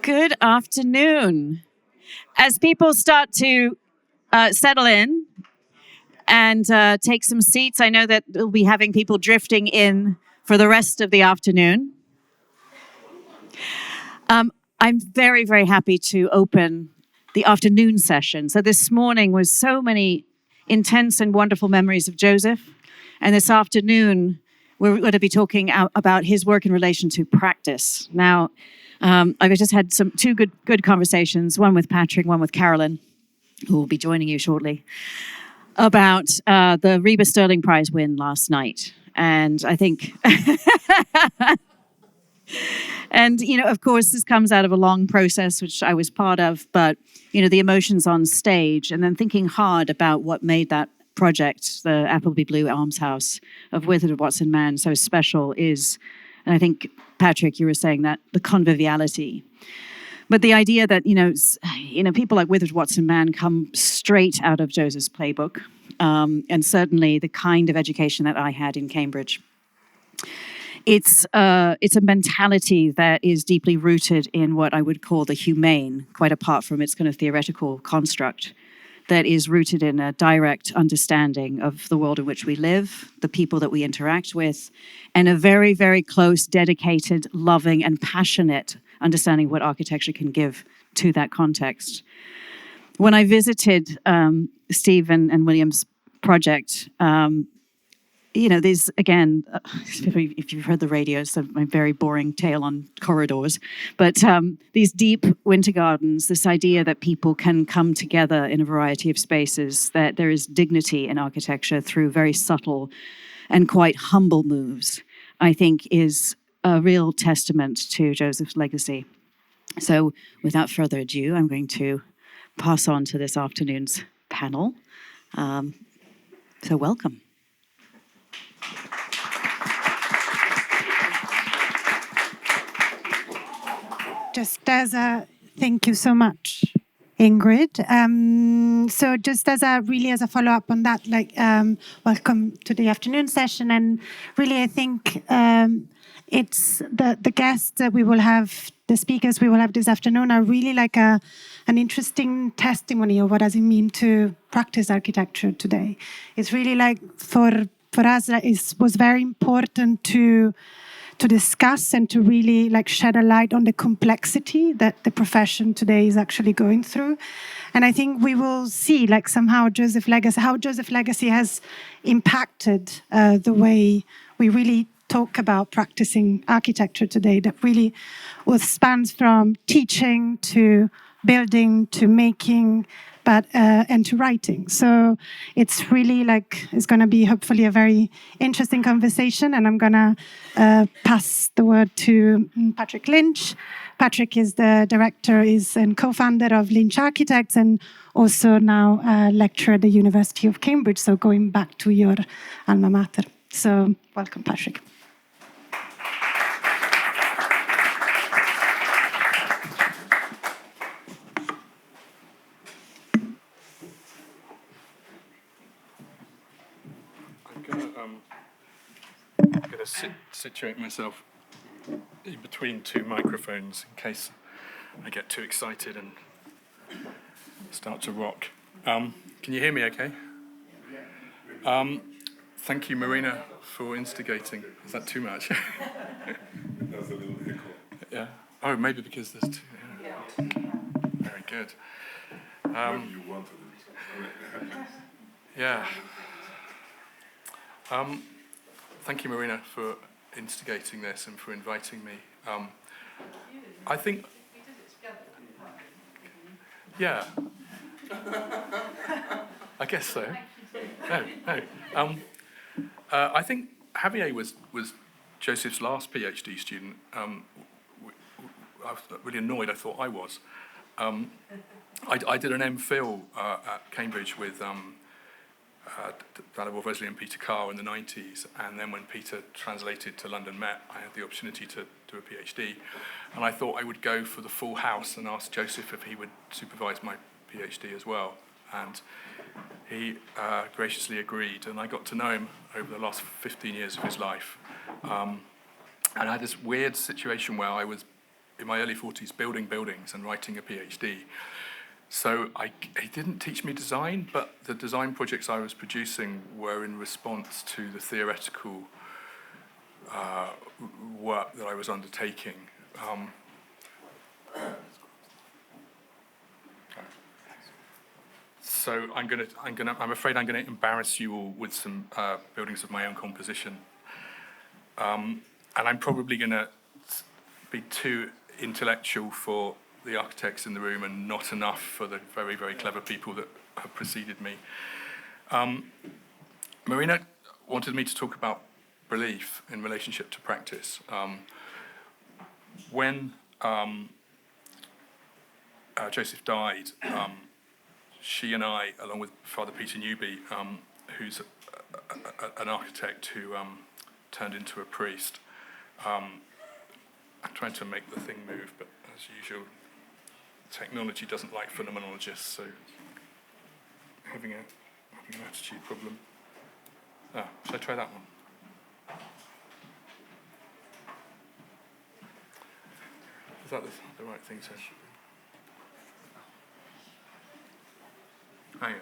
Good afternoon. As people start to settle in and take some seats, I know that we'll be having people drifting in for the rest of the afternoon. I'm very, very happy to open the afternoon session. So this morning was so many intense and wonderful memories of Joseph. And this afternoon, we're going to be talking about his work in relation to praxis. Now, I've just had two good conversations, one with Patrick, one with Carolyn, who will be joining you shortly, about the RIBA Sterling Prize win last night. And I think, and, of course, this comes out of a long process, which I was part of, but, the emotions on stage and then thinking hard about what made that project, the Appleby Blue Almshouse of Withered Watson Man, so special is, and I think, Patrick, you were saying that, the conviviality. But the idea that, people like Withered Watson Man come straight out of Joseph's playbook, and certainly the kind of education that I had in Cambridge. It's a mentality that is deeply rooted in what I would call the humane, quite apart from its kind of theoretical construct, that is rooted in a direct understanding of the world in which we live, the people that we interact with, and a very, very close, dedicated, loving, and passionate understanding of what architecture can give to that context. When I visited Steve and William's project, there's, again, if you've heard the radio, it's my very boring tale on corridors, but these deep winter gardens, this idea that people can come together in a variety of spaces, that there is dignity in architecture through very subtle and quite humble moves, I think is a real testament to Joseph's legacy. So without further ado, I'm going to pass on to this afternoon's panel. So welcome. Thank you so much, Ingrid. So just as a follow-up on that, welcome to the afternoon session. And really, I think it's the guests that we will have, the speakers we will have this afternoon are really like an interesting testimony of what does it mean to practice architecture today. It's really like for us, it was very important to discuss and to really shed a light on the complexity that the profession today is actually going through. And I think we will see somehow how Joseph's legacy has impacted the way we really talk about practicing architecture today, that really spans from teaching to building to making, and to writing. So it's really it's going to be hopefully a very interesting conversation. And I'm going to pass the word to Patrick Lynch. Patrick is the director and co-founder of Lynch Architects and also now a lecturer at the University of Cambridge. So going back to your alma mater. So welcome, Patrick. I'm going to situate myself in between two microphones in case I get too excited and start to rock. Can you hear me okay? Thank you, Marina, for instigating. Is that too much? That's a little echo. Yeah. Oh, maybe because there's two. Yeah. Very good. Maybe you wanted it. Yeah. Thank you, Marina, for instigating this and for inviting me. I think, yeah, I guess so. No. I think Javier was Joseph's last PhD student. I was really annoyed. I thought I was. I did an MPhil at Cambridge with Dalibor Wesley and Peter Carr in the 90s, and then when Peter translated to London Met, I had the opportunity to do a PhD, and I thought I would go for the full house and ask Joseph if he would supervise my PhD as well, and he graciously agreed, and I got to know him over the last 15 years of his life, and I had this weird situation where I was in my early 40s building buildings and writing a PhD. So he didn't teach me design, but the design projects I was producing were in response to the theoretical work that I was undertaking. So I'm afraid I'm gonna embarrass you all with some buildings of my own composition, and I'm probably gonna be too intellectual for the architects in the room and not enough for the very, very clever people that have preceded me. Marina wanted me to talk about belief in relationship to practice. When Joseph died, she and I, along with Father Peter Newby, who's an architect who turned into a priest. I'm trying to make the thing move, but as usual, technology doesn't like phenomenologists, so having an attitude problem. Should I try that one? Is that the right thing to... Hang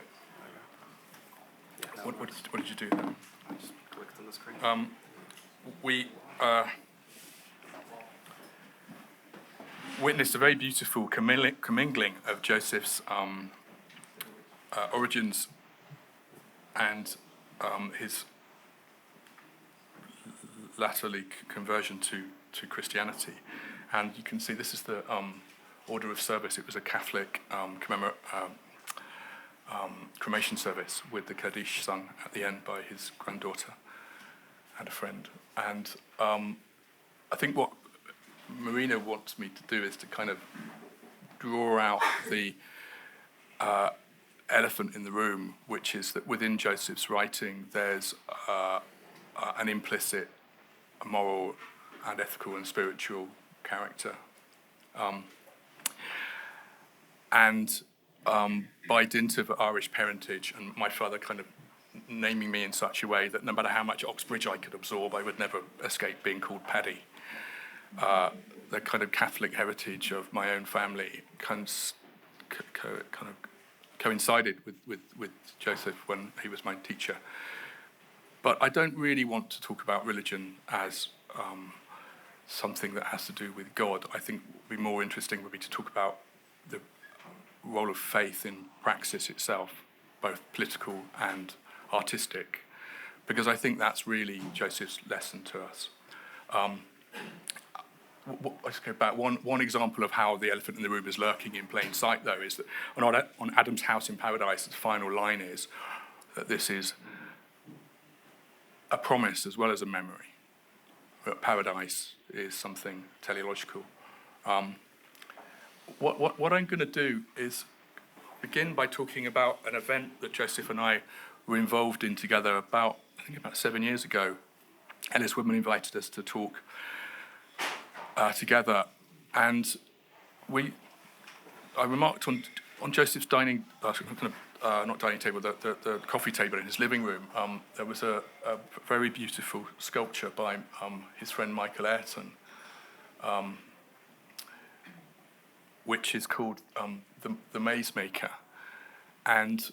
on. What did you do there? I just clicked on the screen. We witnessed a very beautiful commingling of Joseph's origins and his latterly conversion to Christianity. And you can see this is the order of service. It was a Catholic cremation service with the Kaddish sung at the end by his granddaughter and a friend. And I think what Marina wants me to do is to kind of draw out the elephant in the room, which is that within Joseph's writing there's an implicit moral and ethical and spiritual character. By dint of Irish parentage and my father kind of naming me in such a way that no matter how much Oxbridge I could absorb, I would never escape being called Paddy. The kind of Catholic heritage of my own family kind of coincided with Joseph when he was my teacher. But I don't really want to talk about religion as something that has to do with God. I think would be more interesting would be to talk about the role of faith in praxis itself, both political and artistic, because I think that's really Joseph's lesson to us. Let's go back. One example of how the elephant in the room is lurking in plain sight, though, is that on Adam's house in paradise, the final line is that this is a promise as well as a memory. That paradise is something teleological. What I'm going to do is begin by talking about an event that Joseph and I were involved in together about 7 years ago. And this woman invited us to talk together, and I remarked on Joseph's dining, not dining table, the coffee table in his living room. There was a very beautiful sculpture by his friend Michael Ayrton, which is called the Maze Maker, and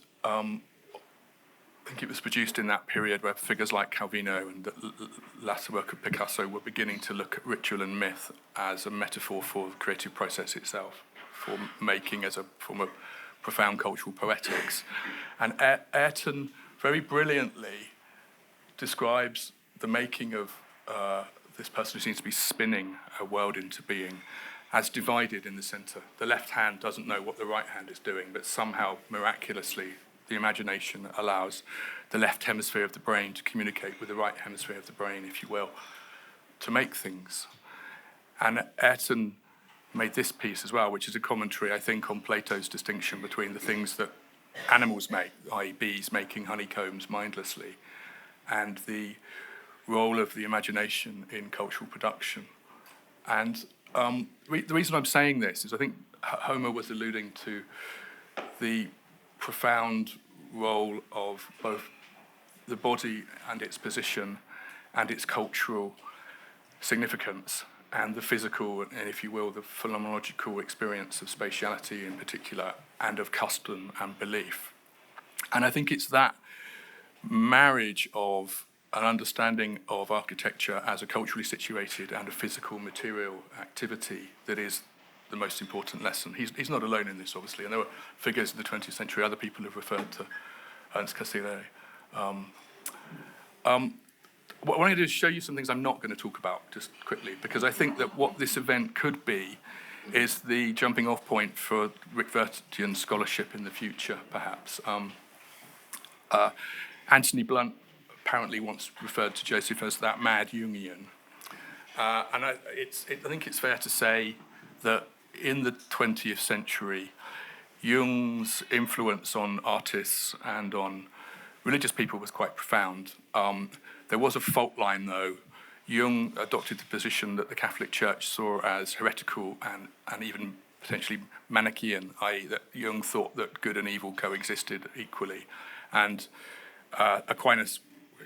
I think it was produced in that period where figures like Calvino and the latter work of Picasso were beginning to look at ritual and myth as a metaphor for the creative process itself, for making as a form of profound cultural poetics. And Ayrton very brilliantly describes the making of this person who seems to be spinning a world into being as divided in the centre. The left hand doesn't know what the right hand is doing, but somehow, miraculously, the imagination allows the left hemisphere of the brain to communicate with the right hemisphere of the brain, if you will, to make things. And Ayrton made this piece as well, which is a commentary, I think, on Plato's distinction between the things that animals make, i.e. bees making honeycombs mindlessly, and the role of the imagination in cultural production. And the reason I'm saying this is I think Homer was alluding to the profound role of both the body and its position and its cultural significance. and the physical, and if you will, the phenomenological experience of spatiality in particular, and of custom and belief. And I think it's that marriage of an understanding of architecture as a culturally situated and a physical material activity that is the most important lesson. He's not alone in this, obviously, and there were figures of the 20th century, other people have referred to Ernst Cassirer. What I want to do is show you some things I'm not going to talk about, just quickly, because I think that what this event could be is the jumping off point for Rykwertian scholarship in the future, perhaps. Anthony Blunt apparently once referred to Joseph as that mad Jungian. And I think it's fair to say that in the 20th century, Jung's influence on artists and on religious people was quite profound. There was a fault line, though. Jung adopted the position that the Catholic Church saw as heretical and even potentially Manichaean, i.e. that Jung thought that good and evil coexisted equally. And Aquinas,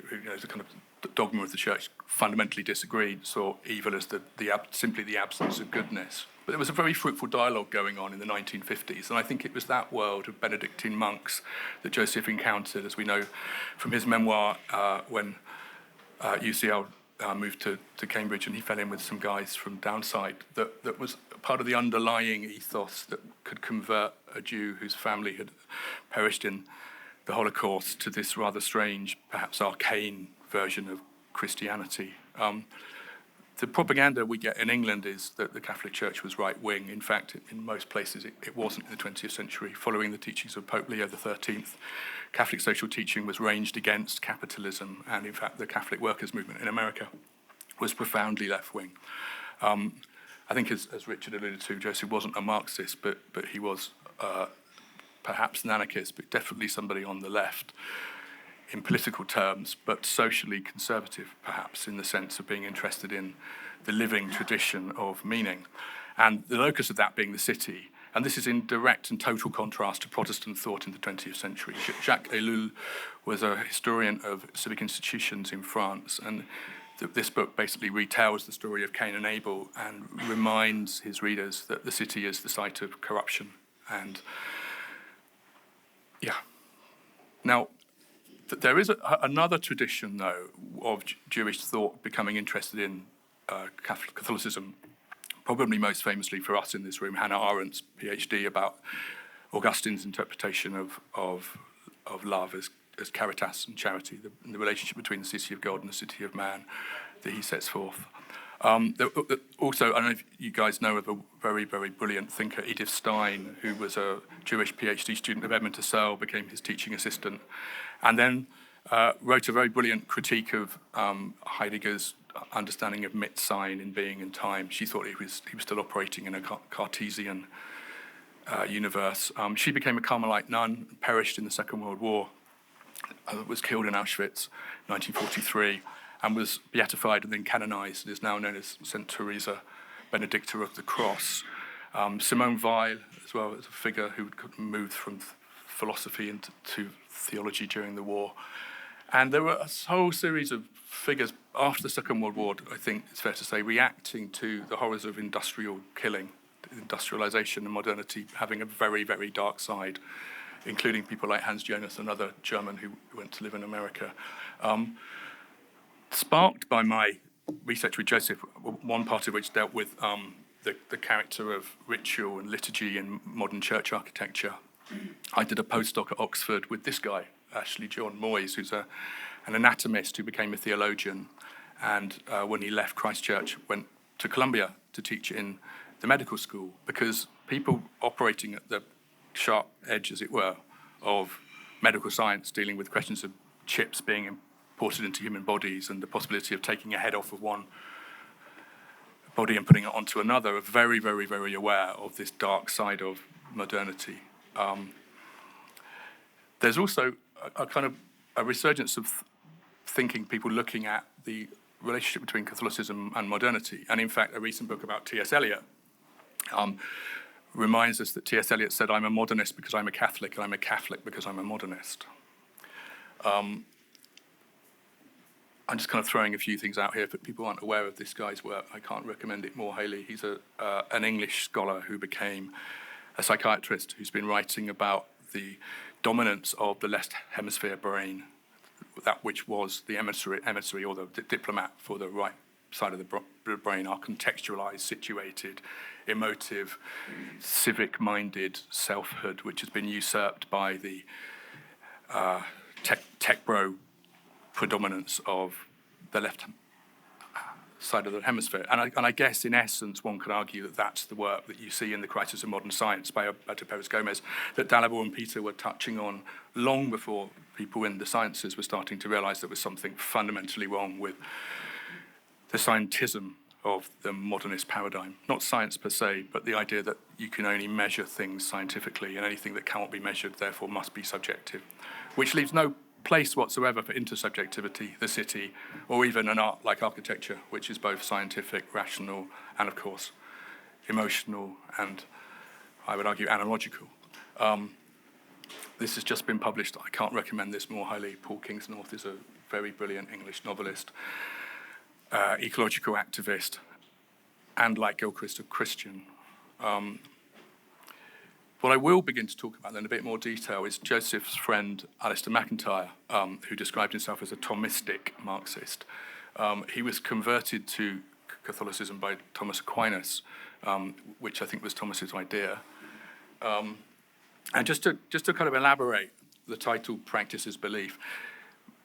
who is a kind of dogma of the Church, fundamentally disagreed, saw evil as simply the absence of goodness. But there was a very fruitful dialogue going on in the 1950s, and I think it was that world of Benedictine monks that Joseph encountered, as we know from his memoir, when UCL moved to Cambridge and he fell in with some guys from downside, that was part of the underlying ethos that could convert a Jew whose family had perished in the Holocaust to this rather strange, perhaps arcane version of Christianity. The propaganda we get in England is that the Catholic Church was right-wing. In fact, in most places it wasn't in the 20th century. Following the teachings of Pope Leo XIII, Catholic social teaching was ranged against capitalism, and in fact the Catholic workers' movement in America was profoundly left-wing. I think, as Richard alluded to, Joseph wasn't a Marxist, but he was perhaps an anarchist, but definitely somebody on the left in political terms, but socially conservative, perhaps, in the sense of being interested in the living tradition of meaning. And the locus of that being the city. And this is in direct and total contrast to Protestant thought in the 20th century. Jacques Ellul was a historian of civic institutions in France, and this book basically retells the story of Cain and Abel and reminds his readers that the city is the site of corruption. And yeah. Now, there is another tradition, though, of Jewish thought becoming interested in Catholicism, probably most famously for us in this room, Hannah Arendt's PhD about Augustine's interpretation of love as caritas and charity, the relationship between the city of God and the city of man that he sets forth. Also, I don't know if you guys know of a very, very brilliant thinker, Edith Stein, who was a Jewish PhD student of Edmund Husserl, became his teaching assistant, and then wrote a very brilliant critique of Heidegger's understanding of Mitsein in being and time. She thought he was still operating in a Cartesian universe. She became a Carmelite nun, perished in the Second World War, was killed in Auschwitz, 1943, and was beatified and then canonized, and is now known as St. Teresa Benedicta of the Cross. Simone Weil, as well, as a figure who moved from philosophy into theology during the war. And there were a whole series of figures after the Second World War, I think it's fair to say, reacting to the horrors of industrial killing, industrialization and modernity having a very, very dark side, including people like Hans Jonas, another German who went to live in America. Sparked by my research with Joseph, one part of which dealt with the character of ritual and liturgy in modern church architecture, I did a postdoc at Oxford with this guy, Ashley John Moyes, who's an anatomist who became a theologian, and when he left Christchurch, went to Columbia to teach in the medical school, because people operating at the sharp edge, as it were, of medical science, dealing with questions of chips being imported into human bodies and the possibility of taking a head off of one body and putting it onto another, are very, very, very aware of this dark side of modernity. There's also a kind of a resurgence of thinking, people looking at the relationship between Catholicism and modernity. And in fact, a recent book about T.S. Eliot reminds us that T.S. Eliot said, "I'm a modernist because I'm a Catholic, and I'm a Catholic because I'm a modernist." I'm just kind of throwing a few things out here. If people aren't aware of this guy's work, I can't recommend it more highly. He's an English scholar who became a psychiatrist who's been writing about the dominance of the left hemisphere brain, that which was the emissary or the diplomat for the right side of the brain, our contextualized, situated, emotive, civic-minded selfhood, which has been usurped by the tech bro predominance of the left side of the hemisphere. And I guess, in essence, one could argue that that's the work that you see in The Crisis of Modern Science by Alberto Pérez Gómez, that Dalibor and Peter were touching on long before people in the sciences were starting to realize there was something fundamentally wrong with the scientism of the modernist paradigm. Not science per se, but the idea that you can only measure things scientifically, and anything that cannot be measured, therefore, must be subjective, which leaves no place whatsoever for intersubjectivity, the city, or even an art like architecture, which is both scientific, rational, and, of course, emotional, and, I would argue, analogical. This has just been published. I can't recommend this more highly. Paul Kingsnorth is a very brilliant English novelist, ecological activist, and, like Gilchrist, a Christian. What I will begin to talk about in a bit more detail is Joseph's friend Alistair MacIntyre, who described himself as a Thomistic Marxist. He was converted to Catholicism by Thomas Aquinas, which I think was Thomas's idea. And just to kind of elaborate the title Practice as Belief,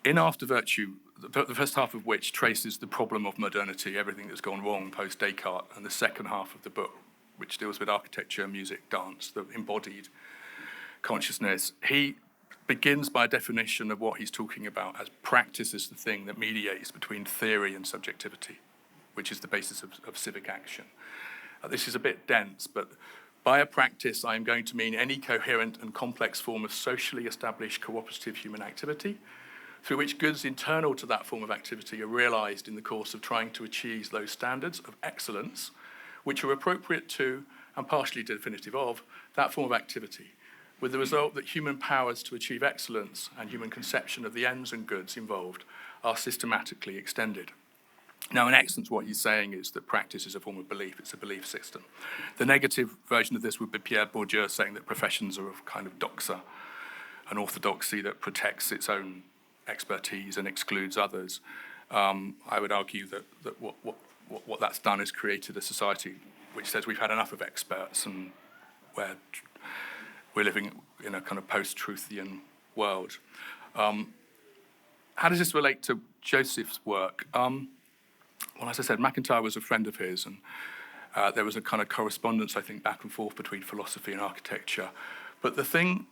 in After Virtue, the first half of which traces the problem of modernity, everything that's gone wrong post-Descartes, and the second half of the book, which deals with architecture, music, dance, the embodied consciousness, he begins by a definition of what he's talking about as practice is the thing that mediates between theory and subjectivity, which is the basis of civic action. This is a bit dense, but by a practice, I am going to mean any coherent and complex form of socially established cooperative human activity, through which goods internal to that form of activity are realized in the course of trying to achieve those standards of excellence which are appropriate to, and partially definitive of, that form of activity, with the result that human powers to achieve excellence and human conception of the ends and goods involved are systematically extended. Now, in essence, what he's saying is that practice is a form of belief, it's a belief system. The negative version of this would be Pierre Bourdieu saying that professions are a kind of doxa, an orthodoxy that protects its own expertise and excludes others. I would argue that what that's done is created a society which says we've had enough of experts and we're living in a kind of post-Truthian world. How does this relate to Joseph's work? Well, as I said, MacIntyre was a friend of his, and there was a kind of correspondence, I think, back and forth between philosophy and architecture. But the thing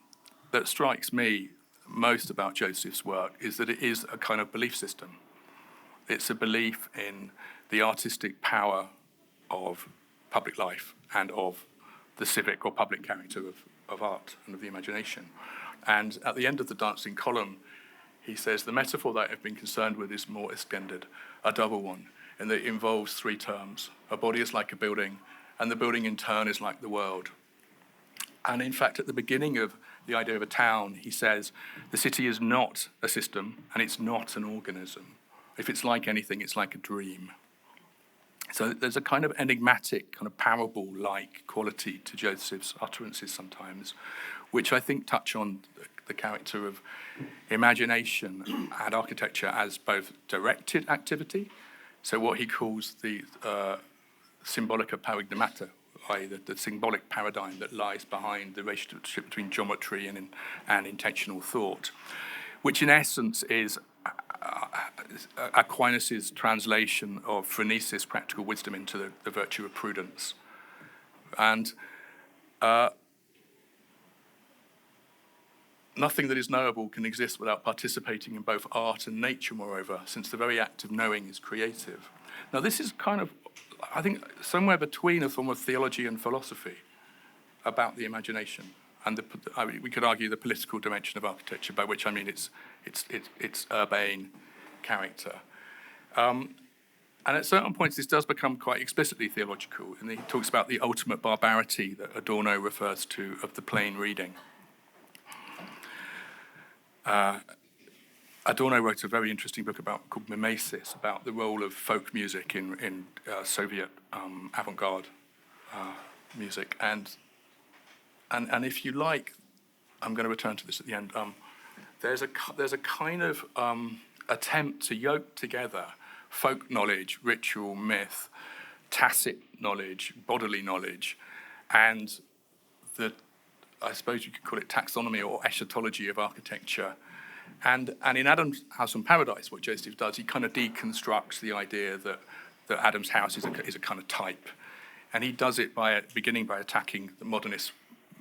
that strikes me most about Joseph's work is that it is a kind of belief system. It's a belief in the artistic power of public life and of the civic or public character of art and of the imagination. And at the end of the dancing column, he says, the metaphor that I've been concerned with is more extended, a double one, and that it involves three terms. A body is like a building, and the building in turn is like the world. And in fact, at the beginning of the idea of a town, he says, the city is not a system, and it's not an organism. If it's like anything, it's like a dream. So there's a kind of enigmatic, kind of parable-like quality to Joseph's utterances sometimes, which I think touch on the character of imagination and architecture as both directed activity, so what he calls the symbolica paradigmata, i.e. the symbolic paradigm that lies behind the relationship between geometry and intentional thought, which in essence is Aquinas' translation of phronesis, practical wisdom, into the virtue of prudence. And nothing that is knowable can exist without participating in both art and nature, moreover, since the very act of knowing is creative. Now, this is kind of, I think, somewhere between a form of theology and philosophy about the imagination, and we could argue the political dimension of architecture, by which I mean its urbane character. And at certain points, this does become quite explicitly theological, and he talks about the ultimate barbarity that Adorno refers to of the plain reading. Adorno wrote a very interesting book called Mimesis, about the role of folk music in Soviet avant-garde music. And if you like, I'm going to return to this at the end. There's a kind of attempt to yoke together folk knowledge, ritual, myth, tacit knowledge, bodily knowledge, and I suppose you could call it taxonomy or eschatology of architecture. And in Adam's House on Paradise, what Joseph does, he kind of deconstructs the idea that Adam's house is a kind of type. And he does it beginning by attacking the modernist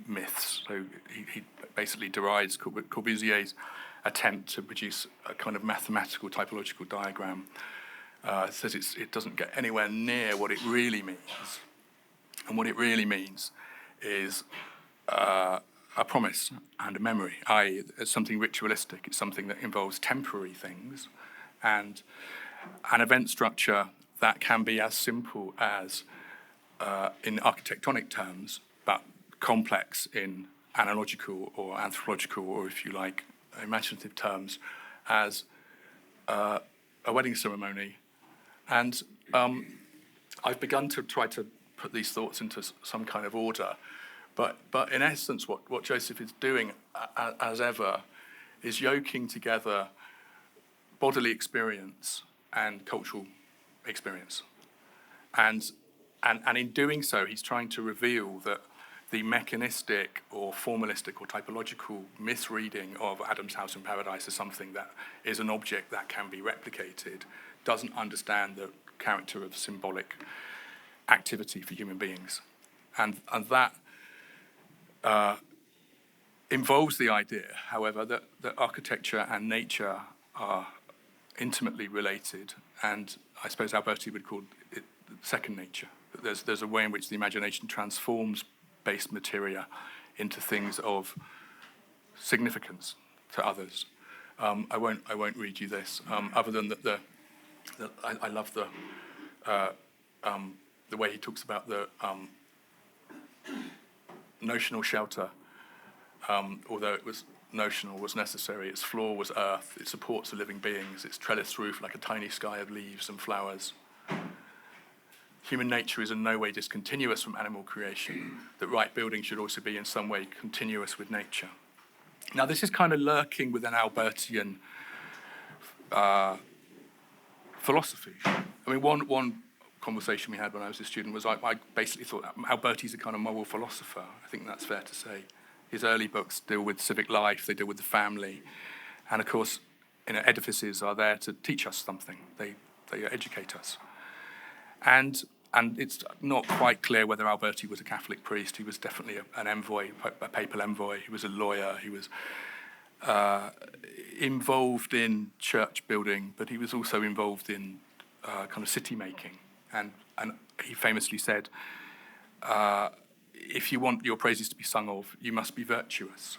myths. So he basically derides Corbusier's attempt to produce a kind of mathematical typological diagram. Says it doesn't get anywhere near what it really means. And what it really means is a promise and a memory, i.e. it's something ritualistic. It's something that involves temporary things and an event structure that can be as simple as, in architectonic terms, but complex in analogical or anthropological, or if you like, imaginative terms, as a wedding ceremony. And I've begun to try to put these thoughts into some kind of order. But in essence, what Joseph is doing, as ever, is yoking together bodily experience and cultural experience. And in doing so, he's trying to reveal that the mechanistic or formalistic or typological misreading of Adam's House in Paradise as something that is an object that can be replicated doesn't understand the character of symbolic activity for human beings. And that involves the idea, however, that architecture and nature are intimately related, and I suppose Alberti would call it second nature. There's a way in which the imagination transforms base materia into things of significance to others. I won't read you this, other than that I love the way he talks about the notional shelter, although it was notional, was necessary. Its floor was earth. It supports the living beings. Its trellised roof like a tiny sky of leaves and flowers. Human nature is in no way discontinuous from animal creation. That right building should also be in some way continuous with nature. Now, this is kind of lurking with an Albertian philosophy. I mean, one conversation we had when I was a student was I basically thought Alberti's a kind of moral philosopher. I think that's fair to say. His early books deal with civic life, they deal with the family. And of course, edifices are there to teach us something. They educate us. And it's not quite clear whether Alberti was a Catholic priest. He was definitely an envoy, a papal envoy. He was a lawyer. He was involved in church building, but he was also involved in kind of city making. And he famously said, if you want your praises to be sung of, you must be virtuous.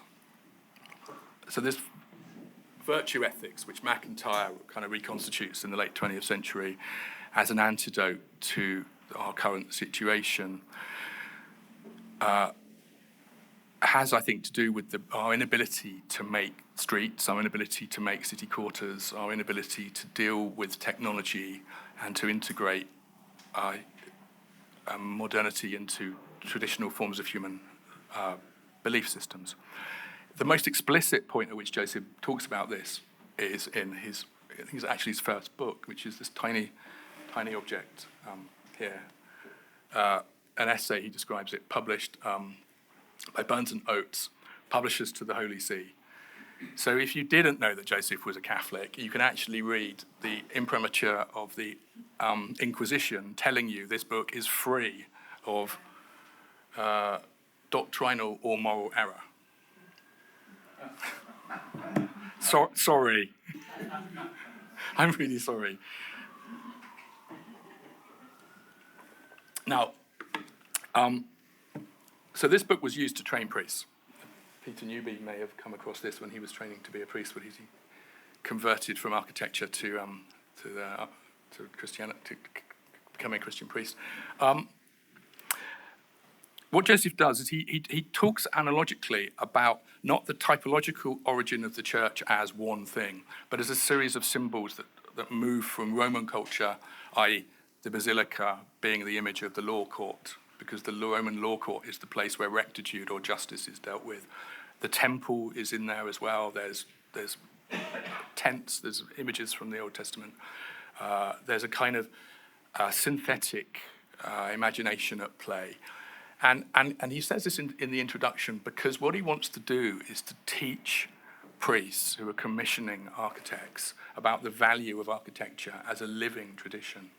So this virtue ethics, which MacIntyre kind of reconstitutes in the late 20th century as an antidote to our current situation, has, I think, to do with our inability to make streets, our inability to make city quarters, our inability to deal with technology and to integrate modernity into traditional forms of human belief systems. The most explicit point at which Joseph talks about this is in his, I think it's actually his first book, which is this tiny object here. An essay, he describes it, published by Burns and Oates, publishers to the Holy See. So if you didn't know that Joseph was a Catholic, you can actually read the imprimatur of the Inquisition telling you this book is free of doctrinal or moral error. Sorry. I'm really sorry. Now, so this book was used to train priests. Peter Newby may have come across this when he was training to be a priest, when he converted from architecture to Christianity, to becoming a Christian priest. what Joseph does is he talks analogically about not the typological origin of the church as one thing, but as a series of symbols that move from Roman culture, i.e. the basilica being the image of the law court, because the Roman law court is the place where rectitude or justice is dealt with. The temple is in there as well. There's tents, there's images from the Old Testament. There's a kind of synthetic imagination at play. And he says this in the introduction because what he wants to do is to teach priests who are commissioning architects about the value of architecture as a living tradition.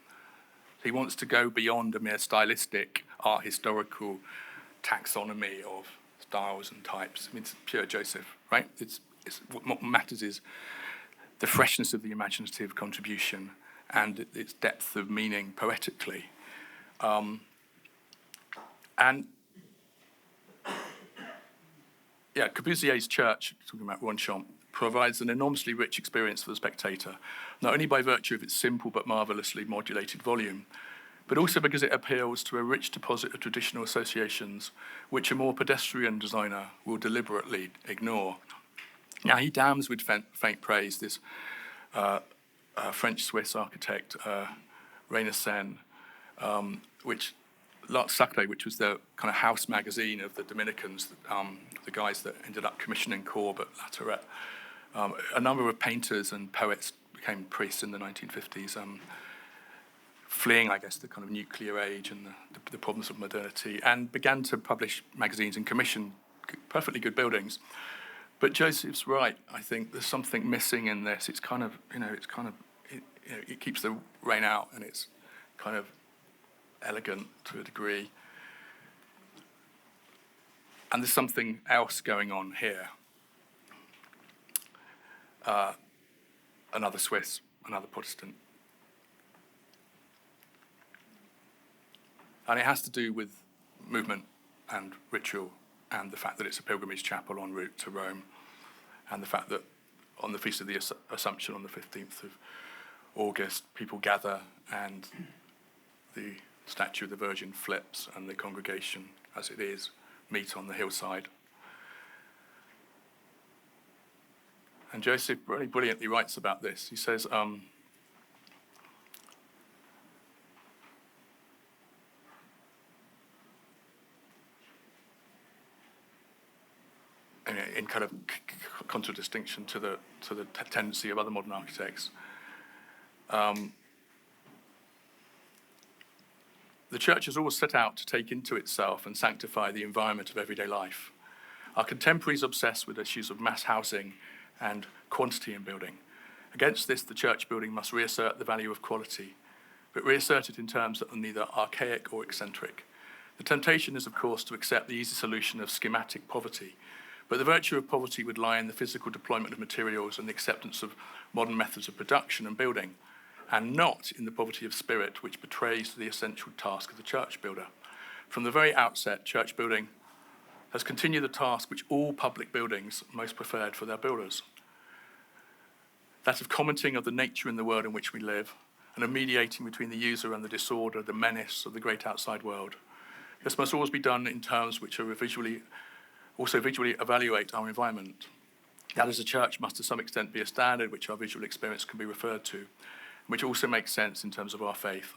He wants to go beyond a mere stylistic art historical taxonomy of styles and types. I mean, it's pure Joseph, right? It's what matters is the freshness of the imaginative contribution and its depth of meaning poetically. And yeah, Corbusier's church, talking about Ronchamp, provides an enormously rich experience for the spectator, not only by virtue of its simple but marvellously modulated volume, but also because it appeals to a rich deposit of traditional associations which a more pedestrian designer will deliberately ignore. Now, he damns with faint praise this French-Swiss architect, René Sen, which L'Art Sacré, which was the kind of house magazine of the Dominicans, the guys that ended up commissioning Corbett, Latourette. A number of painters and poets became priests in the 1950s, fleeing, I guess, the kind of nuclear age and the problems of modernity, and began to publish magazines and commission perfectly good buildings. But Joseph's right. I think there's something missing in this. It's kind of, it keeps the rain out, and it's kind of elegant to a degree. And there's something else going on here. Another Swiss, another Protestant. And it has to do with movement and ritual and the fact that it's a pilgrimage chapel en route to Rome, and the fact that on the Feast of the Assumption on the 15th of August, people gather and the statue of the Virgin flips and the congregation, as it is, meet on the hillside. And Joseph really brilliantly writes about this. He says, in kind of contradistinction to the tendency of other modern architects, the church has always set out to take into itself and sanctify the environment of everyday life. Our contemporaries obsess with issues of mass housing and quantity in building. Against this, the church building must reassert the value of quality, but reassert it in terms that are neither archaic or eccentric. The temptation is, of course, to accept the easy solution of schematic poverty, but the virtue of poverty would lie in the physical deployment of materials and the acceptance of modern methods of production and building, and not in the poverty of spirit, which betrays the essential task of the church builder. From the very outset, church building has continued the task which all public buildings most preferred for their builders, that of commenting of the nature in the world in which we live, and of mediating between the user and the disorder, the menace of the great outside world. This must always be done in terms which are visually evaluate our environment. That is, the church must to some extent be a standard which our visual experience can be referred to, which also makes sense in terms of our faith.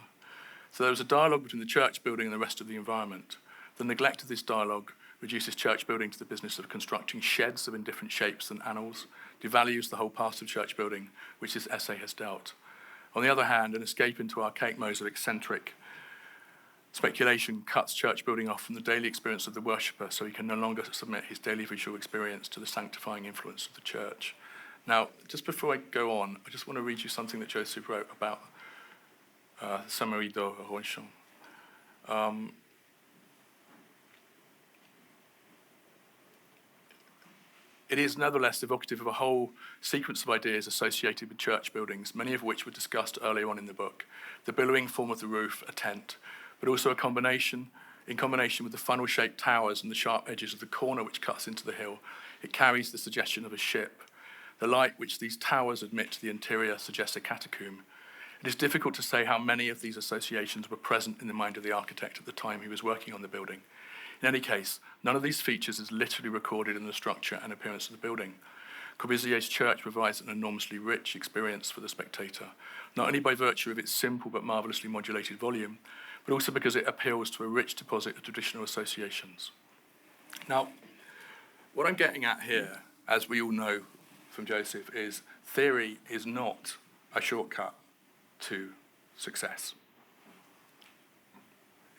So there was a dialogue between the church building and the rest of the environment. The neglect of this dialogue reduces church building to the business of constructing sheds of indifferent shapes and annals, devalues the whole part of church building, which this essay has dealt. On the other hand, an escape into archaic modes of eccentric speculation cuts church building off from the daily experience of the worshipper, so he can no longer submit his daily visual experience to the sanctifying influence of the church. Now, just before I go on, I just want to read you something that Joseph wrote about Saint-Marie de Ronchamp. It is nevertheless evocative of a whole sequence of ideas associated with church buildings, many of which were discussed earlier on in the book. The billowing form of the roof, a tent, but also in combination with the funnel-shaped towers and the sharp edges of the corner which cuts into the hill, it carries the suggestion of a ship. The light which these towers admit to the interior suggests a catacomb. It is difficult to say how many of these associations were present in the mind of the architect at the time he was working on the building. In any case, none of these features is literally recorded in the structure and appearance of the building. Corbusier's church provides an enormously rich experience for the spectator, not only by virtue of its simple but marvellously modulated volume, but also because it appeals to a rich deposit of traditional associations. Now, what I'm getting at here, as we all know from Joseph, is theory is not a shortcut to success.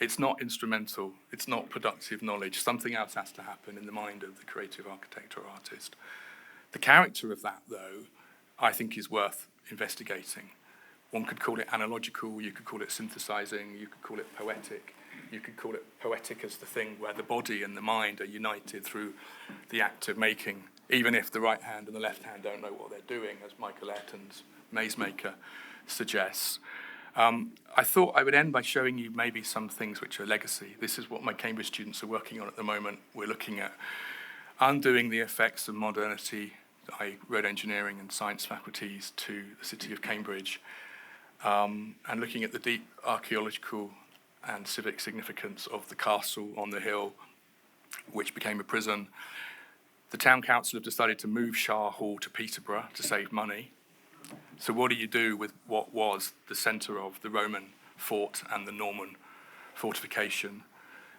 It's not instrumental, it's not productive knowledge. Something else has to happen in the mind of the creative architect or artist. The character of that, though, I think is worth investigating. One could call it analogical, you could call it synthesizing, you could call it poetic. You could call it poetic as the thing where the body and the mind are united through the act of making, even if the right hand and the left hand don't know what they're doing, as Michael Ayrton's Maze Maker suggests. I thought I would end by showing you maybe some things which are legacy. This is what my Cambridge students are working on at the moment. We're looking at undoing the effects of modernity, i.e. road engineering and science faculties, to the city of Cambridge, and looking at the deep archaeological and civic significance of the castle on the hill, which became a prison. The town council have decided to move Shah Hall to Peterborough to save money. So what do you do with what was the centre of the Roman fort and the Norman fortification?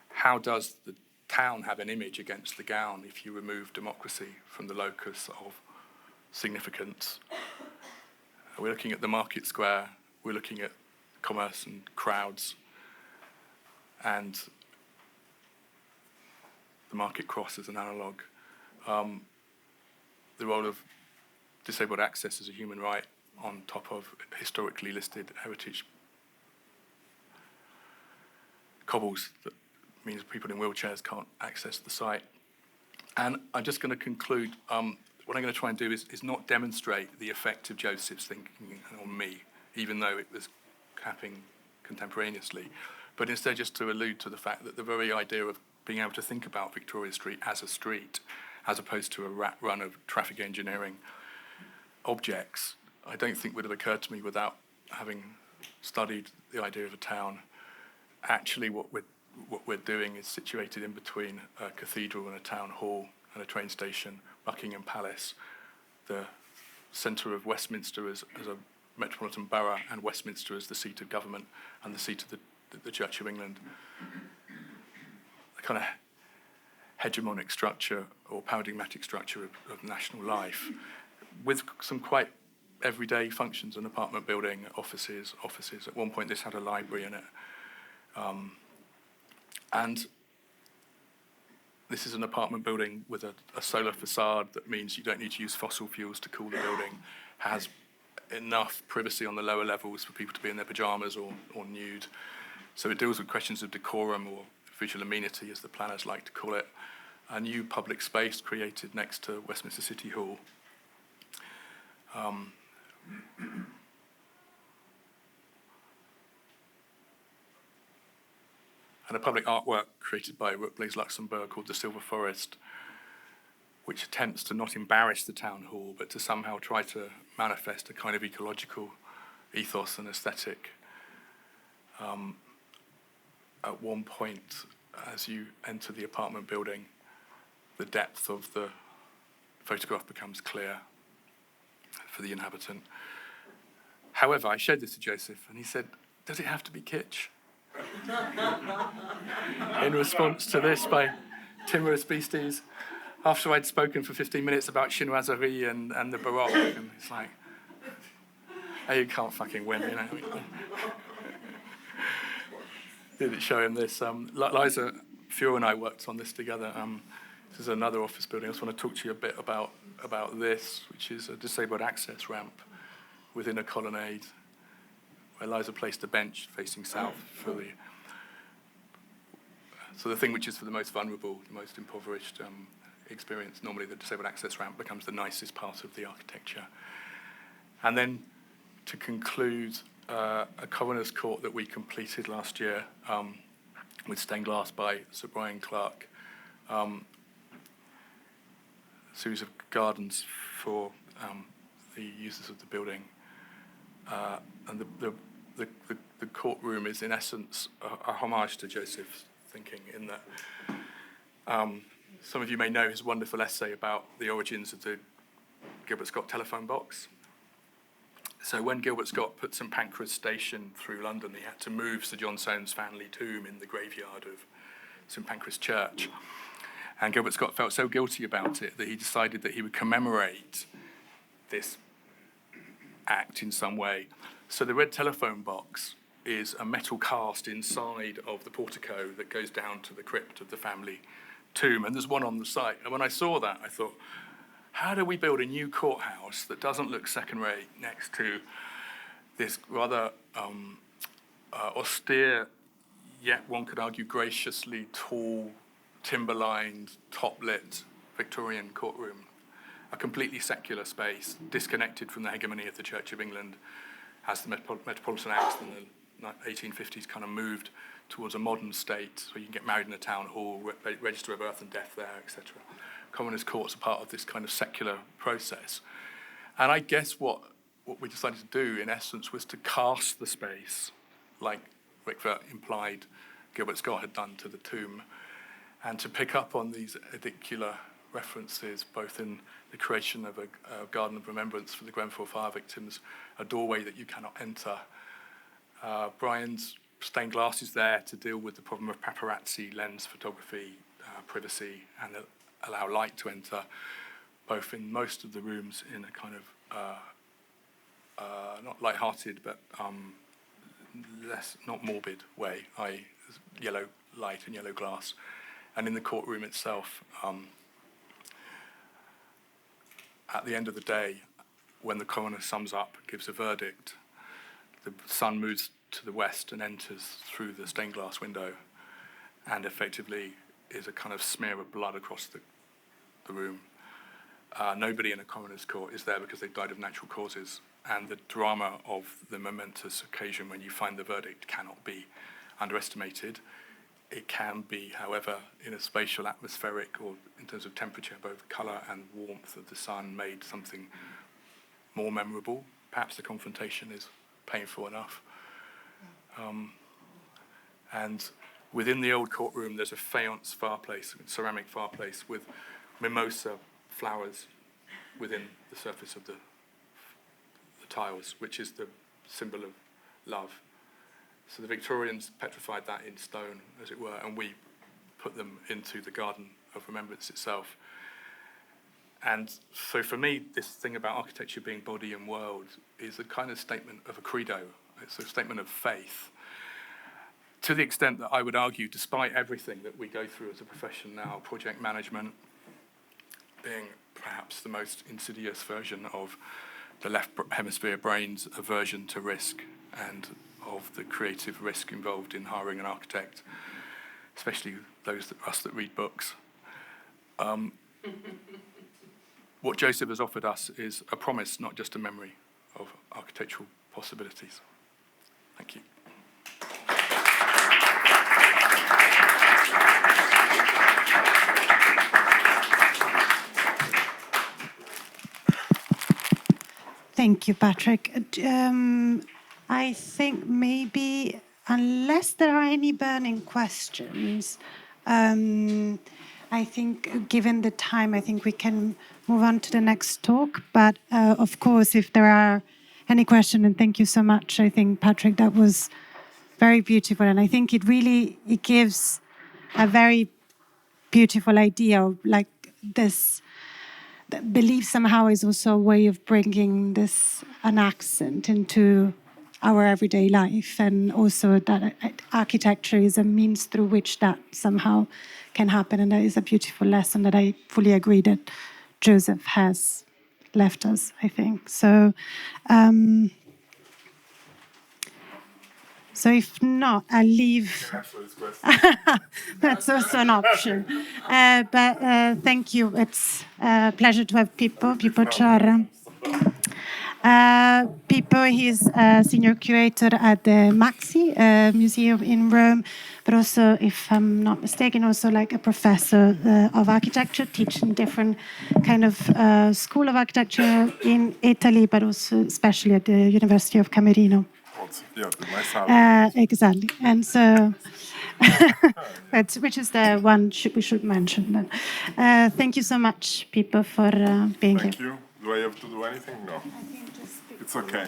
How does the town have an image against the gown if you remove democracy from the locus of significance? We're looking at the market square, we're looking at commerce and crowds, and the market cross as an analogue. The role of disabled access as a human right on top of historically listed heritage cobbles that means people in wheelchairs can't access the site. And I'm just going to conclude, what I'm going to try and do is not demonstrate the effect of Joseph's thinking on me, even though it was happening contemporaneously, but instead just to allude to the fact that the very idea of being able to think about Victoria Street as a street, as opposed to a rat run of traffic engineering objects, I don't think would have occurred to me without having studied the idea of a town. Actually, what we're doing is situated in between a cathedral and a town hall and a train station, Buckingham Palace, the centre of Westminster as a metropolitan borough, and Westminster as the seat of government and the seat of the Church of England. A kind of hegemonic structure or paradigmatic structure of national life, with some quite everyday functions: an apartment building, offices. At one point this had a library in it. And this is an apartment building with a solar facade that means you don't need to use fossil fuels to cool the building, has enough privacy on the lower levels for people to be in their pyjamas or nude. So it deals with questions of decorum or visual amenity, as the planners like to call it. A new public space created next to Westminster City Hall. And a public artwork created by Blaise Luxembourg called The Silver Forest, which attempts to not embarrass the town hall, but to somehow try to manifest a kind of ecological ethos and aesthetic. At one point, as you enter the apartment building, the depth of the photograph becomes clear for the inhabitant. However, I showed this to Joseph, and he said, "Does it have to be kitsch?" In response to this by Timorous Beasties, after I'd spoken for 15 minutes about chinoiserie and the Baroque, and it's like, hey, you can't fucking win, you know. Didn't show him this. Liza Fuhr and I worked on this together. This is another office building. I just want to talk to you a bit about this, which is a disabled access ramp within a colonnade, where Liza placed a bench facing south for the... So the thing which is for the most vulnerable, the most impoverished experience, normally the disabled access ramp becomes the nicest part of the architecture. And then to conclude, a coroner's court that we completed last year with stained glass by Sir Brian Clark, a series of gardens for the users of the building. And the courtroom is in essence a homage to Joseph's thinking, in that Some of you may know his wonderful essay about the origins of the Gilbert Scott telephone box. So when Gilbert Scott put St Pancras Station through London, he had to move Sir John Soane's family tomb in the graveyard of St Pancras Church. And Gilbert Scott felt so guilty about it that he decided that he would commemorate this act in some way. So the red telephone box is a metal cast inside of the portico that goes down to the crypt of the family tomb, and there's one on the site. And when I saw that, I thought, how do we build a new courthouse that doesn't look second-rate next to this rather austere, yet one could argue graciously tall, timber-lined, top-lit Victorian courtroom, a completely secular space, disconnected from the hegemony of the Church of England as the Metropolitan Acts in the 1850s kind of moved towards a modern state, so you can get married in a town hall, register a birth and death there, etc. Commoners' courts are part of this kind of secular process. And I guess what we decided to do, in essence, was to cast the space, like Rykwert implied Gilbert Scott had done to the tomb, and to pick up on these edicular references, both in the creation of a garden of remembrance for the Grenfell fire victims, a doorway that you cannot enter. Brian's stained glass is there to deal with the problem of paparazzi, lens photography, privacy, and allow light to enter, both in most of the rooms in a kind of not light-hearted, but not morbid way, i.e. yellow light and yellow glass. And in the courtroom itself, at the end of the day, when the coroner sums up, gives a verdict, the sun moves to the west and enters through the stained glass window, and effectively is a kind of smear of blood across the room. Nobody in a coroner's court is there because they died of natural causes, and the drama of the momentous occasion when you find the verdict cannot be underestimated. It can be, however, in a spatial, atmospheric, or in terms of temperature, both colour and warmth of the sun made something more memorable. Perhaps the confrontation is painful enough. And within the old courtroom, there's a faience fireplace, a ceramic fireplace with mimosa flowers within the surface of the tiles, which is the symbol of love. So the Victorians petrified that in stone, as it were, and we put them into the Garden of Remembrance itself. And so for me, this thing about architecture being body and world is a kind of statement of a credo. It's a statement of faith. To the extent that I would argue, despite everything that we go through as a profession now, project management being perhaps the most insidious version of the left hemisphere brain's aversion to risk and of the creative risk involved in hiring an architect, especially those of us that read books. What Joseph has offered us is a promise, not just a memory, of architectural possibilities. Thank you. Thank you, Patrick. I think maybe, unless there are any burning questions, I think given the time, I think we can move on to the next talk. But of course, if there are any questions, and thank you so much, I think, Patrick, that was very beautiful. And I think it gives a very beautiful idea of like this. Belief somehow is also a way of bringing an accent into our everyday life, and also that architecture is a means through which that somehow can happen. And that is a beautiful lesson that I fully agree that Joseph has left us, I think. So, so if not, I'll leave. That's also an option. But thank you. It's a pleasure to have Pippo Ciarra. Pippo, he's a senior curator at the Maxi Museum in Rome, but also, if I'm not mistaken, also like a professor of architecture, teaching different kind of school of architecture in Italy, but also especially at the University of Camerino. Yeah, the nice house. Exactly. And so which is the one we should mention. Then. Thank you so much, Pippo, for being here. Thank you. Do I have to do anything? No. It's okay.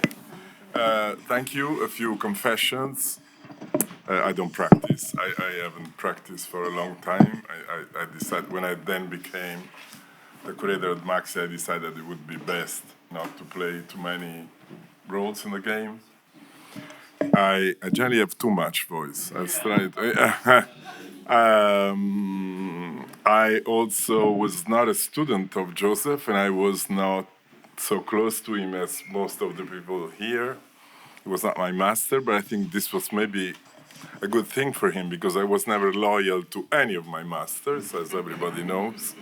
Thank you. A few confessions. I don't practice. I haven't practiced for a long time. I decided when I then became the curator at Maxi, I decided it would be best not to play too many roles in the game. I generally have too much voice. I started. I also was not a student of Joseph, and I was not so close to him as most of the people here. He was not my master, but I think this was maybe a good thing for him because I was never loyal to any of my masters, as everybody knows.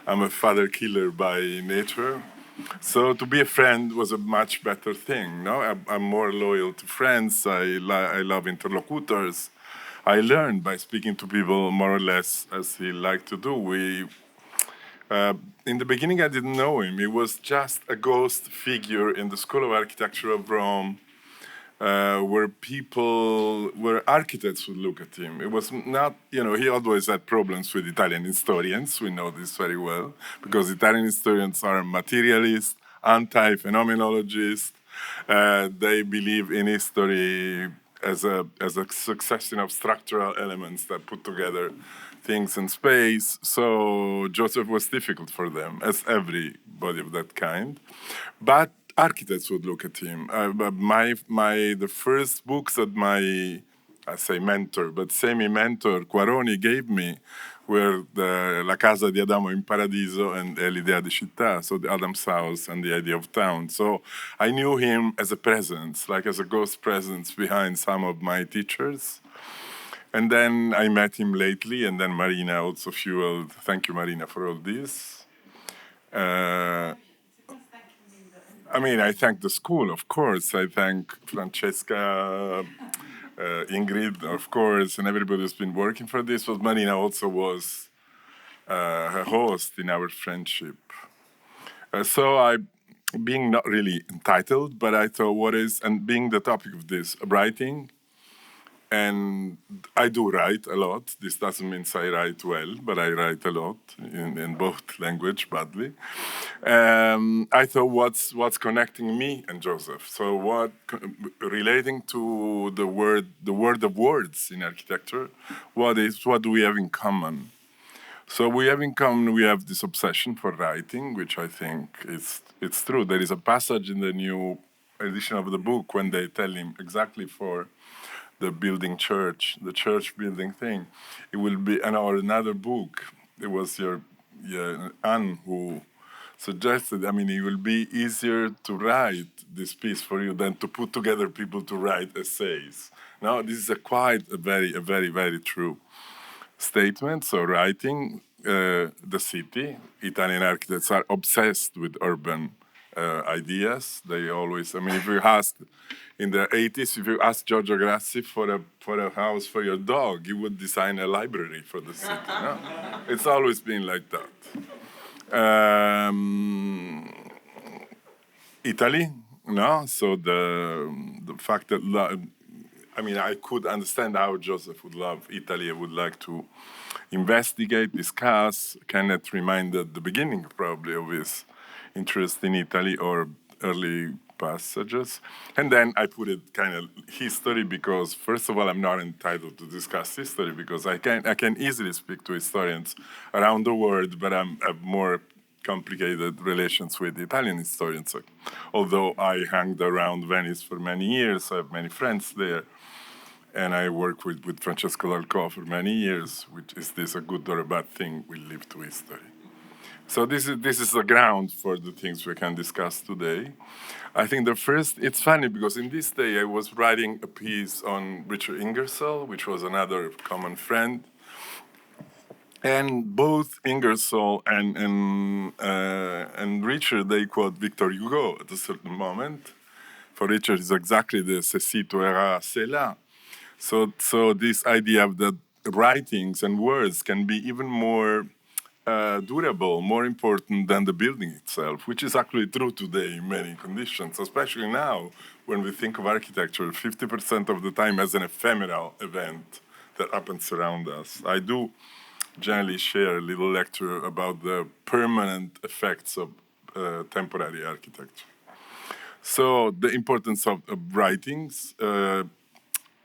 I'm a father killer by nature. So to be a friend was a much better thing. No, I'm more loyal to friends. I love interlocutors. I learned by speaking to people more or less as he liked to do. In the beginning, I didn't know him. He was just a ghost figure in the School of Architecture of Rome, where architects would look at him. It was not, he always had problems with Italian historians. We know this very well, because Italian historians are materialists, anti-phenomenologists. They believe in history as a succession of structural elements that put together things in space. So Joseph was difficult for them, as everybody of that kind. But architects would look at him. The first books that I say mentor, but semi-mentor Quaroni gave me were the La Casa di Adamo in Paradiso and L'Idea di Città, so the Adam's house and the idea of town. So I knew him as a presence, like as a ghost presence behind some of my teachers. And then I met him lately, and then Marina also fueled. Thank you, Marina, for all this. I thank the school, of course. I thank Francesca, Ingrid, of course, and everybody who's been working for this. But Marina also was a host in our friendship. Being not really entitled, but I thought being the topic of this, writing, and I do write a lot. This doesn't mean I write well, but I write a lot in both language badly. I thought, what's connecting me and Joseph? So relating to the word of words in architecture, what do we have in common? So we have this obsession for writing, which I think it's true. There is a passage in the new edition of the book when they tell him exactly for the church building thing. It will be another book. It was your Anne who suggested, it will be easier to write this piece for you than to put together people to write essays. Now, this is a very, very true statement. So writing, the city, Italian architects are obsessed with urban ideas. They always, if you ask, in the 80s, if you ask Giorgio Grassi for a house for your dog, he would design a library for the city. No? It's always been like that. Italy, no? So the fact that, I could understand how Joseph would love Italy. I would like to investigate, discuss. Kenneth reminded the beginning probably of his interest in Italy or early passages. And then I put it kind of history because, first of all, I'm not entitled to discuss history because I can easily speak to historians around the world, but I have more complicated relations with Italian historians. Although I hung around Venice for many years, I have many friends there. And I worked with Francesco Dalcò for many years, which is this a good or a bad thing? We live to history. So this is the ground for the things we can discuss today. I think it's funny because in this day I was writing a piece on Richard Ingersoll, which was another common friend. And both Ingersoll and Richard, they quote Victor Hugo at a certain moment. For Richard, it's exactly the ceci, tu iras, c'est là. So this idea that writings and words can be even more durable, more important than the building itself, which is actually true today in many conditions, especially now when we think of architecture 50% of the time as an ephemeral event that happens around us. I do generally share a little lecture about the permanent effects of temporary architecture. So the importance of writings.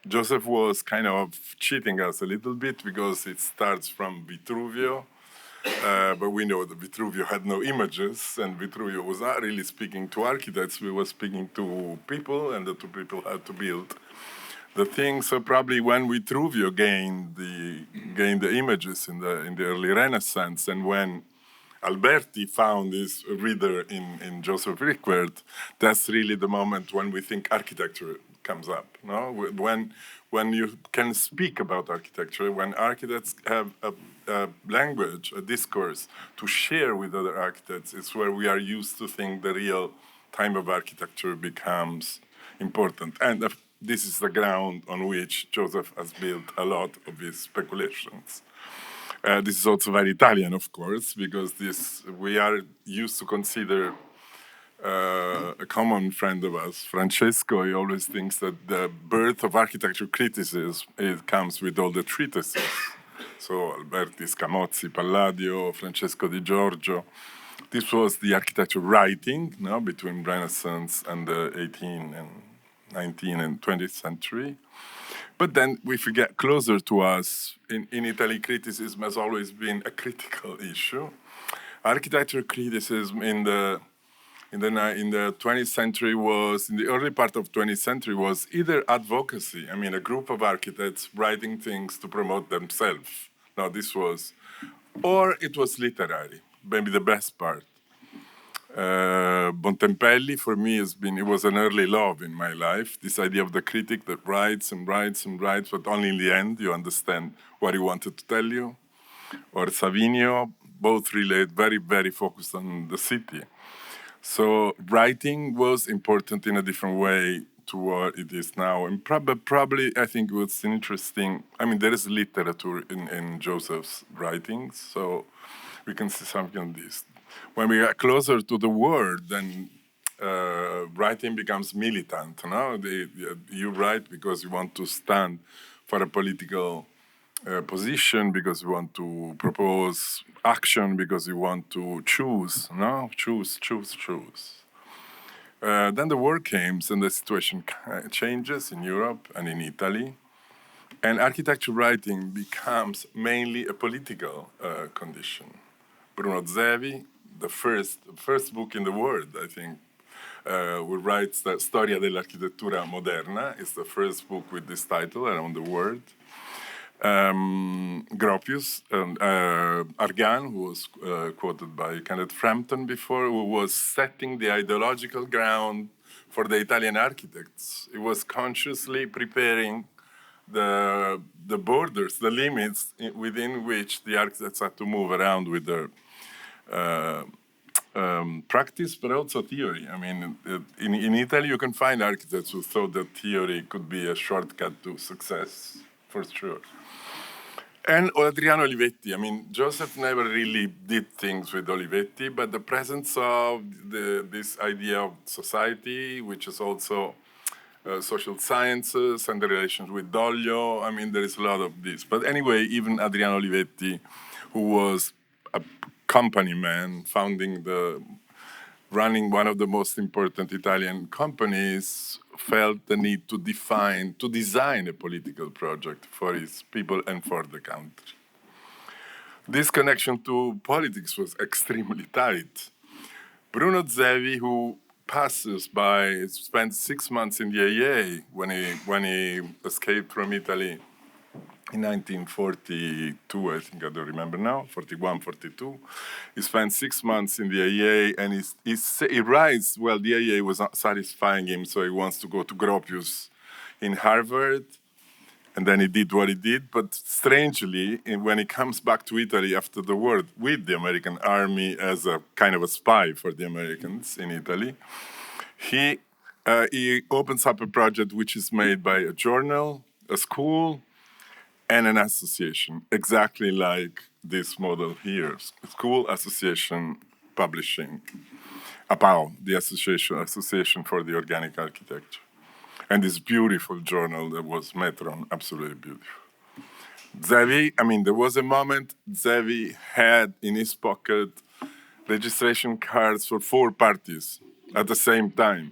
Joseph was kind of cheating us a little bit because it starts from Vitruvio, but we know that Vitruvio had no images, and Vitruvio was not really speaking to architects. We were speaking to people, and the two people had to build the thing. So probably when Vitruvio gained the images in the early Renaissance, and when Alberti found his reader in Joseph Rykwert, that's really the moment when we think architecture comes up. No, when you can speak about architecture, when architects have a language, a discourse to share with other architects, it's where we are used to think the real time of architecture becomes important. And this is the ground on which Joseph has built a lot of his speculations. This is also very Italian, of course, because we are used to consider a common friend of us, Francesco. He always thinks that the birth of architecture criticism comes with all the treatises. So Alberti, Scamozzi, Palladio, Francesco Di Giorgio. This was the architecture writing, between Renaissance and the 18th and 19th and 20th century. But then if we get closer to us, in Italy, criticism has always been a critical issue. Architecture criticism in the 20th century in the early part of 20th century was either advocacy, a group of architects writing things to promote themselves. Or it was literary, maybe the best part. Bontempelli, for me, it was an early love in my life, this idea of the critic that writes and writes and writes, but only in the end you understand what he wanted to tell you. Or Savinio, both relate very, very focused on the city. So writing was important in a different way to what it is now. And probably I think what's interesting, there is literature in Joseph's writings, so we can see something on this. When we get closer to the word, then writing becomes militant. You write because you want to stand for a political position, because you want to propose action, because you want to choose. Choose. Then the war comes and the situation changes in Europe and in Italy. And architecture writing becomes mainly a political condition. Bruno Zevi, the first book in the world, I think, who writes the Storia dell'architettura moderna, is the first book with this title around the world. Gropius and Argan, who was quoted by Kenneth Frampton before, who was setting the ideological ground for the Italian architects. He was consciously preparing the borders, the limits within which the architects had to move around with their practice, but also theory. In Italy, you can find architects who thought that theory could be a shortcut to success, for sure. And Adriano Olivetti. Joseph never really did things with Olivetti, but the presence of this idea of society, which is also social sciences and the relations with Doglio, there is a lot of this. But anyway, even Adriano Olivetti, who was a company man, running one of the most important Italian companies, felt the need to design a political project for his people and for the country. This connection to politics was extremely tight. Bruno Zevi, who spent 6 months in the AA when he escaped from Italy in 1942, I think, I don't remember now, 41, 42. He spent 6 months in the AA, and he writes, well, the AA was not satisfying him, so he wants to go to Gropius in Harvard, and then he did what he did. But strangely, when he comes back to Italy after the war with the American army as a kind of a spy for the Americans in Italy, he opens up a project which is made by a journal, a school, and an association, exactly like this model here, School Association Publishing, APAO, the Association for the Organic Architecture. And this beautiful journal that was Metron, absolutely beautiful. Zevi, I mean, there was a moment Zevi had in his pocket registration cards for 4 parties at the same time.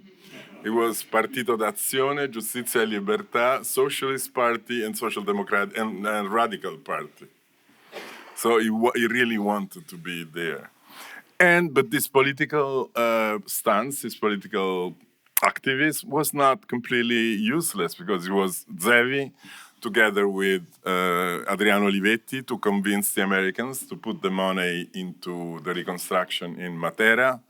It was Partito d'Azione, Giustizia e Libertà, Socialist Party, and Social Democrat and Radical Party. So he really wanted to be there. But this political stance, this political activist, was not completely useless because it was Zevi, together with Adriano Olivetti, to convince the Americans to put the money into the reconstruction in Matera,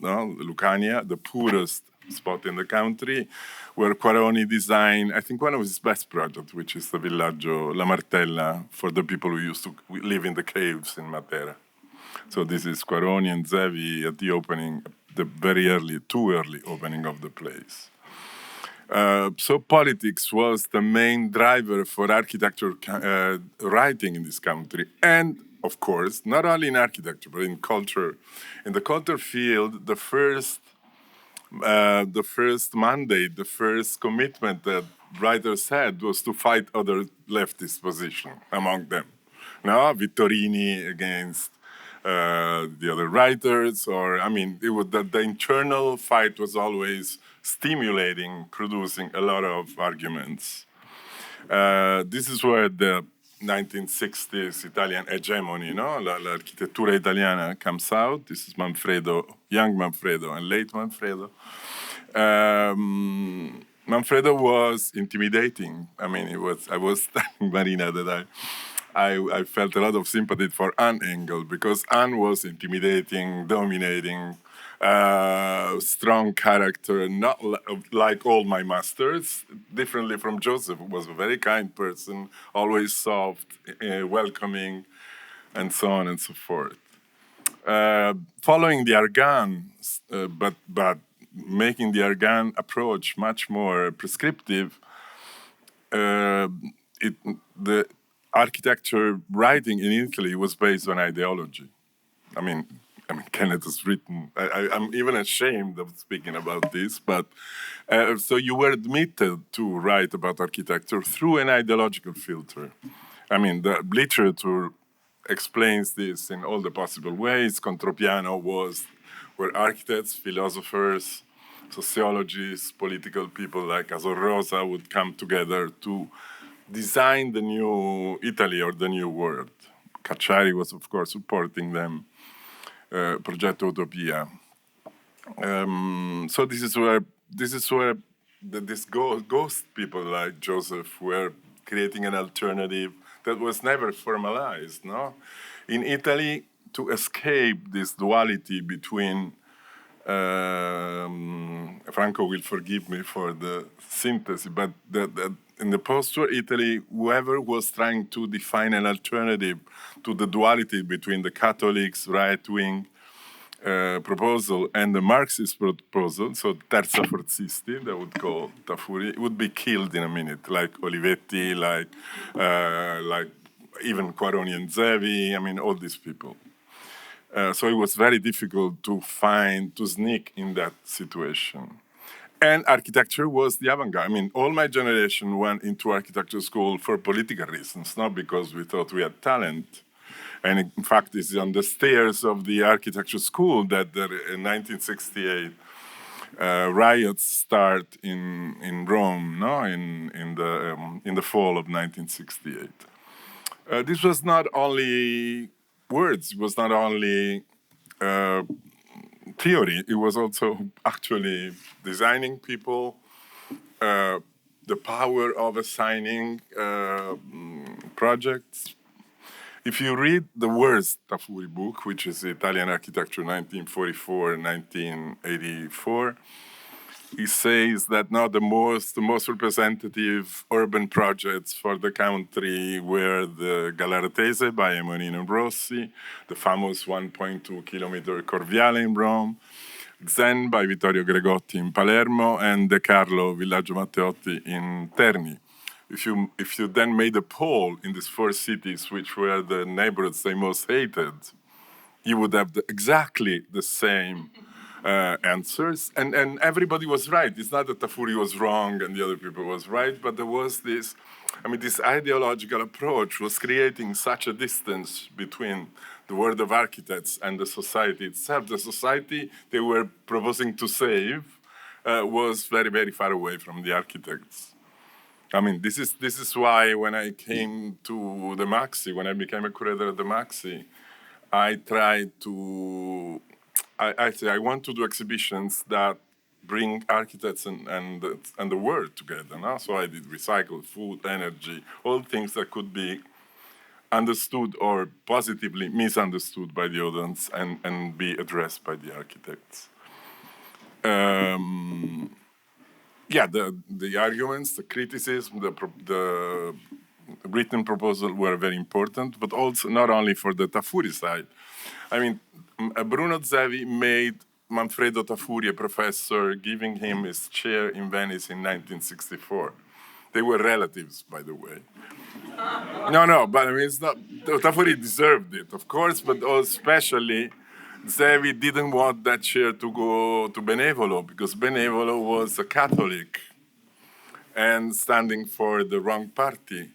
Lucania, the poorest spot in the country, where Quaroni designed, I think, one of his best projects, which is the Villaggio La Martella for the people who used to live in the caves in Matera. So this is Quaroni and Zevi at the opening, the too early opening of the place. So politics was the main driver for architecture writing in this country. And of course, not only in architecture, but in culture. In the culture field, the first mandate, the first commitment that writers had was to fight other leftist positions among them. Now, Vittorini against the other writers, or I mean, the internal fight was always stimulating, producing a lot of arguments. This is where the 1960s Italian hegemony, l'architettura italiana comes out. This is young Manfredo and late Manfredo. Manfredo was intimidating. I mean, I was telling Marina that I felt a lot of sympathy for Anne Engel because Anne was intimidating, dominating, strong character, not like all my masters, differently from Joseph, who was a very kind person, always soft, welcoming, and so on and so forth. Following the Argan, but making the Argan approach much more prescriptive, the architecture writing in Italy was based on ideology. I mean, Kenneth has written. I'm even ashamed of speaking about this, but so you were admitted to write about architecture through an ideological filter. I mean, the literature explains this in all the possible ways. Contropiano were architects, philosophers, sociologists, political people like Azor Rosa would come together to design the new Italy or the new world. Cacciari was, of course, supporting them. Progetto Utopia. So this is where these ghost people like Joseph were creating an alternative that was never formalized. No, in Italy, to escape this duality between. Franco will forgive me for the synthesis, but in the post-war Italy, whoever was trying to define an alternative to the duality between the Catholics' right-wing proposal and the Marxist proposal, so terza forzisti, that would call Tafuri, would be killed in a minute, like Olivetti, like even Quaroni and Zevi, I mean, all these people. So it was very difficult to sneak in that situation. And architecture was the avant-garde. I mean, all my generation went into architecture school for political reasons, not because we thought we had talent. And in fact, it's on the stairs of the architecture school that in 1968 riots start in Rome, in the fall of 1968. This was not only words, it was not only theory, it was also actually designing people, the power of assigning projects. If you read the worst Tafuri book, which is Italian Architecture 1944-1984, he says that now the most representative urban projects for the country were the Galatese by Emonino Rossi, the famous 1.2 kilometer Corviale in Rome, Zen by Vittorio Gregotti in Palermo, and De Carlo Villaggio Matteotti in Terni. If you then made a poll in these 4 cities, which were the neighborhoods they most hated, you would have exactly the same answers, and everybody was right. It's not that Tafuri was wrong and the other people was right, but there was this I mean, this ideological approach was creating such a distance between the world of architects and the society itself. The society they were proposing to save was very, very far away from the architects. I mean, this is why when I came to the Maxi, when I became a curator at the Maxi, I tried to, I say I want to do exhibitions that bring architects and the world together. No? So I did recycle, food, energy, all things that could be understood or positively misunderstood by the audience and be addressed by the architects. Yeah, the arguments, the criticism, the written proposal were very important, but also not only for the Tafuri side. I mean, Bruno Zevi made Manfredo Tafuri a professor, giving him his chair in Venice in 1964. They were relatives, by the way. No, but I mean, it's not. Tafuri deserved it, of course, but especially Zevi didn't want that chair to go to Benevolo because Benevolo was a Catholic and standing for the wrong party.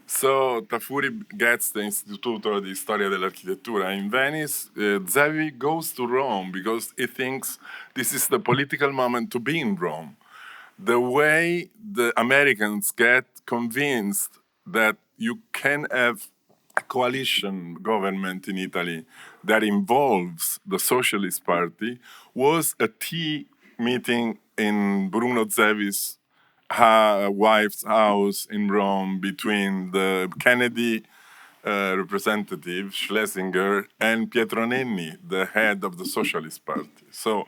So Tafuri gets the Istituto di Storia dell'Architettura in Venice. Zevi goes to Rome because he thinks this is the political moment to be in Rome. The way the Americans get convinced that you can have a coalition government in Italy that involves the Socialist Party was a tea meeting in Bruno Zevi's wife's house in Rome between the Kennedy representative, Schlesinger, and Pietro Nenni, the head of the Socialist Party. So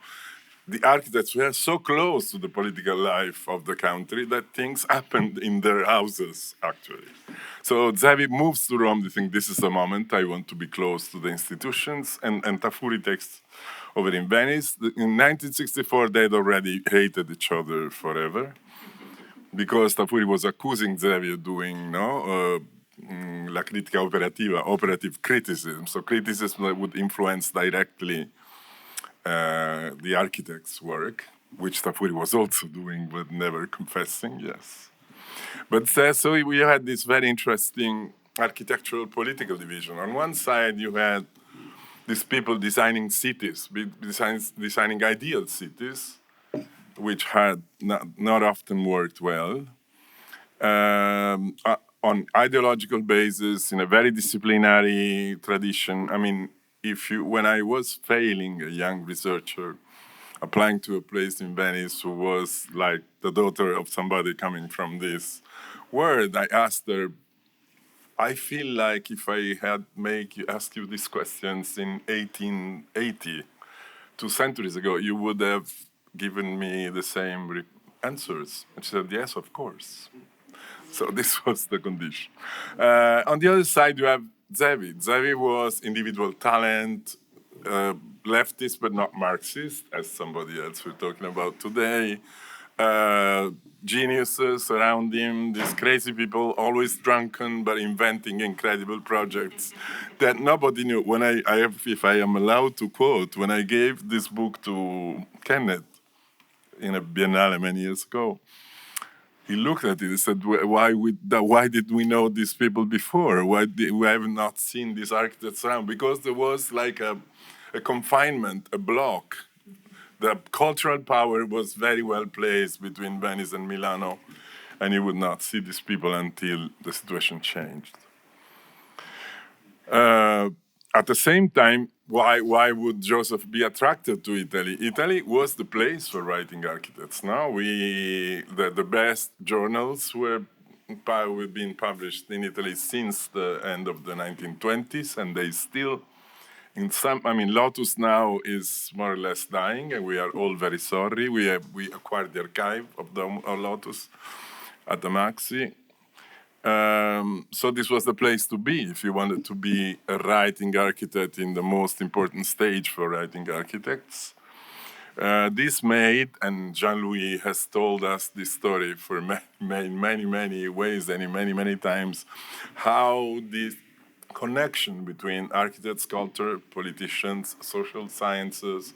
the architects were so close to the political life of the country that things happened in their houses, actually. So Zevi moves to Rome to think this is the moment, I want to be close to the institutions, and Tafuri takes over in Venice. In 1964, they'd already hated each other forever, because Tafuri was accusing Zevi of doing la critica operativa, operative criticism, so criticism that would influence directly the architect's work, which Tafuri was also doing but never confessing, yes. But so we had this very interesting architectural political division. On one side, you had these people designing cities, designing ideal cities, which had not often worked well, on ideological basis, in a very disciplinary tradition. I mean, when I was failing a young researcher, applying to a place in Venice who was like the daughter of somebody coming from this world, I asked her, I feel like if I had asked you these questions in 1880, 2 centuries ago, you would have given me the same answers. And she said, yes, of course. So this was the condition. On the other side, you have Zevi. Zevi was individual talent, leftist but not Marxist, as somebody else we're talking about today. Geniuses around him, these crazy people, always drunken but inventing incredible projects that nobody knew. When if I am allowed to quote, when I gave this book to Kenneth in a Biennale many years ago, he looked at it and said, why did we know these people before? Why we have not seen these architects around? Because there was like a confinement, a block. The cultural power was very well placed between Venice and Milano, and you would not see these people until the situation changed. At the same time, why would Joseph be attracted to Italy? Italy was the place for writing architects. Now the best journals were being published in Italy since the end of the 1920s, and they still, Lotus now is more or less dying, and we are all very sorry. We acquired the archive of Lotus at the Maxi. So this was the place to be if you wanted to be a writing architect in the most important stage for writing architects. This made, and Jean-Louis has told us this story for many ways and many times, how this connection between architects, sculptors, politicians, social sciences,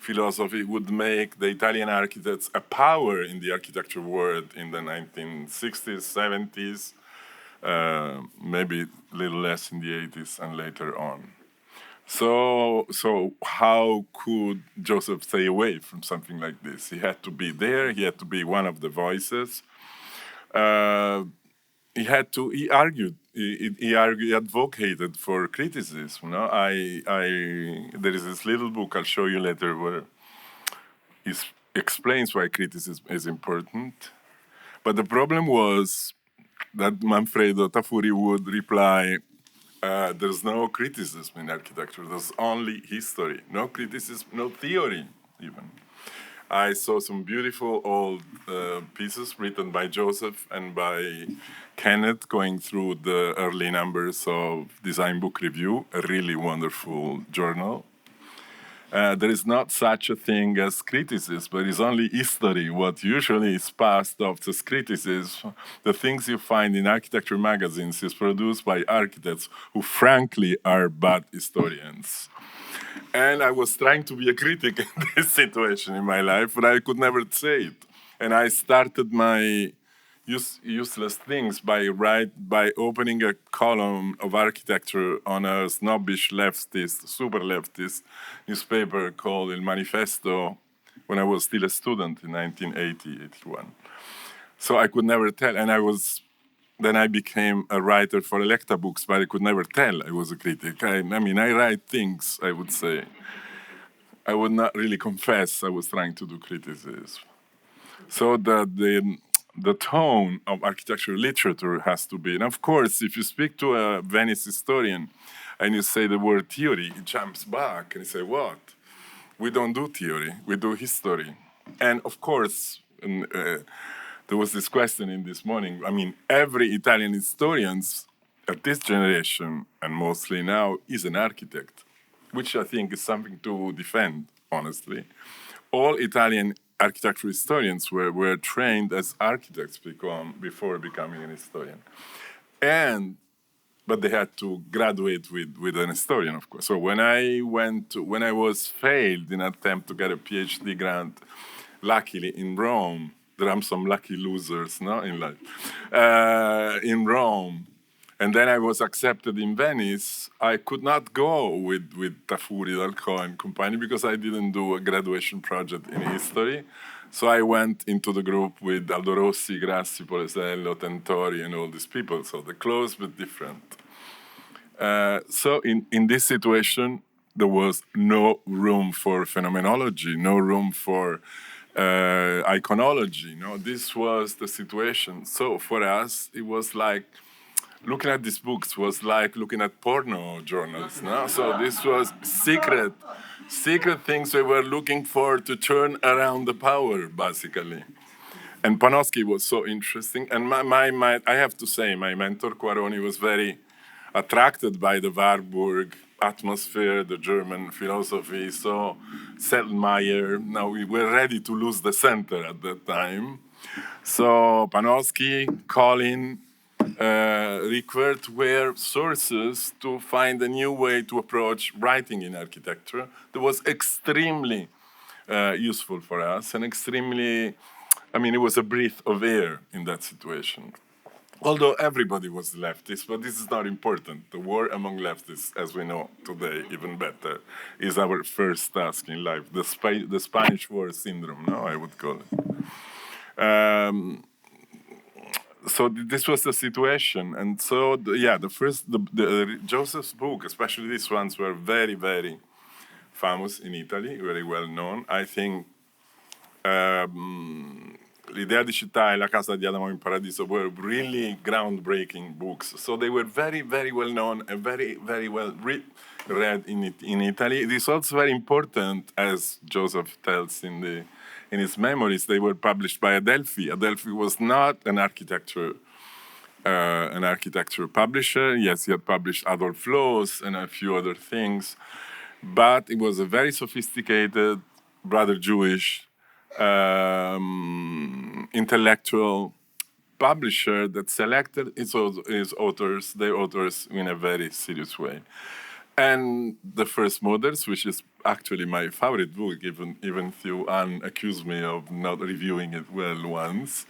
philosophy would make the Italian architects a power in the architecture world in the 1960s, 70s, maybe a little less in the 80s and later on. So how could Joseph stay away from something like this? He had to be there. He had to be one of the voices. He argued. He advocated for criticism. No, there is this little book I'll show you later where he explains why criticism is important. But the problem was that Manfredo Tafuri would reply, there's no criticism in architecture, there's only history. No criticism, no theory even. I saw some beautiful old pieces written by Joseph and by Kenneth going through the early numbers of Design Book Review, a really wonderful journal. There is not such a thing as criticism, but it's only history. What usually is passed off as criticism, the things you find in architecture magazines is produced by architects who frankly are bad historians. And I was trying to be a critic in this situation in my life, but I could never say it. And I started my useless things by opening a column of architecture on a snobbish leftist, super leftist newspaper called Il Manifesto when I was still a student in 1980, 81. So I could never tell, and then I became a writer for Electa Books, but I could never tell I was a critic. I mean, I write things, I would say. I would not really confess I was trying to do criticism. So the tone of architectural literature has to be, and of course, if you speak to a Venice historian and you say the word theory, he jumps back and he says, what? We don't do theory, we do history. And of course, there was this question in this morning. I mean, every Italian historian at this generation, and mostly now, is an architect, which I think is something to defend, honestly. All Italian architectural historians were trained as architects before becoming an historian. But they had to graduate with an historian, of course. So when I was failed in an attempt to get a PhD grant, luckily in Rome, there are some lucky losers, no, in life. In Rome, and then I was accepted in Venice. I could not go with Tafuri, Dalco, and company because I didn't do a graduation project in history. So I went into the group with Aldo Rossi, Grassi, Polesello, Tentori, and all these people. So they're close but different. So in this situation, there was no room for phenomenology, no room for iconology. No, this was the situation. So for us, it was like looking at these books was like looking at porno journals. No, so this was secret things we were looking for to turn around the power, basically. And Panofsky was so interesting. And my I have to say, my mentor Quaroni was very attracted by the Warburg atmosphere, the German philosophy. So Selmayr, now we were ready to lose the center at that time. So Panofsky, Colin, Rykwert were sources to find a new way to approach writing in architecture that was extremely useful for us and extremely, I mean, it was a breath of air in that situation. Although everybody was leftist, but this is not important. The war among leftists, as we know today, even better, is our first task in life. The Spanish War syndrome, no, I would call it. So this was the situation, and so Joseph's book, especially these ones, were very, very famous in Italy, very well known. I think L'idea di città e La casa di Adamo in Paradiso were really groundbreaking books. So they were very, very well known and very, very well read in Italy. It is also very important, as Joseph tells in his memories, they were published by Adelphi. Adelphi was not an architecture publisher. Yes, he had published Adolf Loos and a few other things, but it was a very sophisticated, rather Jewish, intellectual publisher that selected their authors in a very serious way. And The First Models, which is actually my favorite book, even if you accused me of not reviewing it well once.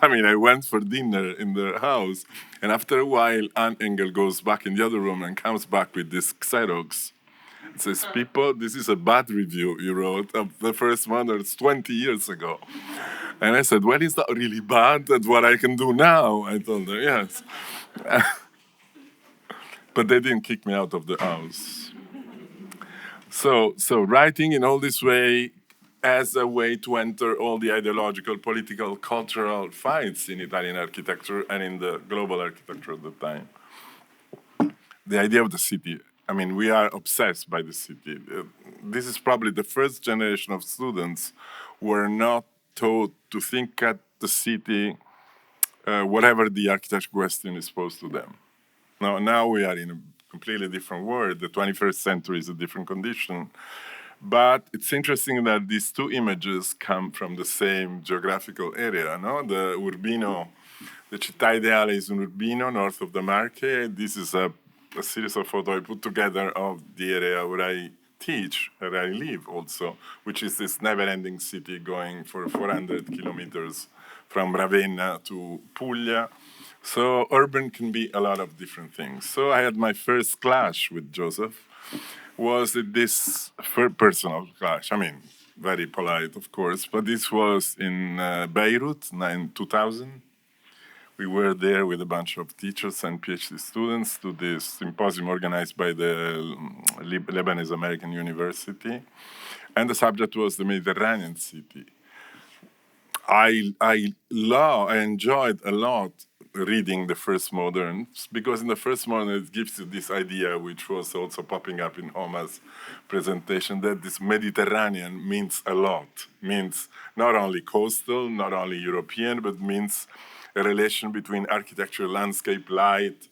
I mean, I went for dinner in their house, and after a while, Anne Engel goes back in the other room and comes back with this Xerox. It says, "People, this is a bad review you wrote of The First Models 20 years ago." And I said, "Well, it's not really bad. That's what I can do now." I told her, yes. But they didn't kick me out of the house. So writing in all this way as a way to enter all the ideological, political, cultural fights in Italian architecture and in the global architecture at the time. The idea of the city. I mean, we are obsessed by the city. This is probably the first generation of students who were not taught to think at the city, whatever the architecture question is posed to them. Now we are in a completely different world. The 21st century is a different condition. But it's interesting that these two images come from the same geographical area, no? The Urbino, the Città Ideale is in Urbino, north of the Marche. This is a series of photos I put together of the area where I teach, where I live also, which is this never-ending city going for 400 kilometers from Ravenna to Puglia. So urban can be a lot of different things. So I had my first clash with Joseph. Was this personal clash? I mean, very polite, of course, but this was in Beirut in 2000. We were there with a bunch of teachers and PhD students to this symposium organized by the Lebanese American University. And the subject was the Mediterranean city. I enjoyed a lot reading the First Moderns, because in the First Modern it gives you this idea, which was also popping up in Oma's presentation, that this Mediterranean means a lot, means not only coastal, not only European, but means a relation between architecture, landscape, light,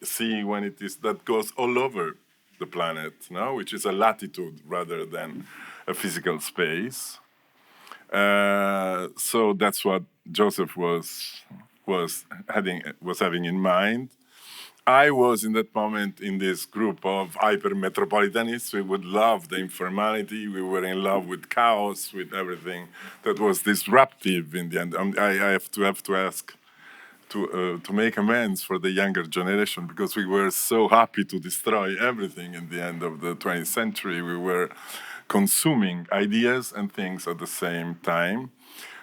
sea, when it is, that goes all over the planet, no? Which is a latitude rather than a physical space. So that's what Joseph was having in mind. I was in that moment in this group of hyper-metropolitanists. We would love the informality. We were in love with chaos, with everything that was disruptive in the end. I have to ask to make amends for the younger generation, because we were so happy to destroy everything in the end of the 20th century. We were consuming ideas and things at the same time.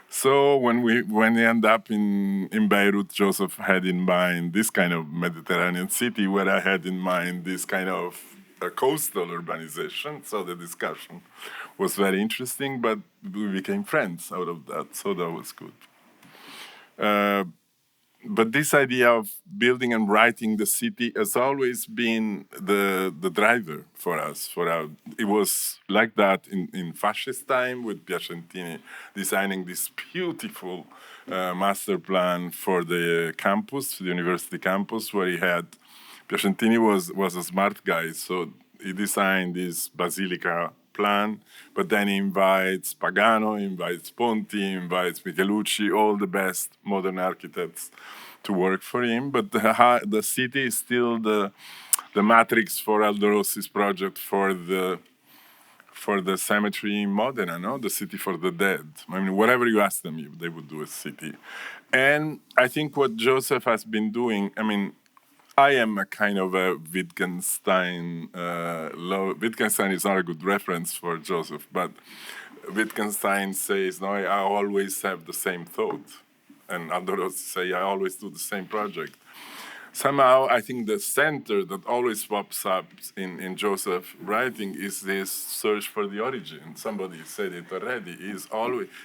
So when we end up in Beirut, Joseph had in mind this kind of Mediterranean city, where I had in mind this kind of coastal urbanization. So the discussion was very interesting, but we became friends out of that, so that was good. But this idea of building and writing the city has always been the driver for us. It was like that in fascist time, with Piacentini designing this beautiful master plan for the campus, the university campus, where Piacentini was a smart guy, so he designed this basilica plan, but then he invites Pagano, invites Ponti, invites Michelucci, all the best modern architects to work for him. But the city is still the matrix for Aldo Rossi's project for the cemetery in Modena, no? The city for the dead. I mean, whatever you ask them, they would do a city. And I think what Joseph has been doing, I mean, I am a kind of a Wittgenstein. Wittgenstein is not a good reference for Joseph, but Wittgenstein says, "No, I always have the same thought," and Aldo Rossi say, "I always do the same project." Somehow, I think the center that always pops up in Joseph writing is this search for the origin. Somebody said it already.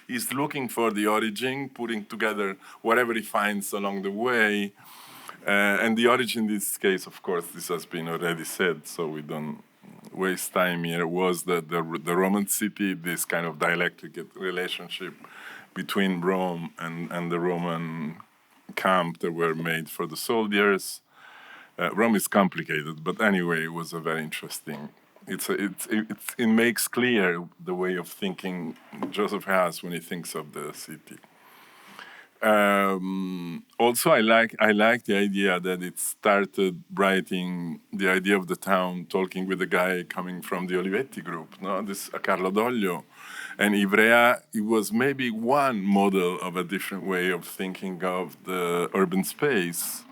He's looking for the origin, putting together whatever he finds along the way. And the origin in this case, of course, this has been already said, so we don't waste time here, was the Roman city, this kind of dialectic relationship between Rome and the Roman camp that were made for the soldiers. Rome is complicated, but anyway, it was a very interesting. It makes clear the way of thinking Joseph has when he thinks of the city. Also, I like the idea that it started writing the idea of the town, talking with the guy coming from the Olivetti group, no? This Carlo Doglio and Ivrea. It was maybe one model of a different way of thinking of the urban space.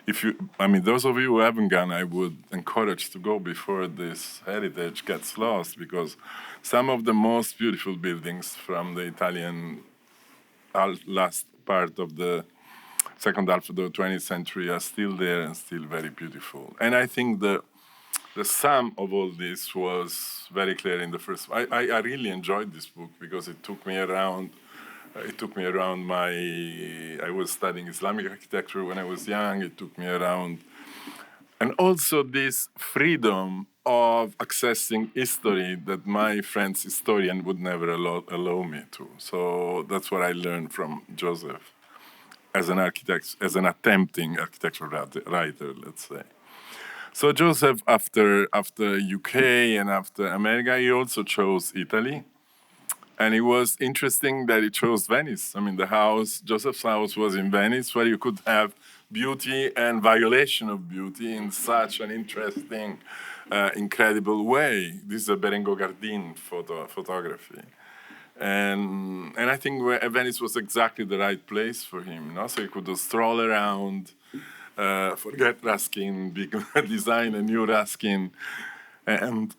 Those of you who haven't gone, I would encourage to go before this heritage gets lost, because some of the most beautiful buildings from the Italian last part of the second half of the 20th century are still there and still very beautiful. And I think the sum of all this was very clear in the first. I really enjoyed this book because it took me around. I was studying Islamic architecture when I was young. It took me around, and also this freedom of accessing history that my friend's historian would never allow me to. So that's what I learned from Joseph as an architect, as an attempting architectural writer, let's say. So Joseph, after UK and after America, he also chose Italy. And it was interesting that he chose Venice. I mean, Joseph's house was in Venice, where you could have beauty and violation of beauty in such an interesting, incredible way. This is a Berengo Gardin photography. And I think Venice was exactly the right place for him. No? So he could just stroll around, forget Ruskin, design a new Ruskin, and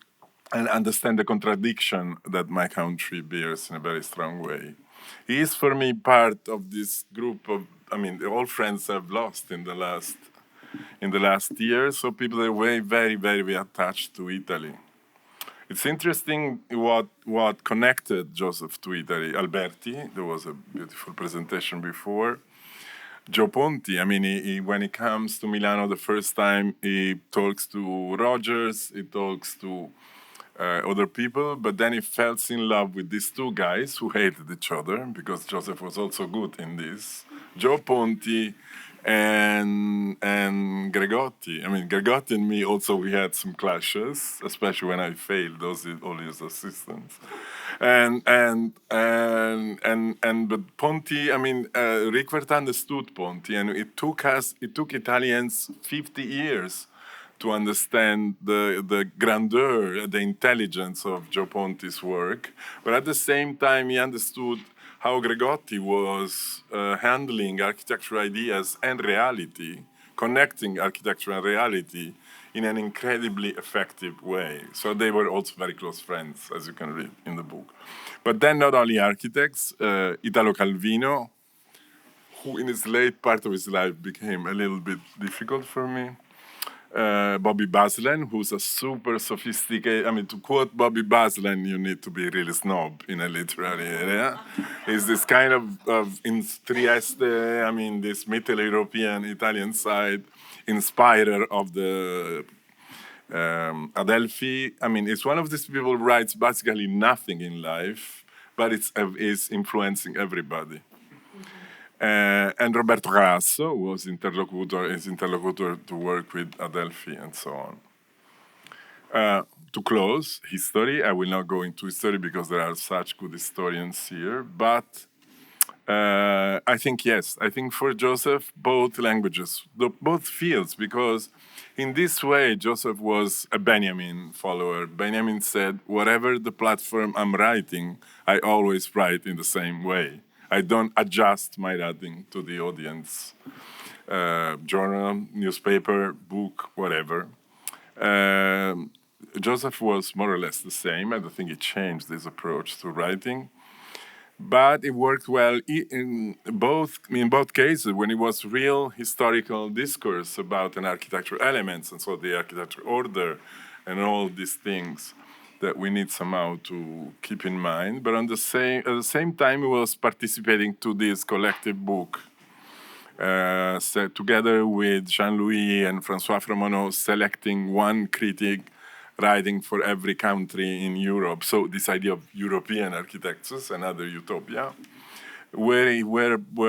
understand the contradiction that my country bears in a very strong way. He is, for me, part of this group of, all friends I've lost in the last year, so people are very, very, very attached to Italy. It's interesting what connected Joseph to Italy. Alberti, there was a beautiful presentation before. Joe Ponti, when he comes to Milano the first time, he talks to Rogers, he talks to other people, but then he fell in love with these two guys who hated each other, because Joseph was also good in this. Joe Ponti and Gregotti. Gregotti and me also, we had some clashes, especially when I failed all his assistants. But Ponti, Rykwert understood Ponti, and it took Italians 50 years to understand the grandeur, the intelligence of Joe Ponti's work. But at the same time, he understood how Gregotti was handling architectural ideas and reality, connecting architecture and reality in an incredibly effective way. So they were also very close friends, as you can read in the book. But then not only architects, Italo Calvino, who in his late part of his life became a little bit difficult for me. Bobby Baslen, who's a super sophisticated, to quote Bobby Baslen, you need to be really snob in a literary area. He's this kind of in Trieste, this Middle European, Italian side, inspirer of the Adelphi. It's one of these people who writes basically nothing in life, but is influencing everybody. And Roberto Grasso was his interlocutor to work with Adelphi and so on. To close, history. I will not go into history because there are such good historians here, but I think for Joseph, both languages, both fields, because in this way, Joseph was a Benjamin follower. Benjamin said, whatever the platform I'm writing, I always write in the same way. I don't adjust my writing to the audience. Journal, newspaper, book, whatever. Joseph was more or less the same. I don't think he changed his approach to writing. But it worked well in both cases when it was real historical discourse about an architectural elements, and so the architectural order and all these things that we need somehow to keep in mind. But at the same time, he was participating to this collective book together with Jean-Louis and François Fromenot, selecting one critic writing for every country in Europe. So this idea of European architectures, another utopia, where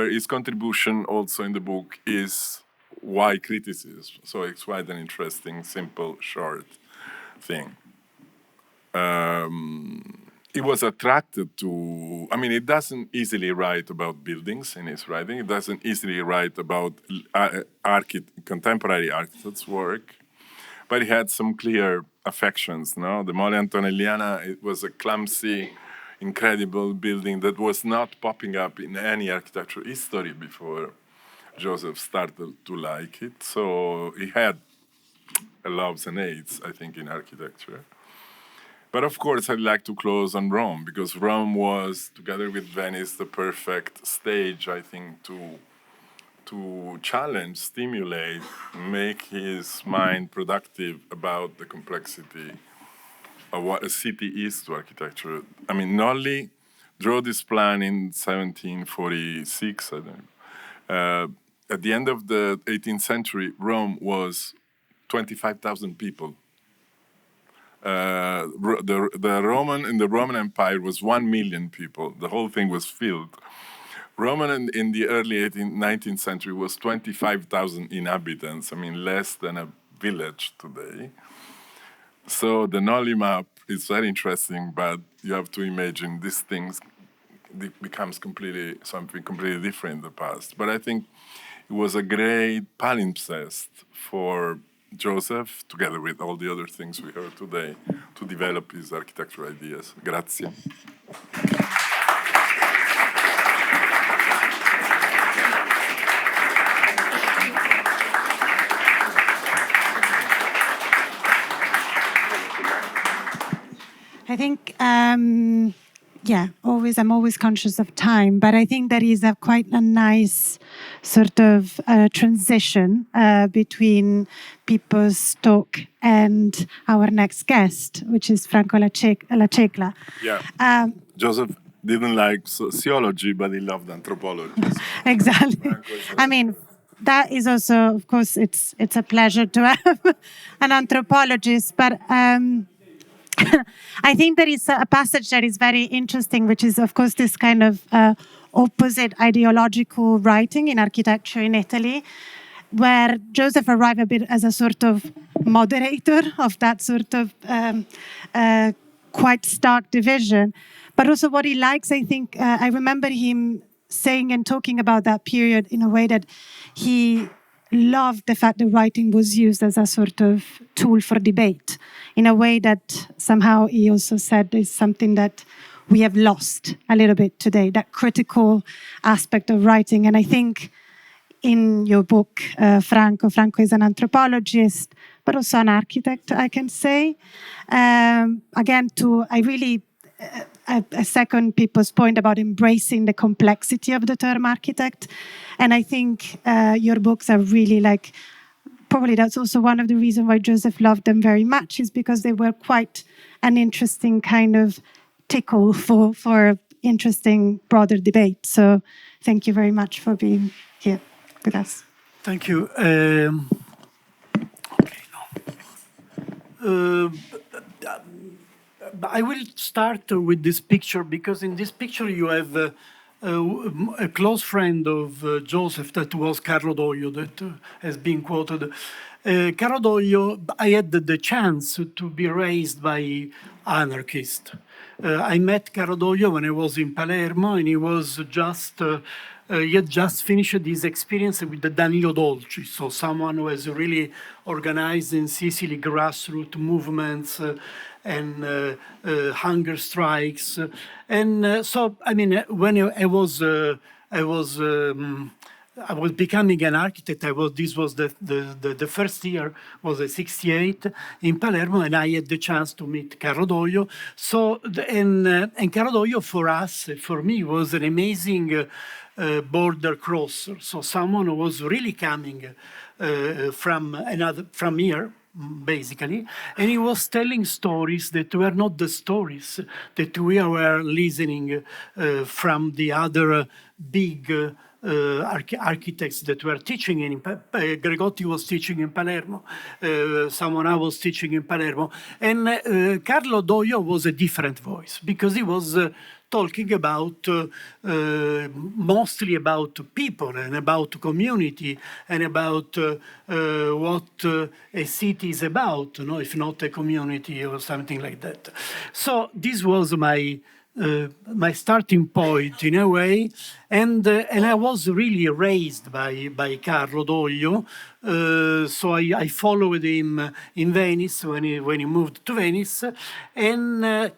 his contribution also in the book is why criticism. So it's quite an interesting, simple, short thing. he was attracted to, I mean, he doesn't easily write about buildings in his writing. He doesn't easily write about contemporary architects' work, but he had some clear affections, no? The Mole Antonelliana, it was a clumsy, incredible building that was not popping up in any architectural history before Joseph started to like it. So he had loves and hates, I think, in architecture. But of course, I'd like to close on Rome, because Rome was, together with Venice, the perfect stage, I think, to challenge, stimulate, make his mind productive about the complexity of what a city is to architecture. I mean, Nolli drew this plan in 1746, I think. At the end of the 18th century, Rome was 25,000 people. The Roman Empire was 1 million people. The whole thing was filled. Roman in the early 19th century was 25,000 inhabitants. I mean, less than a village today. So the Nolli map is very interesting, but you have to imagine these things becomes something completely different in the past. But I think it was a great palimpsest for Joseph, together with all the other things we heard today, to develop his architectural ideas. Grazie. I think, I'm always conscious of time, but I think there is quite a nice sort of transition between Pippo's talk and our next guest, which is Franco La Cecla. Yeah. Joseph didn't like sociology, but he loved anthropology. So. Exactly. I mean, that is also, of course, it's a pleasure to have an anthropologist, but I think there is a passage that is very interesting, which is, of course, this kind of opposite ideological writing in architecture in Italy, where Joseph arrived a bit as a sort of moderator of that sort of quite stark division. But also what he likes, I think, I remember him saying and talking about that period in a way that he loved the fact that writing was used as a sort of tool for debate, in a way that somehow he also said is something that we have lost a little bit today, that critical aspect of writing. And I think in your book, Franco is an anthropologist, but also an architect, I can say. Again, I second Pippo's point about embracing the complexity of the term architect. And I think your books are really probably that's also one of the reasons why Joseph loved them very much, is because they were quite an interesting kind of tickle for interesting broader debate. So thank you very much for being here with us. Thank you. I will start with this picture, because in this picture you have a close friend of Joseph, that was Carlo Doglio, that has been quoted. Carlo Doglio, I had the chance to be raised by anarchists. I met Carlo Doglio when I was in Palermo, and he was he had just finished his experience with the Danilo Dolci, so someone who has really organized in Sicily grassroots movements and hunger strikes. And so, I mean, when I was becoming an architect. This was the first year, was a 68 in Palermo, and I had the chance to meet Carlo Doglio. So, and Carlo Doglio for me, was an amazing border crosser. So someone who was really coming from here, basically, and he was telling stories that were not the stories that we were listening from the other big architects that were teaching in Gregotti was teaching in Palermo, someone else was teaching in Palermo, and Carlo Doglio was a different voice, because he was talking about mostly about people and about community and about what a city is about, if not a community or something like that. So this was my starting point in a way, and I was really raised by Carlo Doglio. So I followed him in Venice when he moved to Venice, and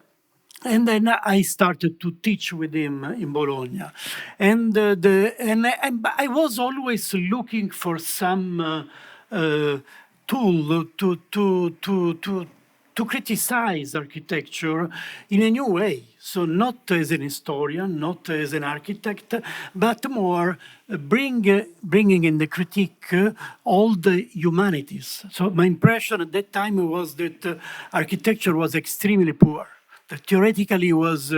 then I started to teach with him in Bologna, and I was always looking for some tool to criticize architecture in a new way. So not as an historian, not as an architect, but more bringing in the critique all the humanities. So my impression at that time was that architecture was extremely poor, that theoretically was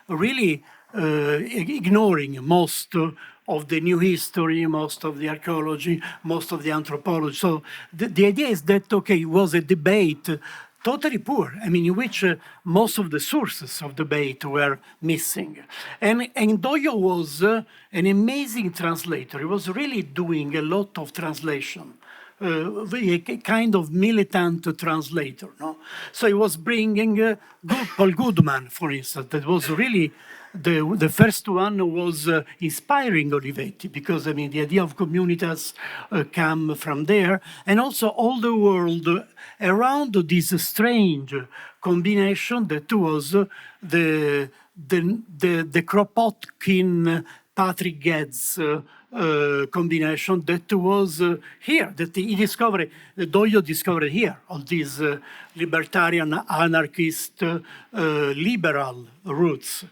really ignoring most of the new history, most of the archaeology, most of the anthropology. So the idea is that, okay, it was a debate totally poor, I mean, in which most of the sources of debate were missing. And Doglio was an amazing translator. He was really doing a lot of translation. A kind of militant translator, no? So he was bringing Paul Goodman, for instance, that was really the first one was inspiring Olivetti, because I mean the idea of communitas come from there, and also all the world around this strange combination that was the Kropotkin Patrick Geddes combination that was here, that he discovered, Doglio discovered here, all these libertarian, anarchist, liberal roots.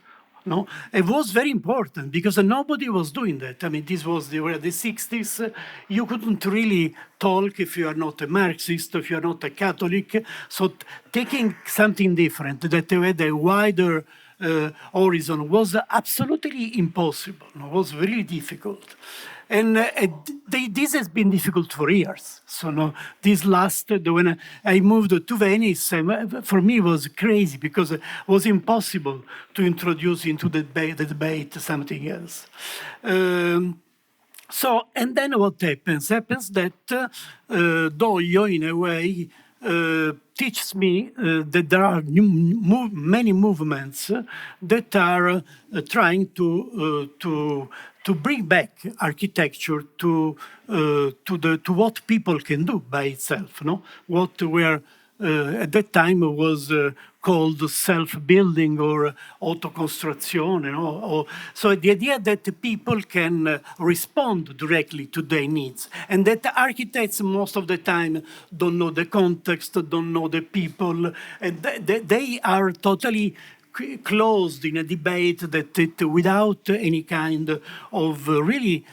No, it was very important because nobody was doing that. I mean, this was the 60s. You couldn't really talk if you are not a Marxist, if you are not a Catholic. So taking something different that had a wider horizon was absolutely impossible. It was really difficult. And this has been difficult for years. So no, this lasted, when I moved to Venice, for me it was crazy because it was impossible to introduce into the debate something else. So, and then what happens? Happens that Doglio, in a way, teaches me that there are many movements that are trying to bring back architecture to what people can do by itself. No, what were at that time was called self-building or autocostruzione. So the idea that the people can respond directly to their needs, and that the architects most of the time don't know the context, don't know the people, and they are totally closed in a debate that without any kind of really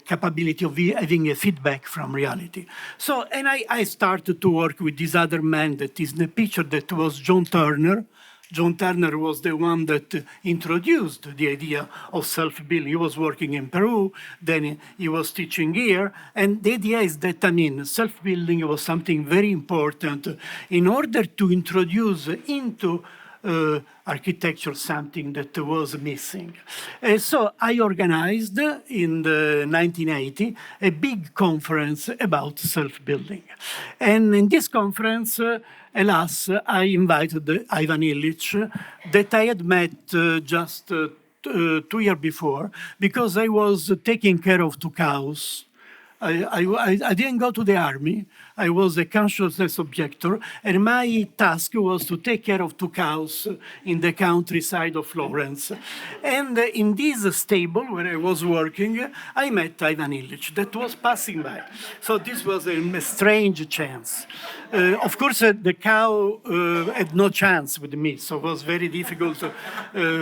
capability of having a feedback from reality. So, and I started to work with this other man that is in the picture, that was John Turner. John Turner was the one that introduced the idea of self-building. He was working in Peru, then he was teaching here, and the idea is that, I mean, self-building was something very important in order to introduce into architecture something that was missing. So I organized in the 1980 a big conference about self-building. And in this conference, alas, I invited Ivan Illich, that I had met just 2 years before, because I was taking care of 2 cows. I didn't go to the army. I was a consciousness objector, and my task was to take care of 2 cows in the countryside of Florence. And in this stable where I was working, I met Ivan Illich that was passing by. So this was a strange chance. Of course, the cow had no chance with me, so it was very difficult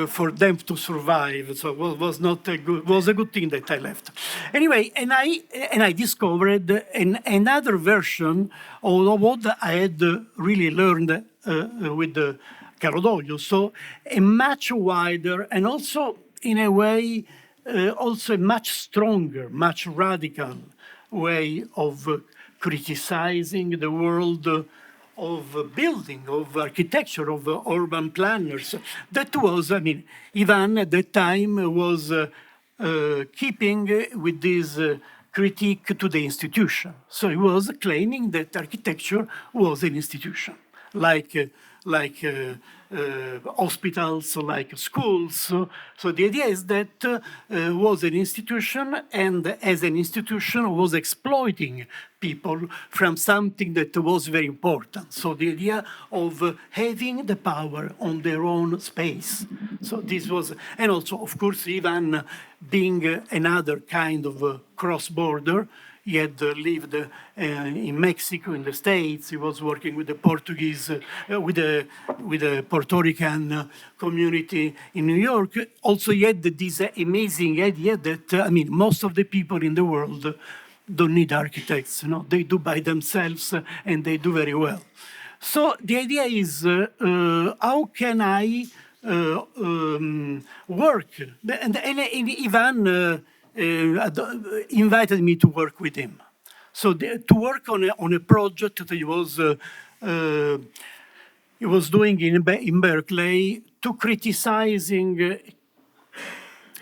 for them to survive. So it was not a good. Was a good thing that I left. Anyway, and I discovered another version of what I had really learned with Carlo Doglio. So a much wider and also, in a way, also a much stronger, much radical way of criticizing the world building, of architecture, of urban planners. That was, I mean, Ivan at that time was keeping with this critique to the institution. So he was claiming that architecture was an institution, like hospitals, like schools. So the idea is that was an institution, and as an institution was exploiting people from something that was very important. So the idea of having the power on their own space. So this was, and also, of course, Ivan being another kind of cross-border. He had lived in Mexico, in the States. He was working with the Portuguese, with the Puerto Rican community in New York. Also, he had this amazing idea that, I mean, most of the people in the world don't need architects. You know, they do by themselves, and they do very well. So the idea is, how can I work? And Ivan invited me to work with him. So to work on a project that he was doing in Berkeley, to criticizing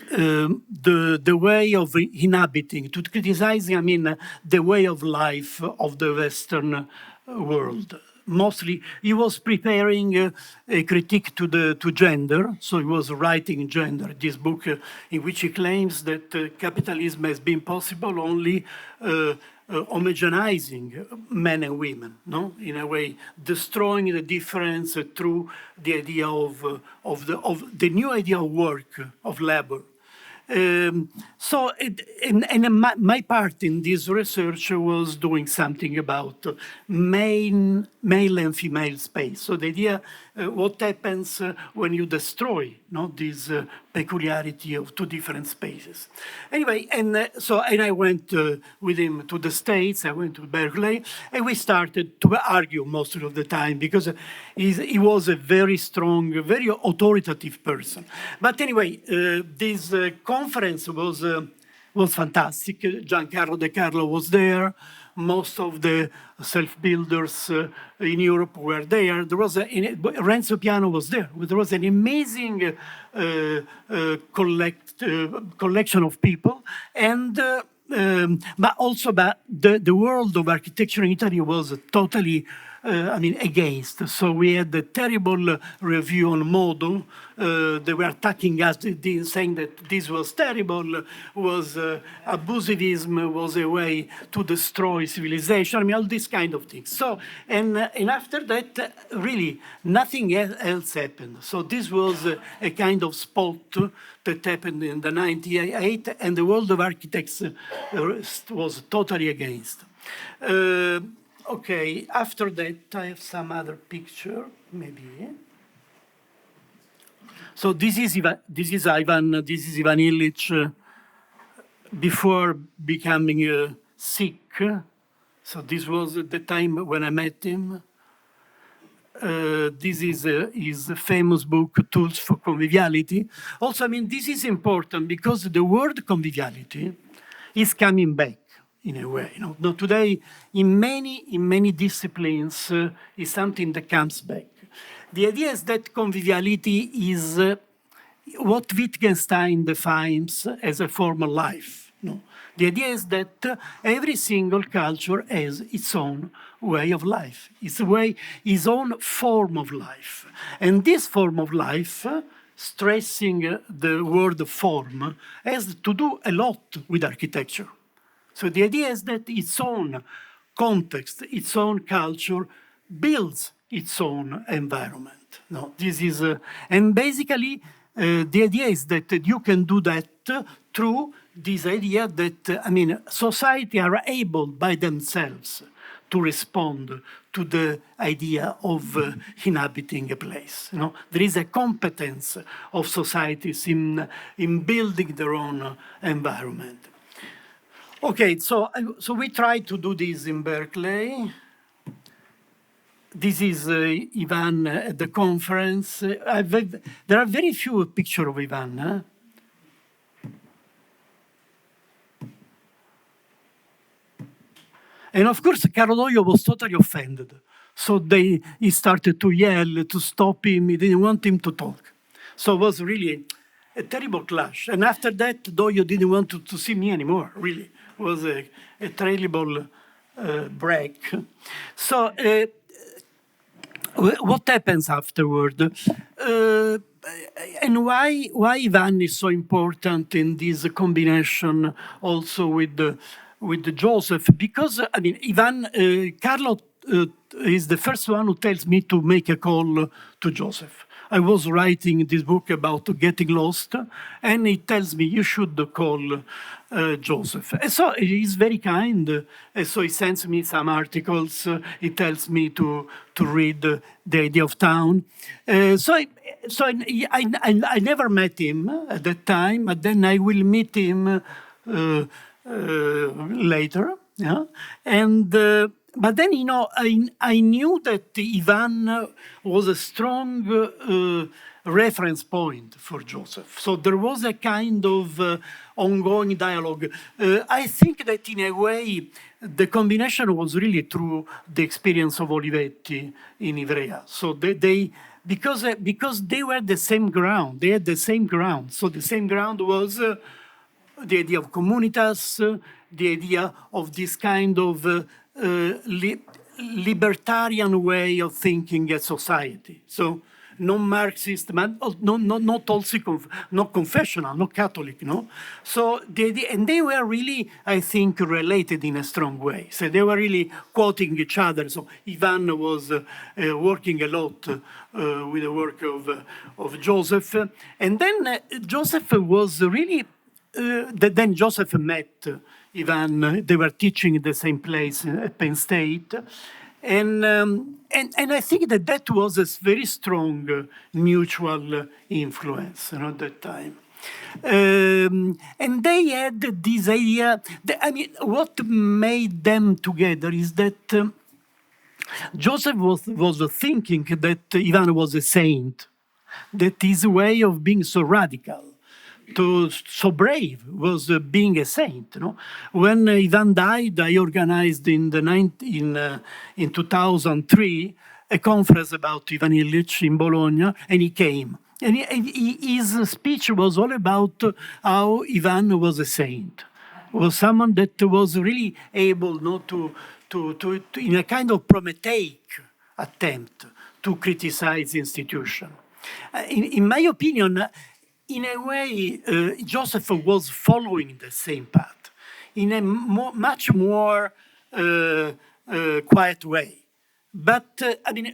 the way of inhabiting, to criticizing, I mean, the way of life of the Western world. Mostly, he was preparing a critique to gender, so he was writing gender, this book in which he claims that capitalism has been possible only homogenizing men and women, no? In a way, destroying the difference through the idea of the new idea of work, of labor. So my part in this research was doing something about male and female space. So the idea, what happens when you destroy, this peculiarity of two different spaces. Anyway, and I went with him to the States. I went to Berkeley, and we started to argue most of the time because he was a very strong, very authoritative person. But anyway, this conference was fantastic. Giancarlo De Carlo was there. Most of the self-builders in Europe were there. There was Renzo Piano was there. There was an amazing collection of people, and but also the world of architecture in Italy was totally against. So we had a terrible review on Modo. They were attacking us, saying that this was terrible, was abusivism, was a way to destroy civilization. All these kind of things. So, and after that, really, nothing else happened. So this was a kind of spot that happened in the 98, and the world of architects was totally against. Okay, after that, I have some other picture, maybe. So this is Ivan Illich before becoming sick. So this was the time when I met him. This is his famous book, Tools for Conviviality. Also, this is important because the word conviviality is coming back. In a way, Now, today, in many disciplines, is something that comes back. The idea is that conviviality is what Wittgenstein defines as a form of life. The idea is that every single culture has its own way of life, its own form of life, and this form of life, stressing the word form, has to do a lot with architecture. So the idea is that its own context, its own culture, builds its own environment. This is, and basically, the idea is that you can do that through this idea that, society are able by themselves to respond to the idea of inhabiting a place. There is a competence of societies in building their own environment. Okay, so we tried to do this in Berkeley. This is Ivan at the conference. There are very few pictures of Ivan. And of course, Carlo Doio was totally offended. So he started to yell to stop him. He didn't want him to talk. So it was really a terrible clash. And after that, Doyo didn't want to see me anymore, really. It was a terrible break. So what happens afterward? And why Ivan is so important in this combination also with Joseph? Because, I mean, Carlo is the first one who tells me to make a call to Joseph. I was writing this book about getting lost, and he tells me, you should call Joseph. And so he's very kind. And so he sends me some articles. He tells me to read The Idea of Town. So I never met him at that time, but then I will meet him later. Yeah? And but then, you know, I knew that Ivan was a strong reference point for Joseph. So there was a kind of ongoing dialogue. I think that in a way, the combination was really through the experience of Olivetti in Ivrea. So because they were the same ground, they had the same ground. So the same ground was the idea of communitas, the idea of this kind of libertarian way of thinking at society. So non-Marxist, not also not confessional, not Catholic, no? So and they were really, I think, related in a strong way. So they were really quoting each other. So Ivan was working a lot with the work of Joseph. And then Joseph was really, then Joseph met Ivan. They were teaching in the same place at Penn State. And I think that was a very strong mutual influence at that time. And they had this idea, I mean, what made them together is that Joseph was thinking that Ivan was a saint, that his way of being so radical, so brave, was being a saint. You know? When Ivan died, I organized in 2003 a conference about Ivan Illich in Bologna, and he came. And his speech was all about how Ivan was a saint, was someone that was really able not to in a kind of Prometheic attempt to criticize the institution. In my opinion, in a way, Joseph was following the same path in a much more quiet way. But, I mean,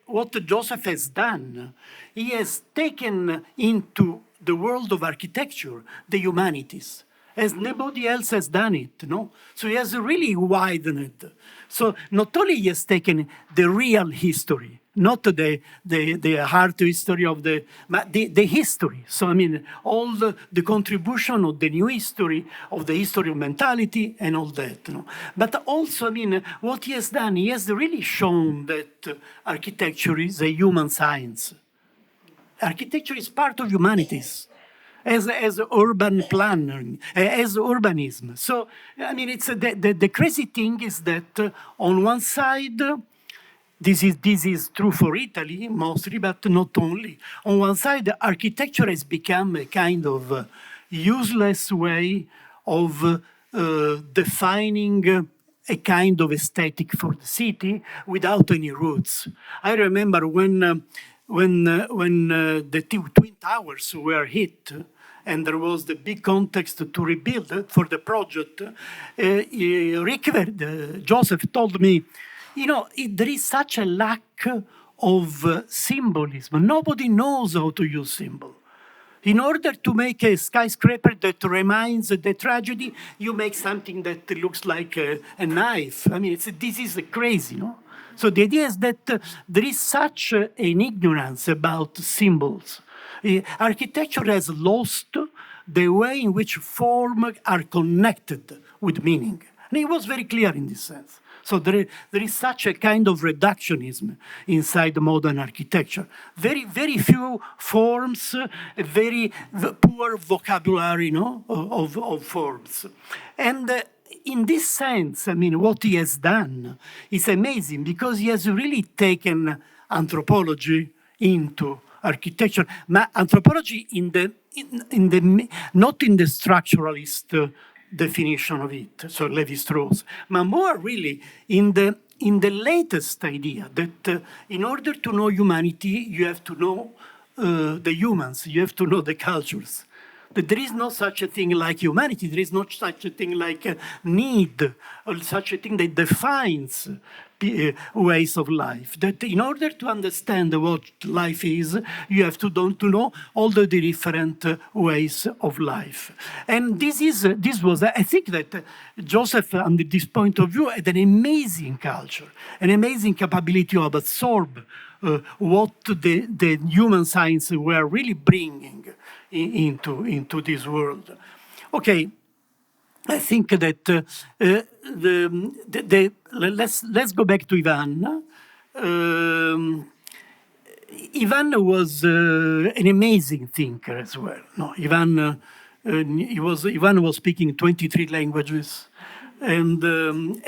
what Joseph has done, he has taken into the world of architecture the humanities, as nobody else has done it, no? So he has really widened. So not only he has taken the real history, not the art history of the history. So I mean, all the contribution of the new history, of the history of mentality and all that. You know? But also, I mean, what he has done, he has really shown that architecture is a human science. Architecture is part of humanities. As urban planning, as urbanism. So, I mean, it's the crazy thing is that on one side, this is true for Italy mostly, but not only. On one side, architecture has become a kind of useless way of defining a kind of aesthetic for the city without any roots. I remember when the Twin Towers were hit, and there was the big context to rebuild for the project, Rykwert, Joseph told me, you know, there is such a lack of symbolism. Nobody knows how to use symbol. In order to make a skyscraper that reminds the tragedy, you make something that looks like a knife. I mean, this is crazy, no? So the idea is that there is such an ignorance about symbols. Architecture has lost the way in which forms are connected with meaning. And it was very clear in this sense. So there is such a kind of reductionism inside modern architecture. Very, very few forms, very poor vocabulary, of forms. And in this sense, I mean, what he has done is amazing because he has really taken anthropology into architecture, but anthropology not in the structuralist definition of it, so Levi-Strauss, but more really in the latest idea that in order to know humanity, you have to know the humans, you have to know the cultures. That there is no such a thing like humanity, there is not such a thing like a need, or such a thing that defines ways of life. That in order to understand what life is, you have to know all the different ways of life. And this was, I think that Joseph, under this point of view, had an amazing culture, an amazing capability to absorb what the human science were really bringing into this world. Okay, I think that let's go back to Ivan. Ivan was an amazing thinker as well. No, Ivan was speaking 23 languages, and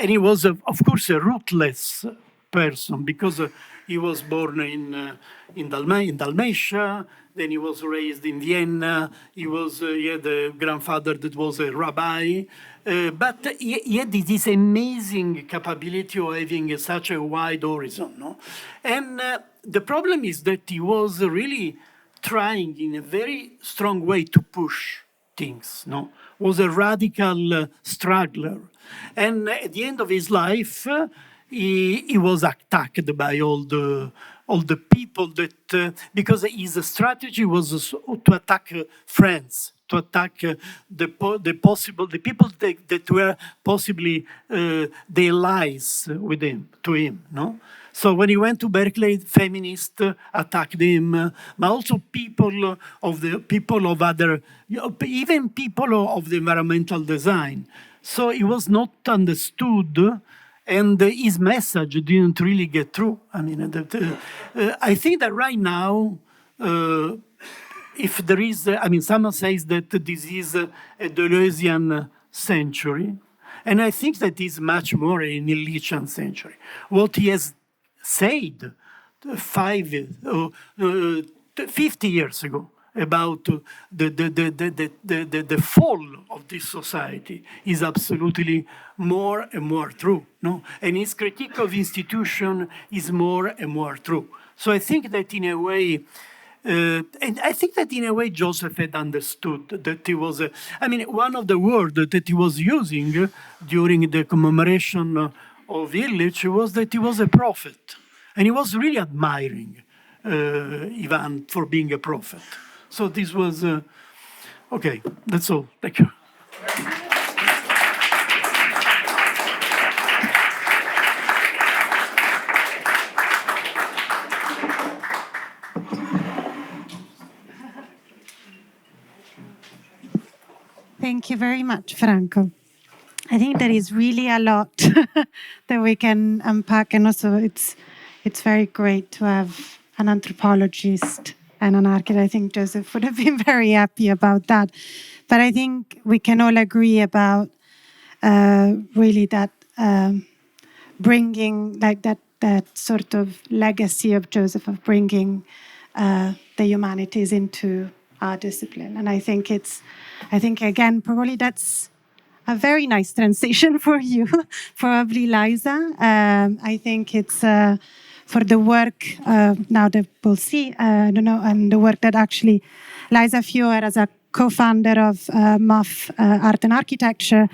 he was of course a ruthless person because he was born in Dalmatia. Then he was raised in Vienna. He had a grandfather that was a rabbi. But he had this amazing capability of having such a wide horizon. No? And the problem is that he was really trying in a very strong way to push things. No? Was a radical struggler. And at the end of his life, he was attacked by all the people that, because his strategy was to attack friends, to attack the people that were possibly the allies to him, no? So when he went to Berkeley, feminists attacked him, but also people of other, even people of the environmental design. So he was not understood. And his message didn't really get through. I mean, I think that right now, if there is, someone says that this is a Deleuzian century, and I think that is much more an Illichian century. What he has said 50 years ago about the fall of this society is absolutely more and more true, no? And his critique of institution is more and more true. So I think that in a way, Joseph had understood that he was, one of the words that he was using during the commemoration of Illich was that he was a prophet. And he was really admiring Ivan for being a prophet. So this was, okay, that's all. Thank you. Thank you very much, Franco. I think there is really a lot that we can unpack, and also it's very great to have an anthropologist and an architect. I think Joseph would have been very happy about that. But I think we can all agree about really that bringing like that sort of legacy of Joseph of bringing the humanities into our discipline. And I think again, probably that's a very nice transition for you, probably Liza. I think it's for the work now that we'll see, and the work that actually Liza Fiore, as a co-founder of MAF Art and Architecture,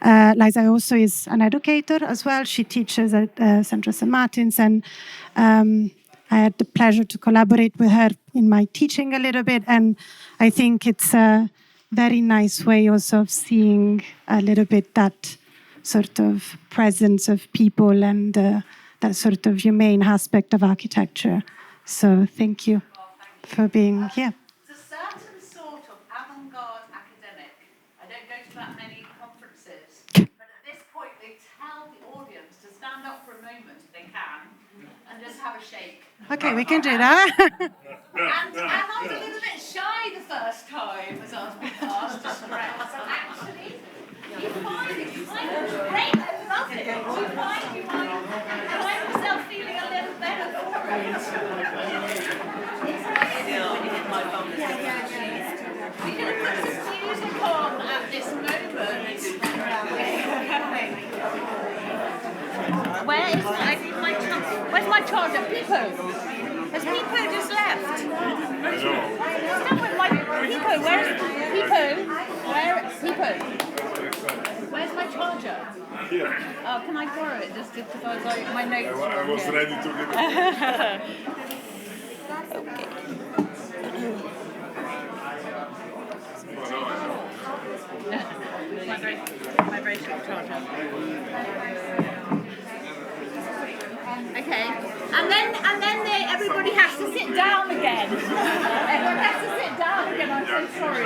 Liza also is an educator as well. She teaches at Central St. Martin's, and I had the pleasure to collaborate with her in my teaching a little bit, and I think it's a very nice way also of seeing a little bit that sort of presence of people and that sort of humane aspect of architecture. So thank you for being here. It's a certain sort of avant-garde academic. I don't go to that many conferences, but at this point they tell the audience to stand up for a moment if they can and just have a shake. Okay, we can do that. And I was a little bit shy the first time as I was being asked to stretch. So actually, you find it Great, I love it. Do you mind? I find myself feeling a little better for it. We're going to put some music on at this moment. Where's my charger? Pipo. Has Pipo just left? Still with my Pipo. Where's Pipo? Pipo? Where's my charger? Here. Oh, can I borrow it just because I was like my notes? I was ready to give it. My very short charger. Okay, and then everybody has to sit down again. Everyone has to sit down again. I'm so sorry.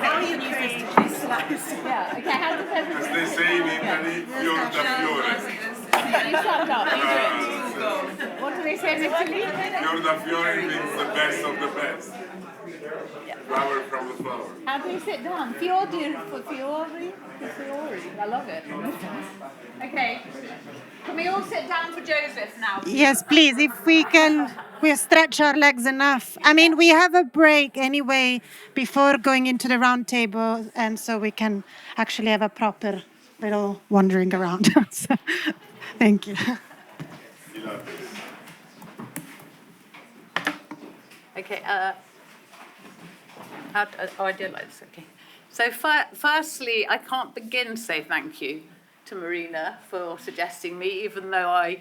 How are you use this to be sliced? Yeah. Okay. How does everybody? As they say in Italy, fior da fiore. You shut up. You do it. What do they say in Italy? Fior da fiore means the best of the best. Flower from the flower. How do you sit down? Fiori. I love it. Okay. Can we all sit down for Joseph now? Yes, please, if we can, we stretch our legs enough. I mean, we have a break anyway before going into the round table, and so we can actually have a proper little wandering around. So, thank you. Okay. I did like this. Okay. So firstly, I can't begin to say thank you to Marina for suggesting me, even though I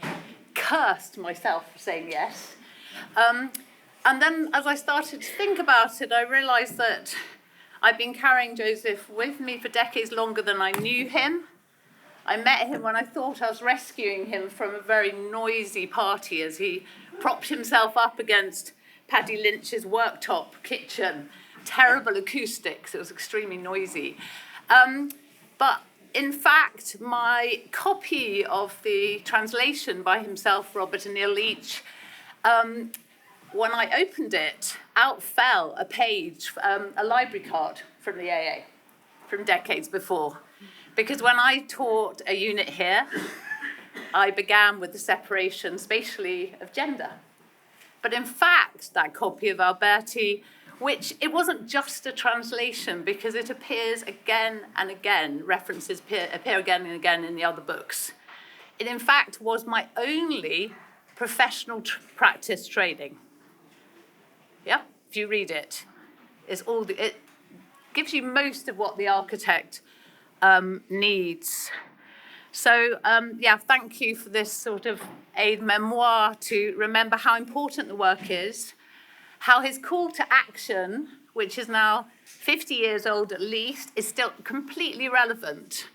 cursed myself for saying yes. And then as I started to think about it, I realised that I've been carrying Joseph with me for decades longer than I knew him. I met him when I thought I was rescuing him from a very noisy party as he propped himself up against Paddy Lynch's worktop kitchen. Terrible acoustics, it was extremely noisy. But in fact, my copy of the translation by himself, Robert and Neil Leach, when I opened it, out fell a page, a library card from the AA from decades before. Because when I taught a unit here, I began with the separation spatially of gender. But in fact, that copy of Alberti, which it wasn't just a translation because it appears again and again, references appear again and again in the other books. It in fact was my only professional practice training. Yeah, if you read it, it gives you most of what the architect needs. So thank you for this sort of aid memoir to remember how important the work is, how his call to action, which is now 50 years old at least, is still completely relevant.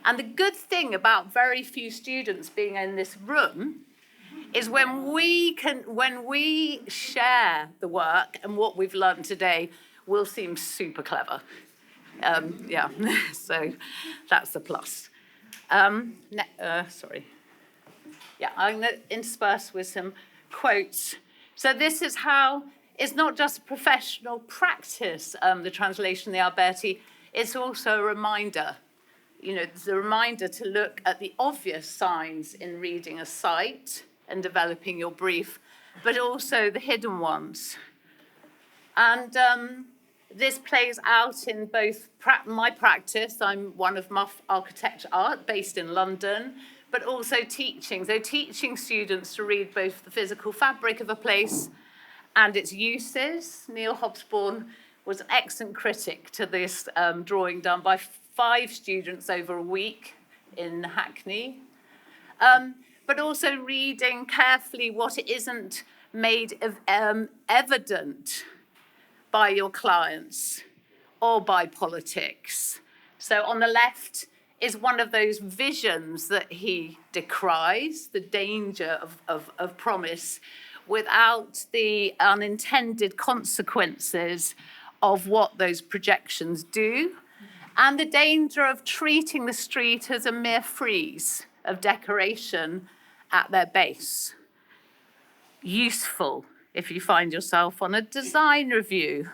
And the good thing about very few students being in this room is when we share the work and what we've learned today, we'll seem super clever. So that's a plus. I'm going to intersperse with some quotes. So this is how it's not just professional practice, the translation of the Alberti, it's also a reminder. You know, it's a reminder to look at the obvious signs in reading a site and developing your brief, but also the hidden ones. And this plays out in both my practice. I'm one of Muff Architecture Art, based in London, but also teaching. So teaching students to read both the physical fabric of a place and its uses. Neil Hobsbawm was an excellent critic to this drawing done by 5 students over a week in Hackney. But also reading carefully what isn't made evident by your clients or by politics. So on the left is one of those visions that he decries, the danger of promise, without the unintended consequences of what those projections do, and the danger of treating the street as a mere frieze of decoration at their base. Useful if you find yourself on a design review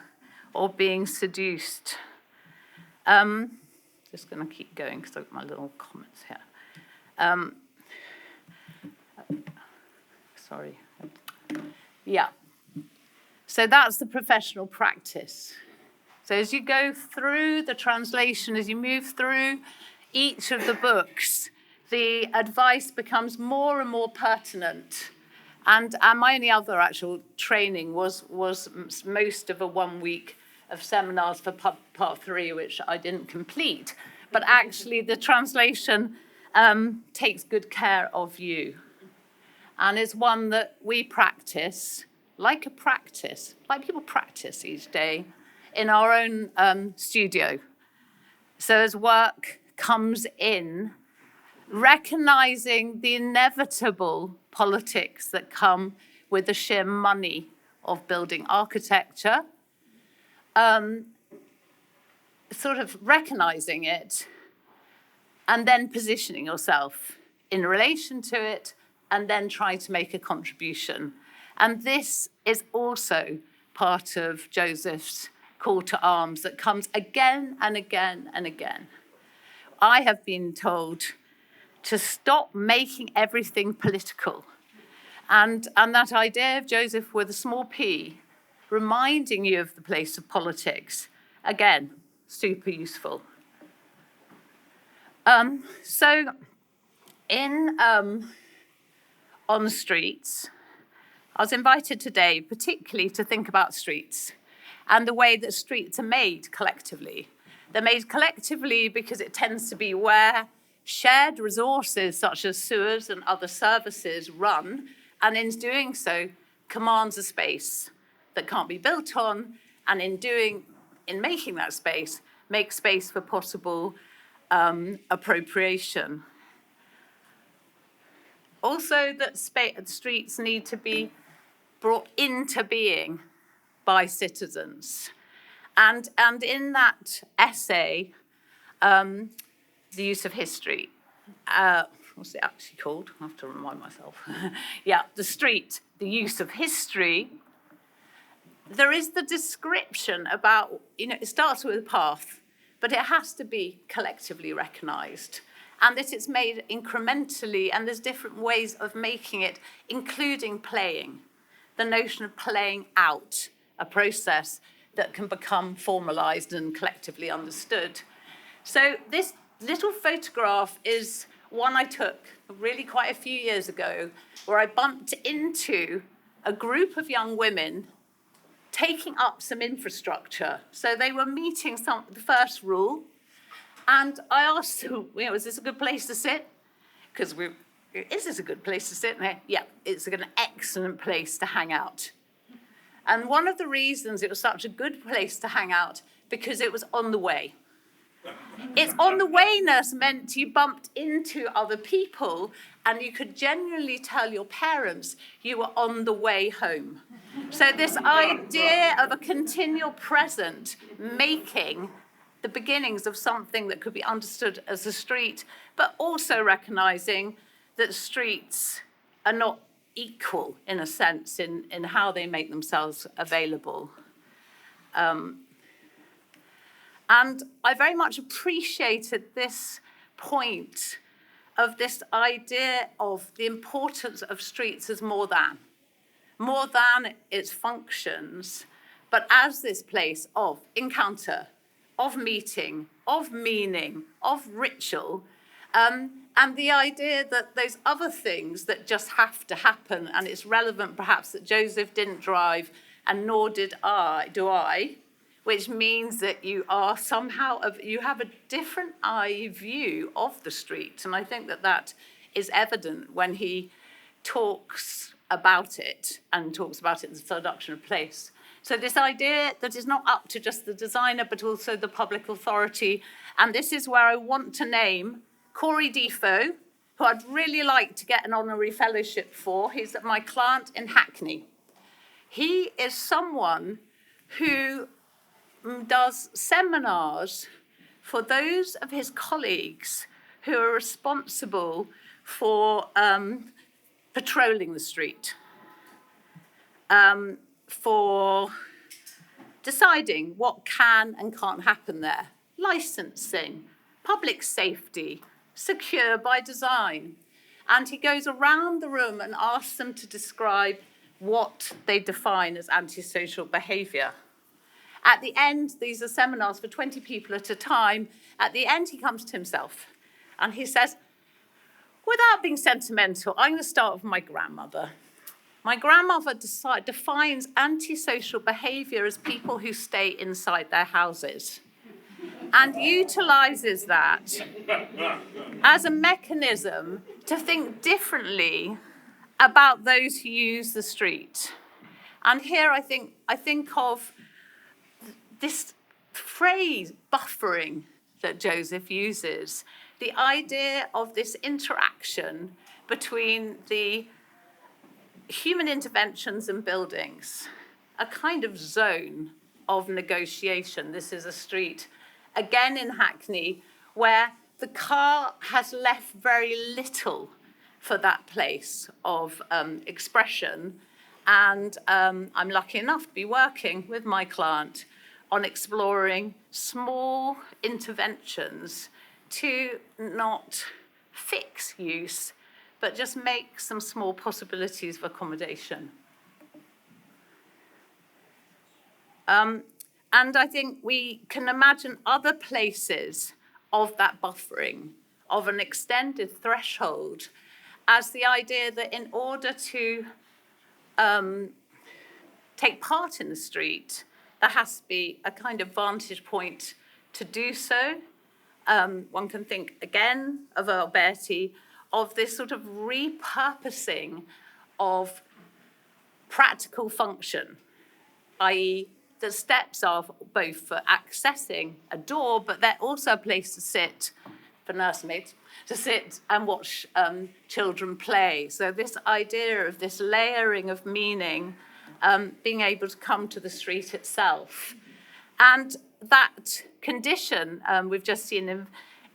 or being seduced Just going to keep going because I've got my little comments here. Sorry. Yeah. So that's the professional practice. So as you go through the translation, as you move through each of the books, the advice becomes more and more pertinent. And my only other actual training was most of a 1 week of seminars for part 3, which I didn't complete. But actually, the translation takes good care of you. And it's one that we practice, like people practice each day in our own studio. So as work comes in, recognizing the inevitable politics that come with the sheer money of building architecture, sort of recognizing it and then positioning yourself in relation to it and then trying to make a contribution. And this is also part of Joseph's call to arms that comes again and again and again. I have been told to stop making everything political. And that idea of Joseph with a small p, reminding you of the place of politics, again, super useful. So in On the Streets, I was invited today particularly to think about streets and the way that streets are made collectively. They're made collectively because it tends to be where shared resources such as sewers and other services run, and in doing so, commands a space that can't be built on, and in making that space, make space for possible appropriation. Also, that streets need to be brought into being by citizens. And in that essay, The Use of History, what's it actually called? I have to remind myself. Yeah, The Street, The Use of History. There is the description about, it starts with a path, but it has to be collectively recognized. And that it's made incrementally, and there's different ways of making it, including playing. The notion of playing out a process that can become formalized and collectively understood. So this little photograph is one I took really quite a few years ago, where I bumped into a group of young women taking up some infrastructure. So they were meeting the first rule, and I asked them, is this a good place to sit? Because is this a good place to sit? And yeah, it's an excellent place to hang out. And one of the reasons it was such a good place to hang out, because it was on the way. Its on the wayness meant you bumped into other people and you could genuinely tell your parents you were on the way home. So this idea of a continual present making the beginnings of something that could be understood as a street, but also recognizing that streets are not equal, in a sense, in how they make themselves available. And I very much appreciated this point of this idea of the importance of streets as more than its functions, but as this place of encounter, of meeting, of meaning, of ritual, and the idea that those other things that just have to happen, and it's relevant perhaps that Joseph didn't drive, and nor do I, which means that you are somehow, you have a different eye view of the street. And I think that is evident when he talks about it and talks about it as a seduction of place. So this idea that is not up to just the designer, but also the public authority. And this is where I want to name Corey Defoe, who I'd really like to get an honorary fellowship for. He's my client in Hackney. He is someone who does seminars for those of his colleagues who are responsible for patrolling the street, for deciding what can and can't happen there. licensing, public safety, secure by design. And he goes around the room and asks them to describe what they define as antisocial behaviour. At the end, these are seminars for 20 people at a time. At the end, he comes to himself and he says, without being sentimental, I'm going to start with my grandmother. My grandmother defines antisocial behaviour as people who stay inside their houses and utilises that as a mechanism to think differently about those who use the street. And here I think of this phrase, buffering, that Joseph uses, the idea of this interaction between the human interventions and buildings, a kind of zone of negotiation. This is a street, again in Hackney, where the car has left very little for that place of expression. And I'm lucky enough to be working with my client on exploring small interventions to not fix use, but just make some small possibilities of accommodation. And I think we can imagine other places of that buffering, of an extended threshold, as the idea that in order to take part in the street, there has to be a kind of vantage point to do so. One can think again of Alberti, of this sort of repurposing of practical function, i.e. the steps are both for accessing a door, but they're also a place to sit, for nursemaids, to sit and watch children play. So this idea of this layering of meaning, being able to come to the street itself. And that condition we've just seen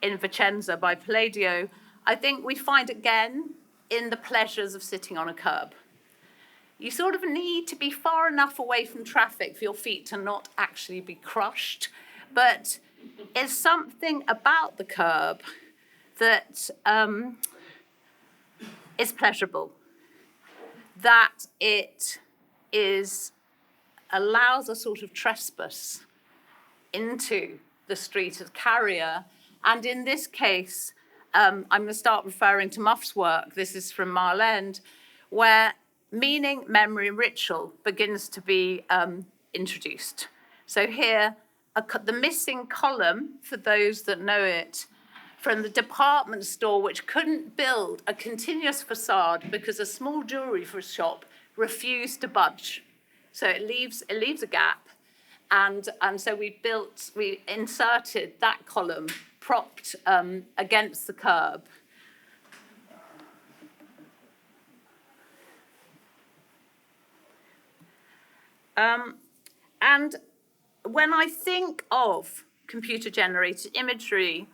in Vicenza by Palladio, I think we find again in the pleasures of sitting on a curb. You sort of need to be far enough away from traffic for your feet to not actually be crushed, but it's something about the curb that is pleasurable, that it allows a sort of trespass into the street as carrier. And in this case, I'm going to start referring to Muff's work. This is from Mile End, where meaning, memory, and ritual begins to be introduced. So here, the missing column, for those that know it, from the department store, which couldn't build a continuous facade because a small jewelry shop refused to budge. So it leaves a gap. And so we inserted that column propped against the curb. And when I think of computer-generated imagery,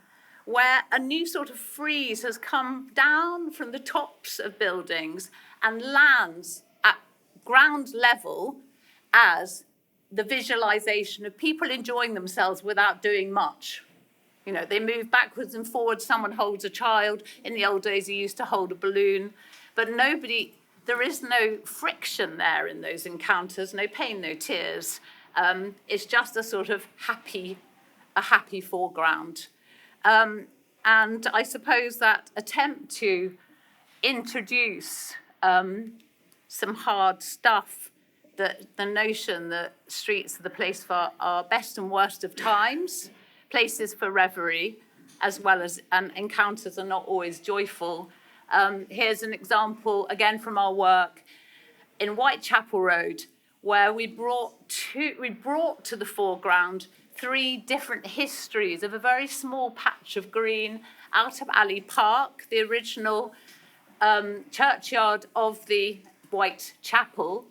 where a new sort of frieze has come down from the tops of buildings and lands at ground level as the visualization of people enjoying themselves without doing much. You know, they move backwards and forwards, someone holds a child. In the old days, you used to hold a balloon, but there is no friction there in those encounters, no pain, no tears. It's just a sort of happy foreground. And I suppose that attempt to introduce some hard stuff, that the notion that streets are the place for our best and worst of times, places for reverie, as well as encounters are not always joyful. Here's an example, again, from our work in Whitechapel Road, where we brought to the foreground 3 different histories of a very small patch of green out of Alley Park, the original churchyard of the Whitechapel,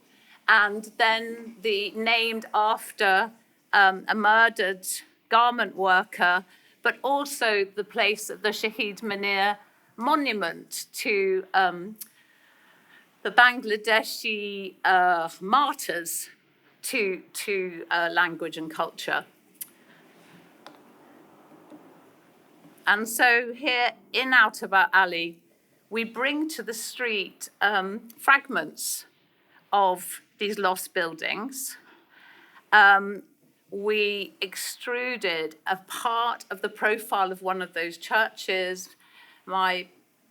and then the named after a murdered garment worker, but also the place of the Shahid Munir monument to the Bangladeshi martyrs to language and culture. And so here in Outerbout Alley, we bring to the street fragments of these lost buildings. We extruded a part of the profile of one of those churches. My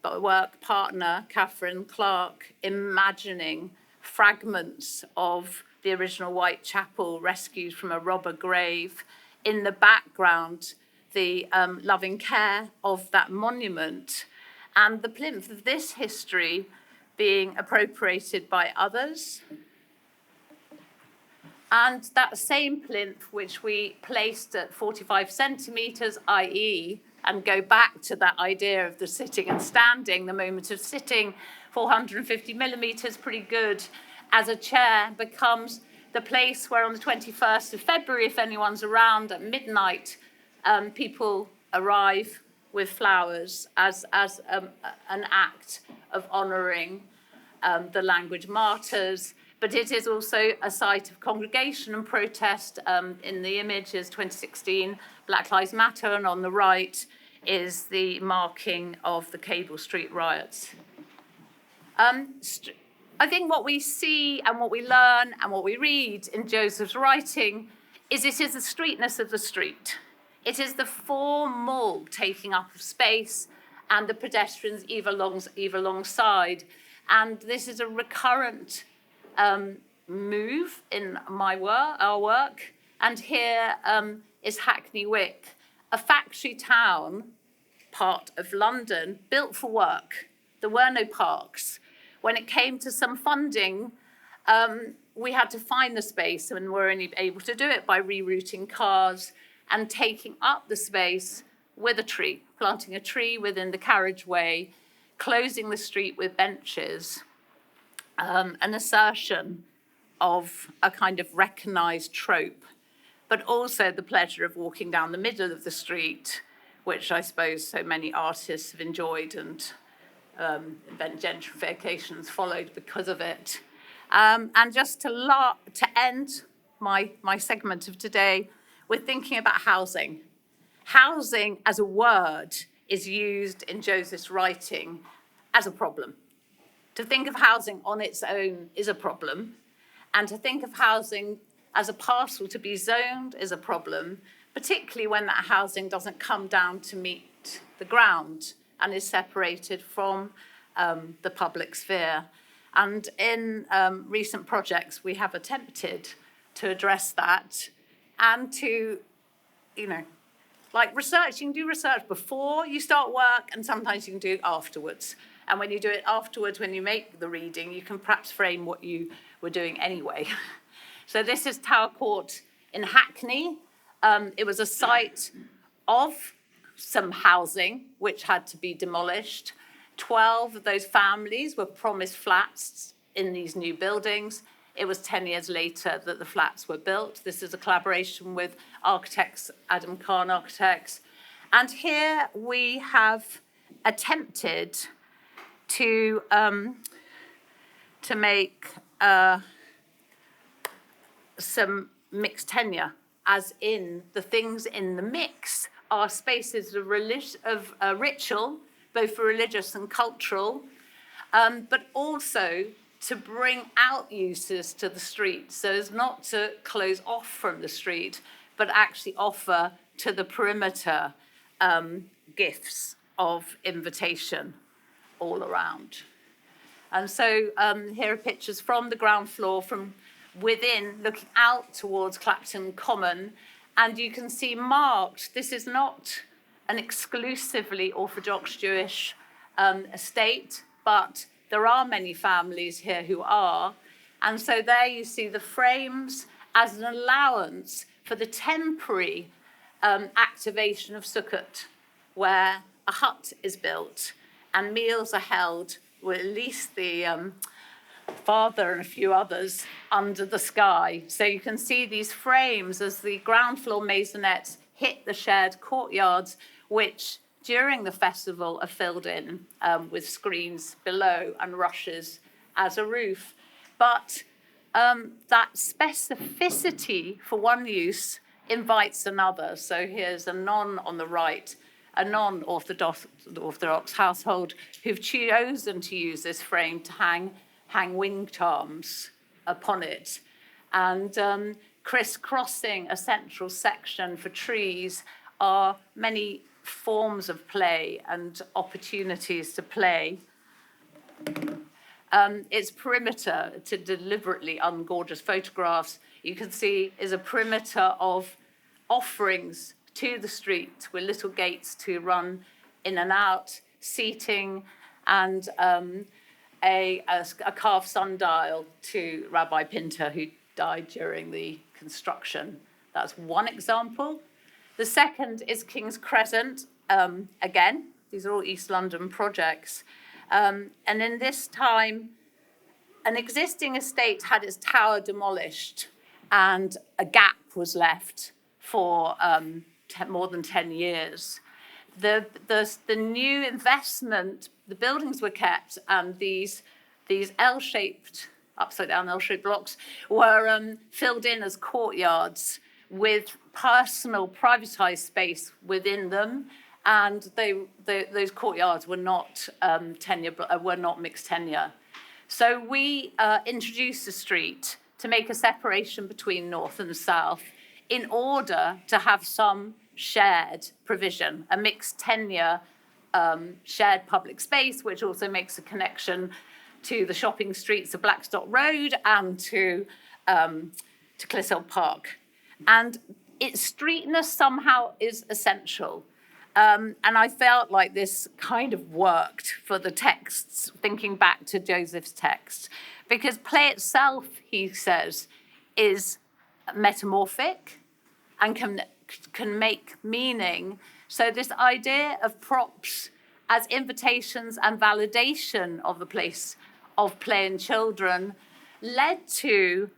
work partner, Catherine Clark, imagining fragments of the original White Chapel rescued from a robber grave. In the background, the loving care of that monument, and the plinth of this history being appropriated by others. And that same plinth, which we placed at 45 centimetres, i.e., and go back to that idea of the sitting and standing, the moment of sitting, 450 millimetres, pretty good, as a chair, becomes the place where on the 21st of February, if anyone's around at midnight, people arrive with flowers as an act of honouring the language martyrs. But it is also a site of congregation and protest. In the image is 2016 Black Lives Matter, and on the right is the marking of the Cable Street riots. I think what we see and what we learn and what we read in Joseph's writing is it is the streetness of the street. It is the formal taking up of space and the pedestrians either alongside. And this is a recurrent move in our work. And here is Hackney Wick, a factory town, part of London, built for work. There were no parks. When it came to some funding, we had to find the space, and were only able to do it by rerouting cars and taking up the space with a tree, planting a tree within the carriageway, closing the street with benches, an assertion of a kind of recognised trope, but also the pleasure of walking down the middle of the street, which I suppose so many artists have enjoyed, and gentrifications followed because of it. And just to end my segment of today, we're thinking about housing. Housing as a word is used in Joseph's writing as a problem. To think of housing on its own is a problem, and to think of housing as a parcel to be zoned is a problem, particularly when that housing doesn't come down to meet the ground and is separated from the public sphere. And in recent projects, we have attempted to address that and to, like research, you can do research before you start work, and sometimes you can do it afterwards. And when you do it afterwards, when you make the reading, you can perhaps frame what you were doing anyway. So this is Tower Court in Hackney. It was a site of some housing which had to be demolished. 12 of those families were promised flats in these new buildings. It was 10 years later that the flats were built. This is a collaboration with architects, Adam Khan Architects. And here we have attempted to make some mixed tenure, as in the things in the mix are spaces of ritual, both for religious and cultural, but also to bring out uses to the street, so as not to close off from the street, but actually offer to the perimeter gifts of invitation all around. And so here are pictures from the ground floor, from within, looking out towards Clapton Common, and you can see marked, this is not an exclusively Orthodox Jewish estate, but there are many families here who are. And so there you see the frames as an allowance for the temporary activation of Sukkot, where a hut is built and meals are held with at least the father and a few others under the sky. So you can see these frames as the ground floor maisonettes hit the shared courtyards, which during the festival are filled in with screens below and rushes as a roof. But that specificity for one use invites another. So here's a non on the right, a non-orthodox household who've chosen to use this frame to hang wing charms upon it. And crisscrossing a central section for trees are many forms of play and opportunities to play. Its perimeter, to deliberately ungorgeous photographs, you can see is a perimeter of offerings to the street with little gates to run in and out, seating, and a carved sundial to Rabbi Pinter, who died during the construction. That's one example. The second is King's Crescent. Again, these are all East London projects. And in this time, an existing estate had its tower demolished and a gap was left for more than 10 years. The new investment, the buildings were kept, and these L-shaped, upside down L-shaped blocks were filled in as courtyards with personal privatized space within them, and those courtyards were not were not mixed tenure. So we introduced the street to make a separation between north and south in order to have some shared provision, a mixed tenure shared public space, which also makes a connection to the shopping streets of Blackstock Road and to Clissold Park. And its streetness somehow is essential. And I felt like this kind of worked for the texts, thinking back to Joseph's text, because play itself, he says, is metamorphic and can make meaning. So this idea of props as invitations and validation of the place of play in children led to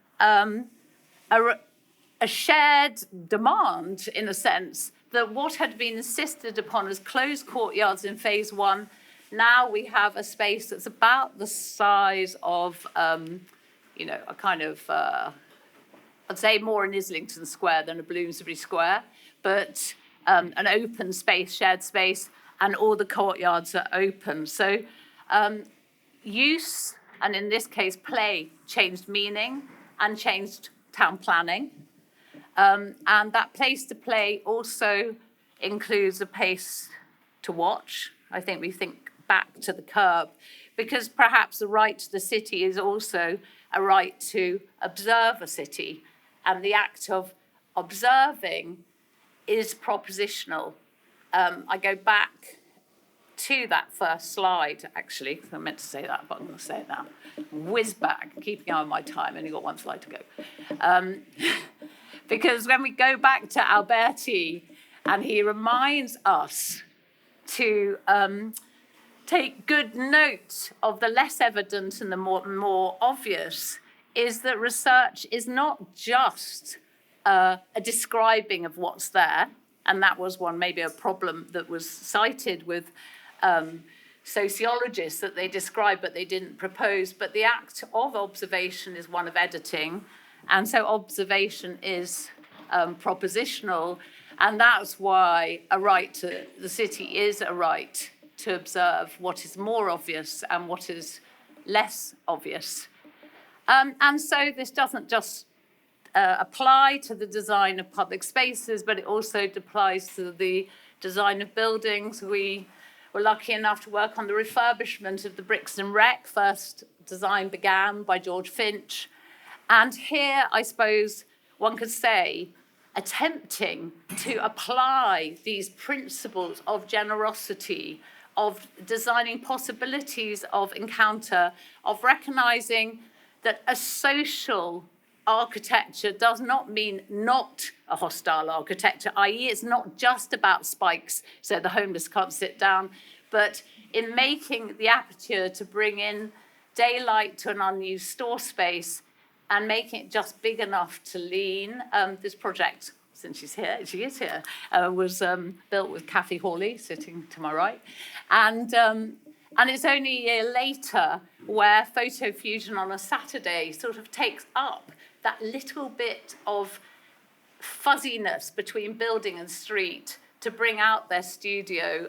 a shared demand, in a sense, that what had been insisted upon as closed courtyards in phase one, now we have a space that's about the size of, a kind of, I'd say more an Islington Square than a Bloomsbury Square, but an open space, shared space, and all the courtyards are open. So use, and in this case play, changed meaning and changed town planning. And that place to play also includes a place to watch. I think we think back to the curb, because perhaps the right to the city is also a right to observe a city. And the act of observing is propositional. I go back to that first slide, actually. I meant to say that, but I'm going to say it now. Whiz back, keeping on my time, only got one slide to go. Because when we go back to Alberti, and he reminds us to take good note of the less evident and the more obvious, is that research is not just a describing of what's there, and that was maybe a problem that was cited with sociologists, that they described but they didn't propose, but the act of observation is one of editing, and so observation is propositional, and that's why a right to the city is a right to observe what is more obvious and what is less obvious. And so this doesn't just apply to the design of public spaces, but it also applies to the design of buildings. We were lucky enough to work on the refurbishment of the Brixton Wreck. First design began by George Finch. And here, I suppose, one could say, attempting to apply these principles of generosity, of designing possibilities of encounter, of recognizing that a social architecture does not mean not a hostile architecture, i.e. it's not just about spikes so the homeless can't sit down, but in making the aperture to bring in daylight to an unused store space and making it just big enough to lean. This project, since she is here, was built with Kathy Hawley, sitting to my right. And it's only a year later where photo fusion on a Saturday sort of takes up that little bit of fuzziness between building and street to bring out their studio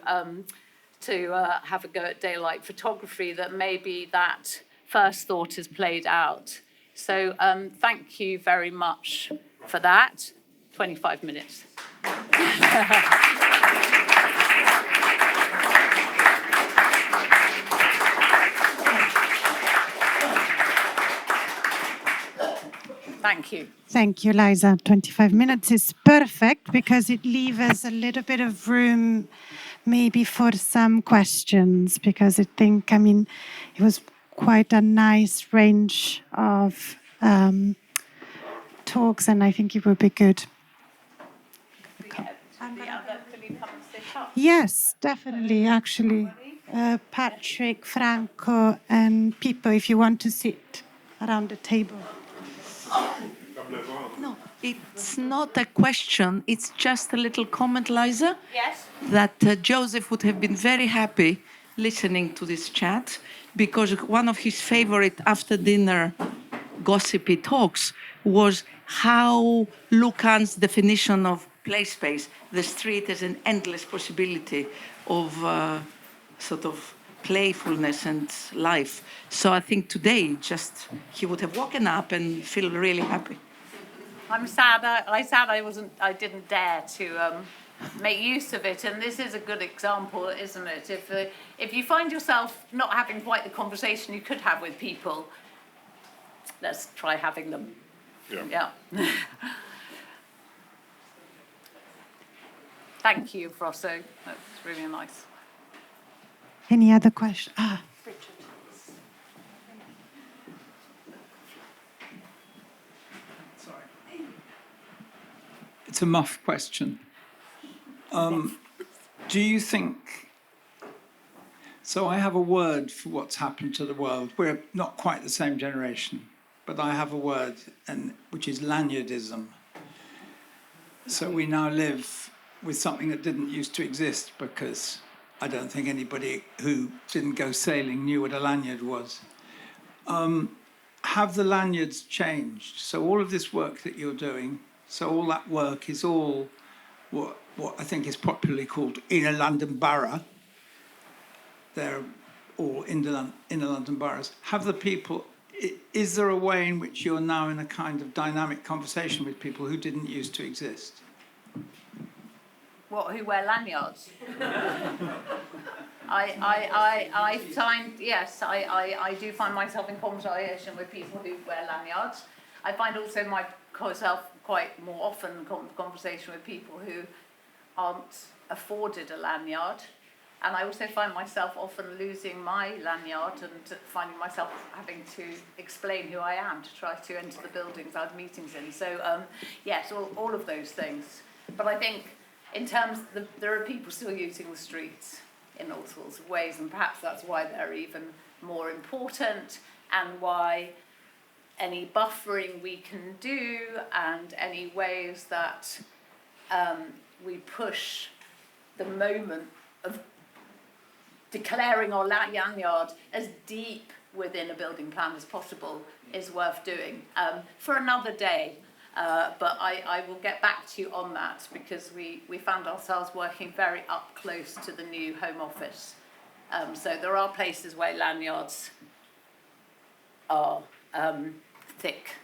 to have a go at daylight photography, that maybe that first thought is played out. So thank you very much for that. 25 minutes. Thank you. Thank you, Liza. 25 minutes is perfect because it leaves us a little bit of room maybe for some questions, because I think, it was quite a nice range of talks, and I think it would be good. Yes, definitely, actually. Patrick, Franco, and Pippo, if you want to sit around the table. No, it's not a question. It's just a little comment, Liza. Yes. That Joseph would have been very happy listening to this chat, because one of his favorite after-dinner gossipy talks was how Lucan's definition of play space, the street as an endless possibility of sort of playfulness and life. So I think today he would have woken up and feel really happy. I'm sad. I didn't dare to make use of it, and this is a good example, isn't it? If you find yourself not having quite the conversation you could have with people, let's try having them. Yeah. Thank you, Rosso. That's really nice. Any other questions? It's a muff question. Do you think... So I have a word for what's happened to the world. We're not quite the same generation, but I have a word, which is lanyardism. So we now live with something that didn't used to exist, because I don't think anybody who didn't go sailing knew what a lanyard was. Have the lanyards changed? So all of this work that you're doing, so all that work is all what I think is popularly called inner London borough. They're all inner London boroughs. Have the people, is there a way in which you're now in a kind of dynamic conversation with people who didn't used to exist? What, who wear lanyards? I do find myself in conversation with people who wear lanyards. I find also myself quite more often in conversation with people who aren't afforded a lanyard. And I also find myself often losing my lanyard and finding myself having to explain who I am to try to enter the buildings I have meetings in. So, yes, all of those things. But I think in terms of there are people still using the streets in all sorts of ways, and perhaps that's why they're even more important, and why any buffering we can do and any ways that we push the moment of declaring our lanyard as deep within a building plan as possible is worth doing for another day. But I will get back to you on that, because we found ourselves working very up close to the new Home Office. So there are places where lanyards are thick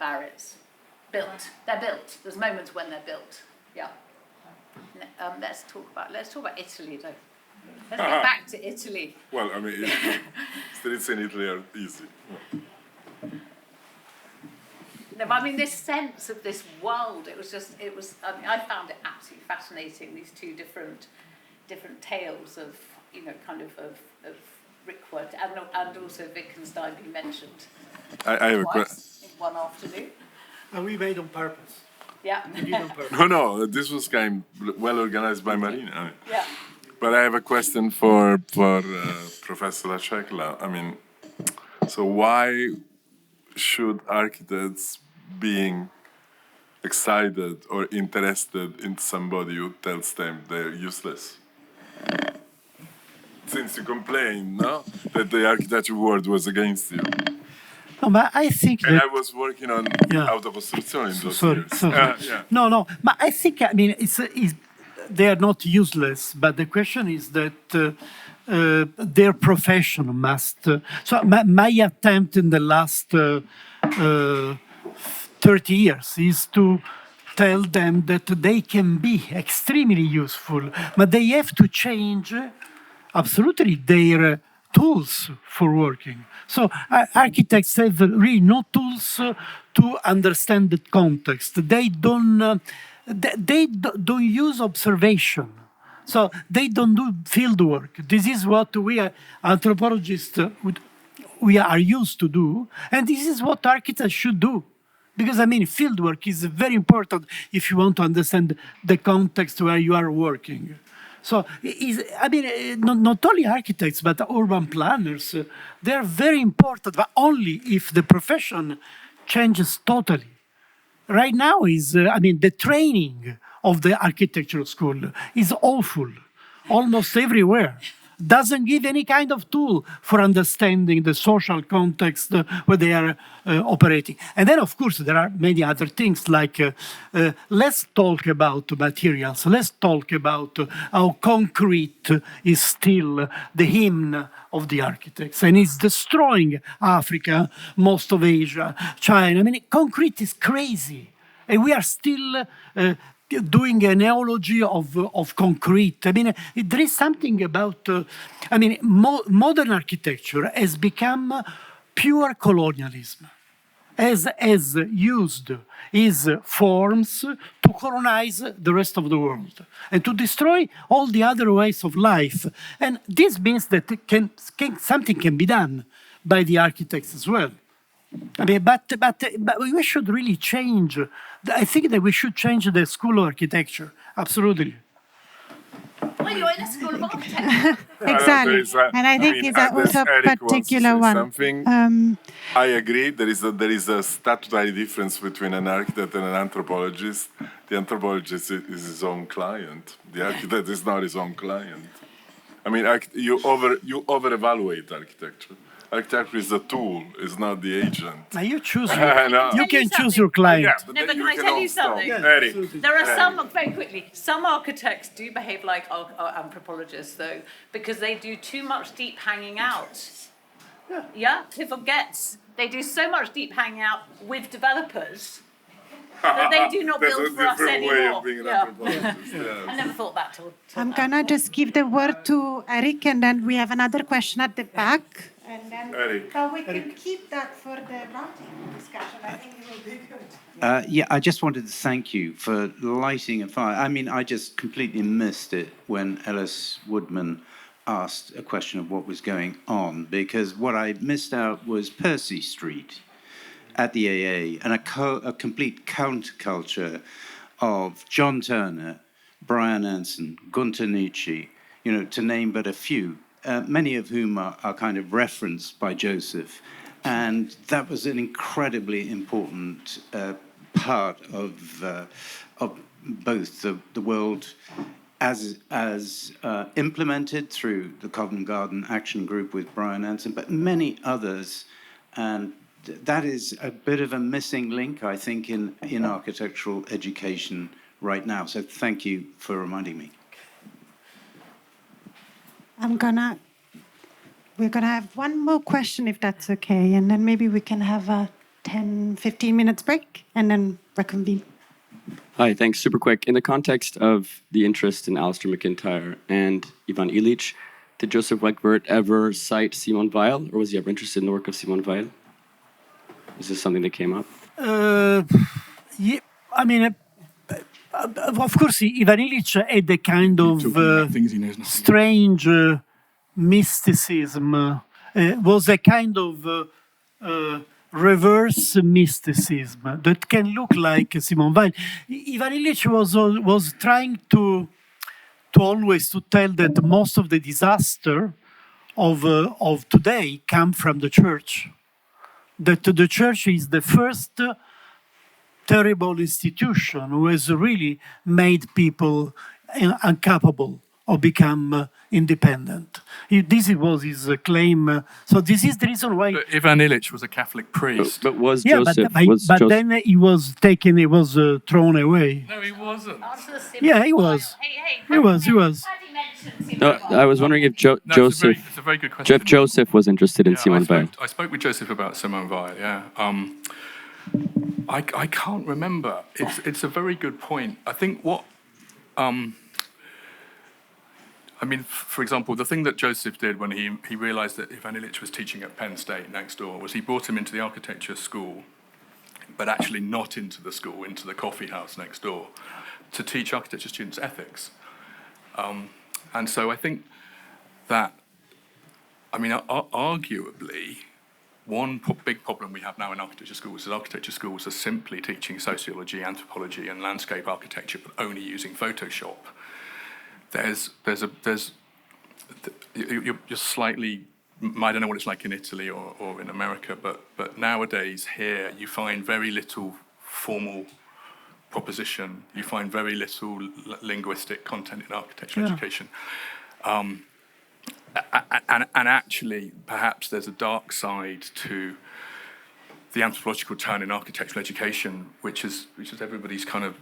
barrettes. Built. They're built. There's moments when they're built. Yeah. Let's talk about Italy, though. Let's get back to Italy. Well, I mean, streets in Italy are easy. No, but I mean, this sense of this world, I found it absolutely fascinating, these two different tales of, of Rykwert and also Wittgenstein being mentioned. I have a question. In one afternoon. And we made on purpose. Yeah. No, this was kind of well organized by Marina. Yeah. But I have a question for Professor Lacekla. I mean, so why should architects being excited or interested in somebody who tells them they're useless? Since you complained, no, that the architecture world was against you. No, but I think And that... I was working on autocostruzione in those Sorry. years. Yeah. No, but I think, it's they are not useless, but the question is that their profession must. So my attempt in the last 30 years is to tell them that they can be extremely useful, but they have to change absolutely their tools for working. So architects have really no tools to understand the context. They don't use observation. So they don't do field work. This is what we anthropologists we are used to do, and this is what architects should do. Because I mean, field work is very important if you want to understand the context where you are working. So, not only architects, but urban planners, they are very important, but only if the profession changes totally. Right now the training of the architectural school is awful, almost everywhere. Doesn't give any kind of tool for understanding the social context where they are operating. And then, of course, there are many other things like let's talk about materials. Let's talk about how concrete is still the hymn of the architects and it's destroying Africa, most of Asia, China. I mean, concrete is crazy. And we are still doing an analogy of concrete. I mean, there is something about, modern architecture has become pure colonialism, has used its forms to colonize the rest of the world and to destroy all the other ways of life. And this means that something can be done by the architects as well. I mean, but we should really change. I think that we should change the school of architecture. Absolutely. Well, you're in a school of architecture. Exactly. And I think it's also a particular one. Something. I agree. There is a statutory difference between an architect and an anthropologist. The anthropologist is his own client. The architect is not his own client. I mean, you over-evaluate architecture. Architecture is a tool, is not the agent. Now you choose. No. You can choose your client. Yeah, but No, then but can I can tell all you something? stop. Yeah, Eddie. absolutely. There are very quickly, some architects do behave like anthropologists, though, because they do too much deep hanging out. Yeah, who forgets? They do so much deep hanging out with developers that they do not build for us That's a different way anymore. of being an Yeah. anthropologist. Yes. I never thought that till I'm now. gonna just give the word to Eric, and then we have another question at the back. And then Eric. so we can keep that for the roundtable discussion. I think it will be good. I just wanted to thank you for lighting a fire. I mean, I just completely missed it when Ellis Woodman asked a question of what was going on, because what I missed out was Percy Street at the AA and a complete counterculture of John Turner, Brian Anson, Gunter Nietzsche, to name but a few. Many of whom are kind of referenced by Joseph. And that was an incredibly important part of both the world as implemented through the Covent Garden Action Group with Brian Anson, but many others. And that is a bit of a missing link, I think, in architectural education right now. So thank you for reminding me. We're gonna have one more question if that's okay, and then maybe we can have a 10-15 minutes break and then reconvene. Hi, thanks. Super quick. In the context of the interest in Alistair McIntyre and Ivan Illich, did Joseph Rykwert ever cite Simone Weil, or was he ever interested in the work of Simone Weil? Is this something that came up? Yeah, I mean, of course, Ivan Illich had a kind of strange mysticism. Was a kind of reverse mysticism that can look like Simone Weil. Ivan Illich was trying to always to tell that most of the disaster of today come from the church. That the church is the first terrible institution who has really made people incapable or become independent. This was his claim. So this is the reason why. But Ivan Illich was a Catholic priest. But was Yeah, Joseph? but then he was taken. He was thrown away. No, he wasn't. Yeah, he was. He was. No, I was wondering if Joseph. It's a very good question. If Joseph was interested in Simone Weil. I spoke with Joseph about Simone Weil. Yeah. I can't remember. It's a very good point. I think what. I mean, for example, the thing that Joseph did when he realized that Ivan Illich was teaching at Penn State next door was he brought him into the architecture school, but actually not into the school, into the coffee house next door, to teach architecture students ethics. And so I think that, I mean, arguably, one big problem we have now in architecture schools is architecture schools are simply teaching sociology, anthropology, and landscape architecture, but only using Photoshop. You're slightly, I don't know what it's like in Italy or in America, but nowadays here you find very little formal proposition. You find very little linguistic content in architectural education. And actually, perhaps there's a dark side to the anthropological turn in architectural education, which is everybody's kind of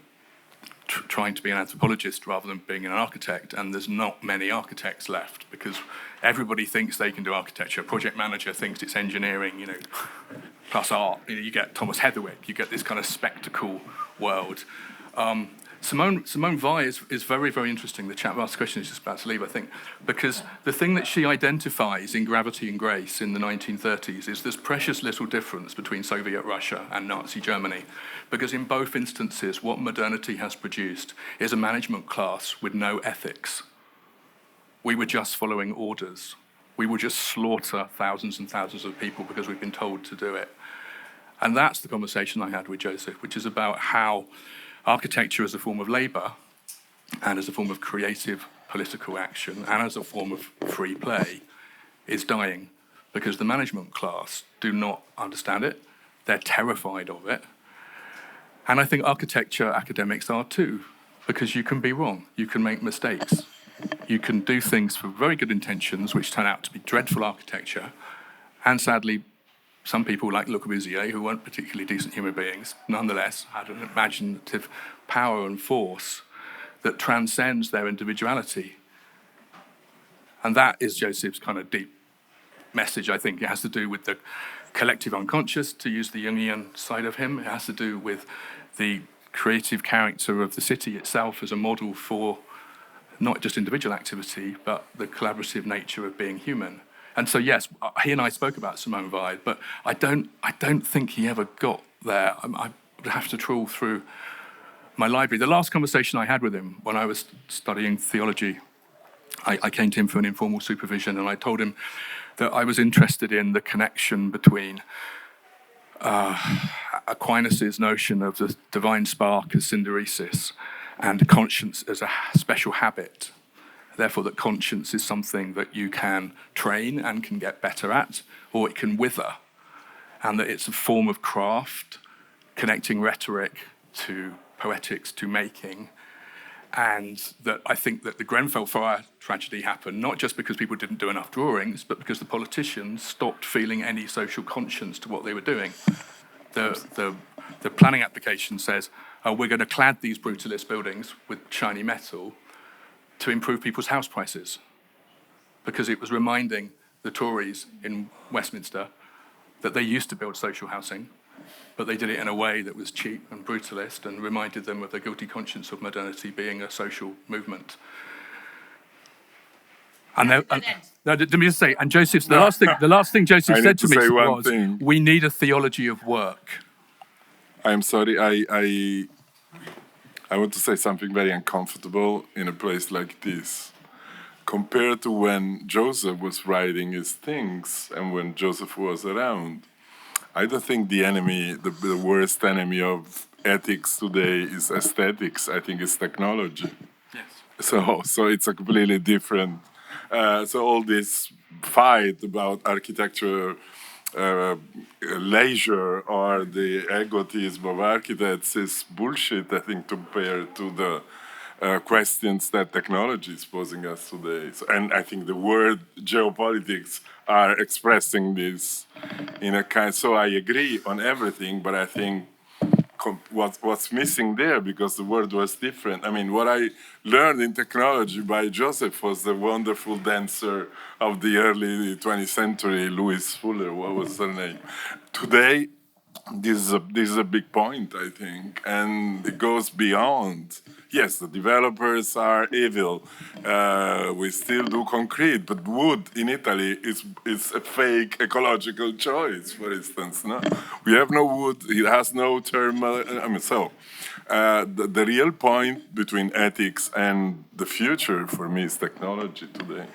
trying to be an anthropologist rather than being an architect, and there's not many architects left because everybody thinks they can do architecture. A project manager thinks it's engineering, plus art. You get Thomas Heatherwick, you get this kind of spectacle world. Simone Weil is very, very interesting. The chap who asked the question is just about to leave, I think, because the thing that she identifies in Gravity and Grace in the 1930s is this precious little difference between Soviet Russia and Nazi Germany, because in both instances, what modernity has produced is a management class with no ethics. We were just following orders. We would just slaughter thousands and thousands of people because we've been told to do it. And that's the conversation I had with Joseph, which is about how architecture as a form of labor and as a form of creative political action and as a form of free play is dying because the management class do not understand it. They're terrified of it. And I think architecture academics are too, because you can be wrong. You can make mistakes. You can do things for very good intentions which turn out to be dreadful architecture. And sadly, some people like Le Corbusier, who weren't particularly decent human beings, nonetheless had an imaginative power and force that transcends their individuality. And that is Joseph's kind of deep message, I think. It has to do with the collective unconscious, to use the Jungian side of him. It has to do with the creative character of the city itself as a model for not just individual activity, but the collaborative nature of being human. And so, yes, he and I spoke about Simone Weil, but I don't think he ever got there. I would have to trawl through my library. The last conversation I had with him when I was studying theology, I came to him for an informal supervision, and I told him that I was interested in the connection between Aquinas' notion of the divine spark as synderesis and conscience as a special habit. Therefore, that conscience is something that you can train and can get better at, or it can wither, and that it's a form of craft, connecting rhetoric to poetics to making, and that I think that the Grenfell fire tragedy happened not just because people didn't do enough drawings, but because the politicians stopped feeling any social conscience to what they were doing. The planning application says, we're going to clad these brutalist buildings with shiny metal to improve people's house prices, because it was reminding the Tories in Westminster that they used to build social housing, but they did it in a way that was cheap and brutalist and reminded them of the guilty conscience of modernity being a social movement. And let me just say, and Joseph's, the last thing Joseph said to me was, we need a theology of work. I'm sorry, I want to say something very uncomfortable in a place like this. Compared to when Joseph was writing his things and when Joseph was around, I don't think the enemy, the worst enemy of ethics today is aesthetics. I think it's technology. Yes. So it's a completely different. So all this fight about architecture, leisure, or the egotism of architects is bullshit, I think, compared to the questions that technology is posing us today. So, and I think the word geopolitics are expressing this in a kind. So I agree on everything, but I think what's missing there, because the word was different. I mean, what I learned in technology by Joseph was the wonderful dancer of the early 20th century, Louise Fuller. What was her name? Today, this is a big point, I think, and it goes beyond. Yes, the developers are evil. We still do concrete, but wood in Italy is a fake ecological choice, for instance. No, we have no wood. It has no thermal. I mean, so the real point between ethics and the future for me is technology today.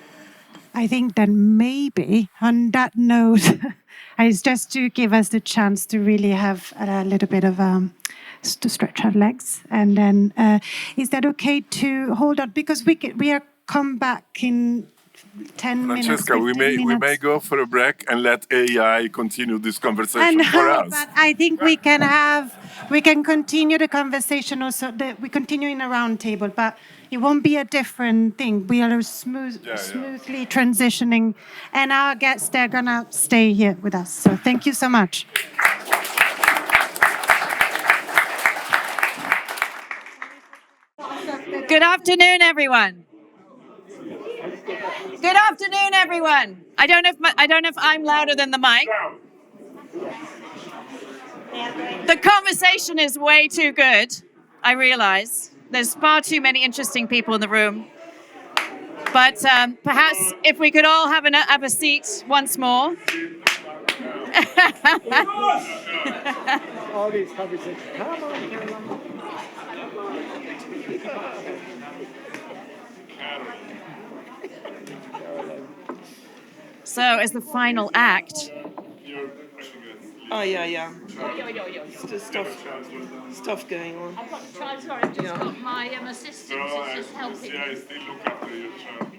I think that maybe on that note, it's just to give us the chance to really have a little bit of to stretch our legs, and then is that okay to hold on, because we are come back in 10 minutes. Francesca, we may go for a break and let AI continue this conversation for us. But I think we can continue the conversation also. We continue in a round table, but it won't be a different thing. We are smoothly transitioning, and our guests, they're gonna stay here with us. So thank you so much. Good afternoon, everyone. Good afternoon, everyone. I don't know if I'm louder than the mic. The conversation is way too good. I realize there's far too many interesting people in the room. But perhaps if we could all have a seat once more. All these conversations. Come on. So, as the final act. Oh, yeah. Just stuff going on. I've got my assistant is just helping. I still look after your child.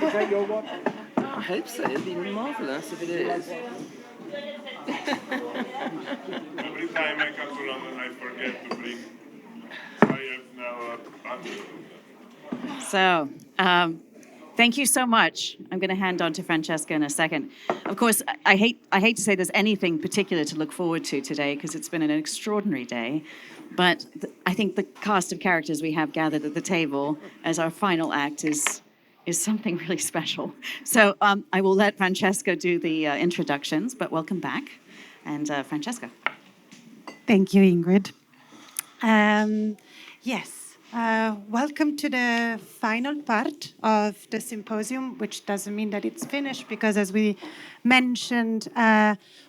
Is that your one? I hope so. It'd be marvellous if it is. Every time I come to London, I forget to bring. I have now a bundle. So, thank you so much. I'm going to hand on to Francesca in a second. Of course, I hate to say there's anything particular to look forward to today, because it's been an extraordinary day. But I think the cast of characters we have gathered at the table as our final act is something really special. So I will let Francesca do the introductions, but welcome back. And Francesca. Thank you, Ingrid. Yes. Welcome to the final part of the symposium, which doesn't mean that it's finished, because as we mentioned,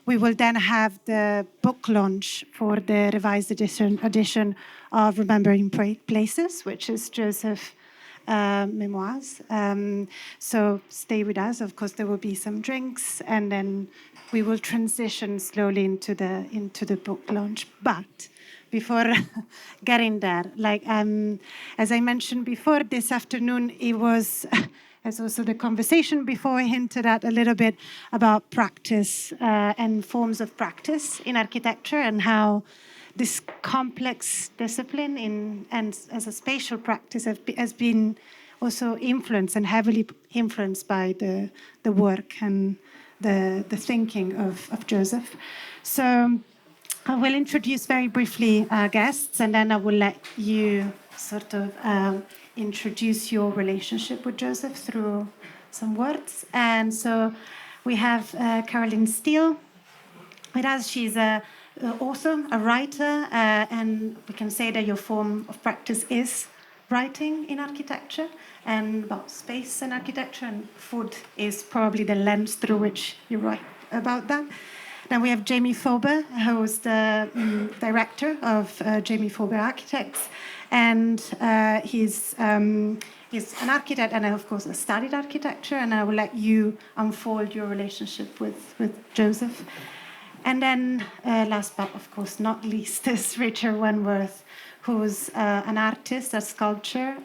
we will then have the book launch for the revised edition of Remembering Places, which is Joseph memoirs. So stay with us. Of course, there will be some drinks, and then we will transition slowly into the book launch. But before getting there, as I mentioned before, this afternoon it was, as also the conversation before hinted at a little bit about practice and forms of practice in architecture, and how this complex discipline and as a spatial practice has been also influenced and heavily influenced by the work and the thinking of Joseph. So I will introduce very briefly our guests, and then I will let you sort of introduce your relationship with Joseph through some words. And so we have Caroline Steele with us. She's an author, a writer, and we can say that your form of practice is writing in architecture and about space and architecture, and food is probably the lens through which you write about that. Then we have Jamie Fauber, who's the director of Jamie Fauber Architects, and he's an architect and, of course, studied architecture, and I will let you unfold your relationship with Joseph. And then, last but, of course, not least, is Richard Wentworth, who's an artist, a sculptor,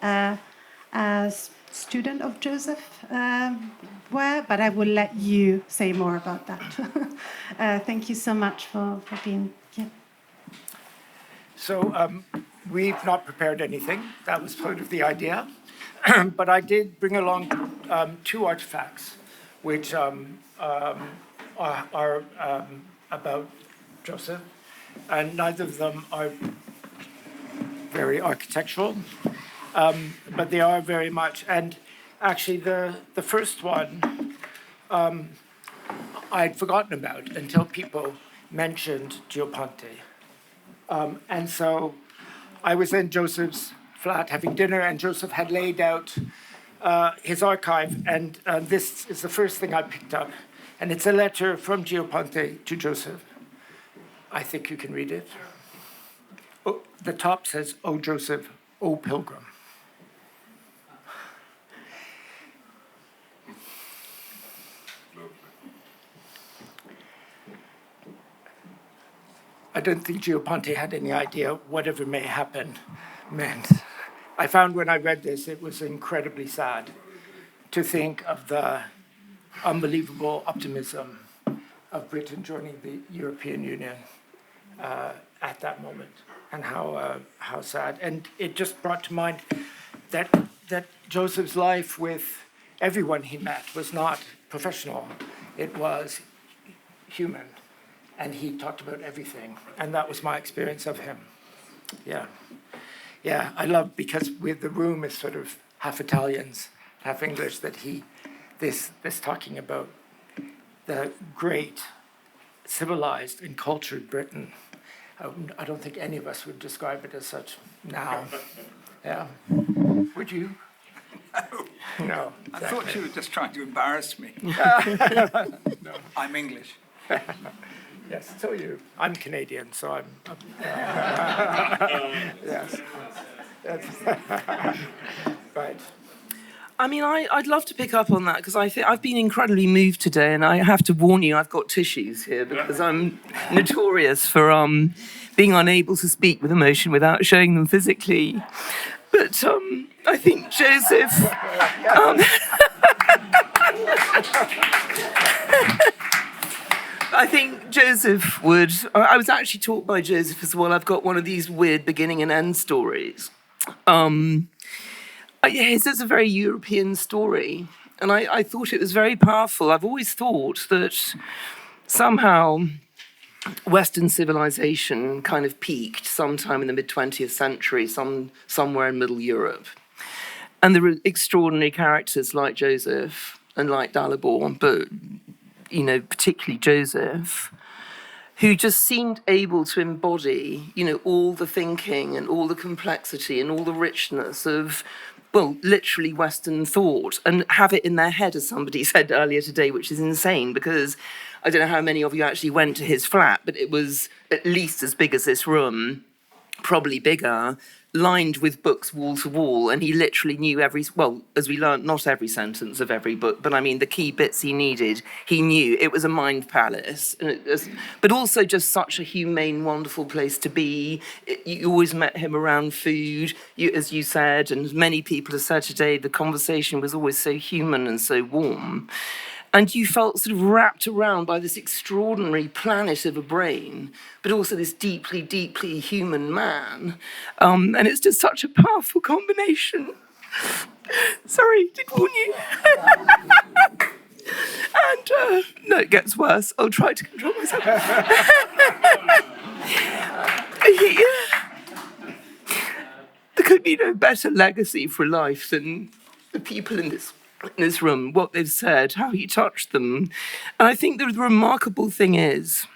a student of Joseph, but I will let you say more about that. Thank you so much for being here. So we've not prepared anything. That was part of the idea. But I did bring along two artifacts, which are about Joseph, and neither of them are very architectural, but they are very much. And actually, the first one I'd forgotten about until people mentioned Geoponte. And so I was in Joseph's flat having dinner, and Joseph had laid out his archive, and this is the first thing I picked up. And it's a letter from Geoponte to Joseph. I think you can read it. Oh, the top says, "O Joseph, O pilgrim." I don't think Geoponte had any idea whatever may happen meant. I found when I read this, it was incredibly sad to think of the unbelievable optimism of Britain joining the European Union at that moment, and how sad. And it just brought to mind that Joseph's life with everyone he met was not professional, it was human. And he talked about everything, and that was my experience of him. Yeah, I love, because the room is sort of half Italians, half English, that this talking about the great civilized and cultured Britain. I don't think any of us would describe it as such now. Yeah, would you? No. I thought you were just trying to embarrass me. No. I'm English. Yes, so are you. I'm Canadian, so I'm yes. Right. I mean, I'd love to pick up on that, because I think I've been incredibly moved today, and I have to warn you, I've got tissues here, because I'm notorious for being unable to speak with emotion without showing them physically. But I think Joseph... I think Joseph would... I was actually taught by Joseph as well. I've got one of these weird beginning and end stories. His is a very European story, and I thought it was very powerful. I've always thought that somehow Western civilization kind of peaked sometime in the mid-20th century, somewhere in Middle Europe. And there were extraordinary characters like Joseph and like Dalibor, but particularly Joseph, who just seemed able to embody, all the thinking and all the complexity and all the richness of, well, literally Western thought, and have it in their head, as somebody said earlier today, which is insane, because I don't know how many of you actually went to his flat, but it was at least as big as this room, probably bigger, lined with books wall to wall, and he literally knew as we learned, not every sentence of every book, but I mean the key bits he needed, he knew. It was a mind palace, but also just such a humane, wonderful place to be. You always met him around food, as you said, and many people have said today, the conversation was always so human and so warm. And you felt sort of wrapped around by this extraordinary planet of a brain, but also this deeply, deeply human man. And it's just such a powerful combination. Sorry, did warn you. And no, it gets worse. I'll try to control myself. There could be no better legacy for life than the people in this room, what they've said, how he touched them. And I think the remarkable thing is,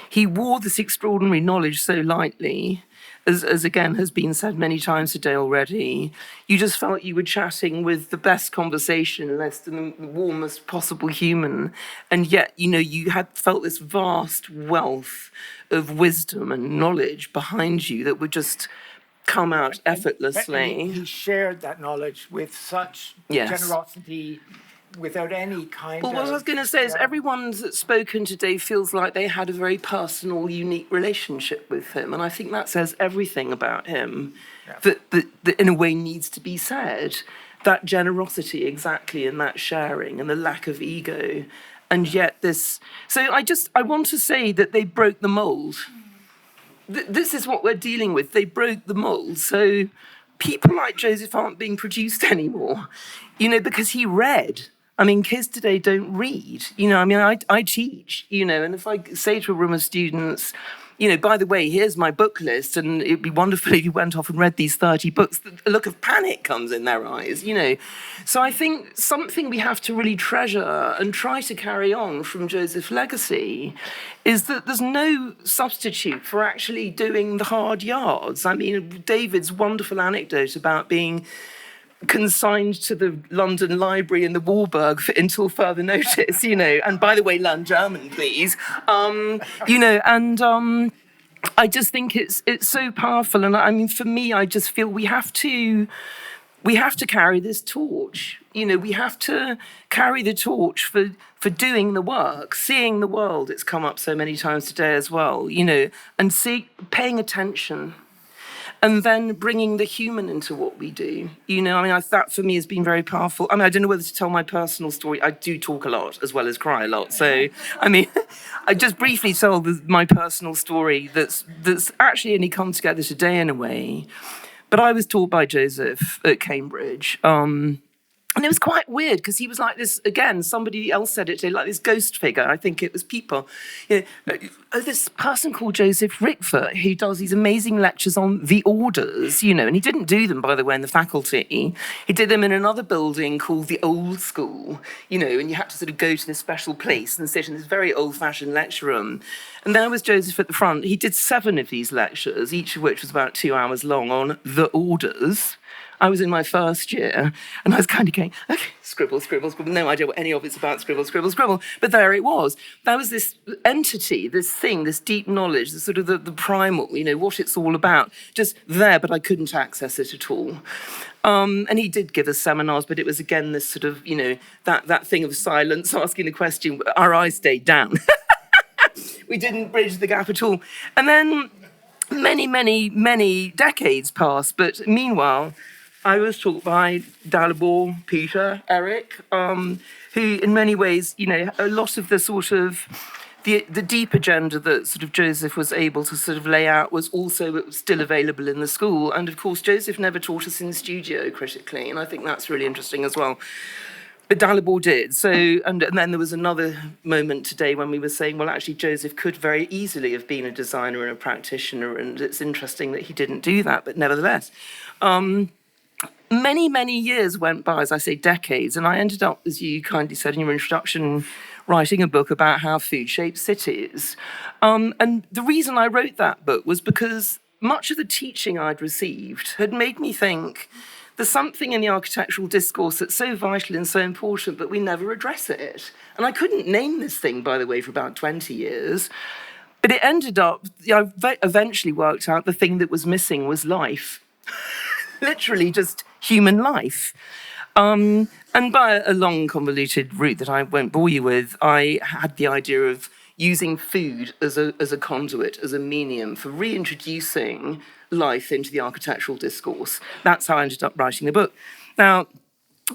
he wore this extraordinary knowledge so lightly, as again has been said many times today already. You just felt you were chatting with the best conversationalist and the warmest possible human. And yet, you had felt this vast wealth of wisdom and knowledge behind you that would just come out effortlessly. And he shared that knowledge with such generosity, without any kind of... Well, what I was going to say is everyone that's spoken today feels like they had a very personal, unique relationship with him. And I think that says everything about him that in a way needs to be said. That generosity, exactly, and that sharing and the lack of ego. And yet this... So I want to say that they broke the mold. this is what we're dealing with. They broke the mold. So people like Joseph aren't being produced anymore, because he read. I mean, kids today don't read. I teach, and if I say to a room of students, by the way, here's my book list, and it'd be wonderful if you went off and read these 30 books, a look of panic comes in their eyes, So I think something we have to really treasure and try to carry on from Joseph's legacy is that there's no substitute for actually doing the hard yards. I mean, David's wonderful anecdote about being consigned to the London Library in the Warburg until further notice, and by the way, learn German, please, I just think it's so powerful. And I mean, for me, I just feel we have to carry this torch. We have to carry the torch for doing the work, seeing the world. It's come up so many times today as well, and paying attention. And then bringing the human into what we do. That for me has been very powerful. I don't know whether to tell my personal story. I do talk a lot as well as cry a lot. So, I just briefly tell my personal story that's actually only come together today in a way. But I was taught by Joseph at Cambridge. And it was quite weird because he was like this, again, somebody else said it today, like this ghost figure. I think it was people. This person called Joseph Rykwert who does these amazing lectures on the orders, and he didn't do them, by the way, in the faculty. He did them in another building called the Old School, and you had to sort of go to this special place and sit in this very old-fashioned lecture room. And there was Joseph at the front. He did 7 of these lectures, each of which was about 2 hours long, on the orders. I was in my first year, and I was kind of going, okay, scribble, scribble, scribble. No idea what any of it's about, scribble, scribble, scribble. But there it was. There was this entity, this thing, this deep knowledge, the sort of the primal, what it's all about, just there, but I couldn't access it at all. And he did give us seminars, but it was, again, this sort of, that thing of silence, asking the question, our eyes stayed down. We didn't bridge the gap at all. And then many, many, many decades passed, but meanwhile, I was taught by Dalibor, Peter, Eric, who in many ways, a lot of the sort of the deep agenda that sort of Joseph was able to sort of lay out was also still available in the school. And of course, Joseph never taught us in studio critically, and I think that's really interesting as well. But Dalibor did. So, and then there was another moment today when we were saying, well, actually, Joseph could very easily have been a designer and a practitioner, and it's interesting that he didn't do that, but nevertheless. Many, many years went by, as I say, decades, and I ended up, as you kindly said in your introduction, writing a book about how food shapes cities. And the reason I wrote that book was because much of the teaching I'd received had made me think there's something in the architectural discourse that's so vital and so important, but we never address it. And I couldn't name this thing, by the way, for about 20 years. But it ended up, I eventually worked out the thing that was missing was life. Literally just human life. And by a long, convoluted route that I won't bore you with, I had the idea of using food as a conduit, as a medium for reintroducing life into the architectural discourse. That's how I ended up writing the book. Now,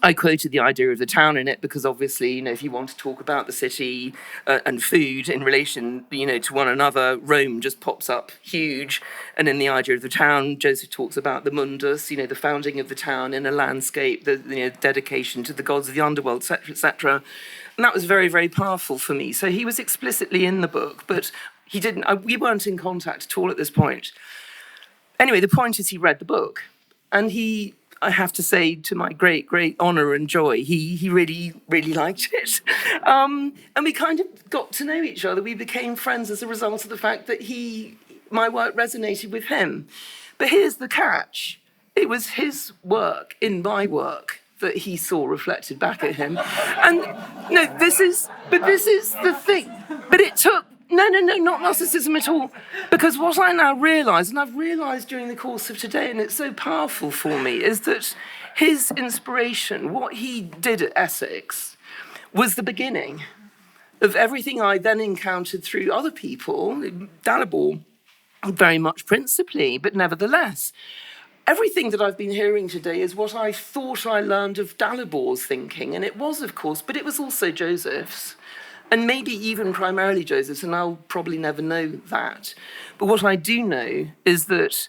I quoted the idea of the town in it because obviously, if you want to talk about the city and food in relation, to one another, Rome just pops up huge. And in the idea of the town, Joseph talks about the mundus, the founding of the town in a landscape, the dedication to the gods of the underworld, etc., etc. And that was very, very powerful for me. So he was explicitly in the book, but he didn't. We weren't in contact at all at this point. Anyway, the point is he read the book, and I have to say, to my great, great honour and joy, he really, really liked it. And we kind of got to know each other. We became friends as a result of the fact that my work resonated with him. But here's the catch. It was his work in my work that he saw reflected back at him. And this is the thing. But it took, no, not narcissism at all. Because what I now realise, and I've realised during the course of today, and it's so powerful for me, is that his inspiration, what he did at Essex, was the beginning of everything I then encountered through other people, Dalibor very much principally, but nevertheless. Everything that I've been hearing today is what I thought I learned of Dalibor's thinking, and it was, of course, but it was also Joseph's. And maybe even primarily Joseph's, and I'll probably never know that. But what I do know is that,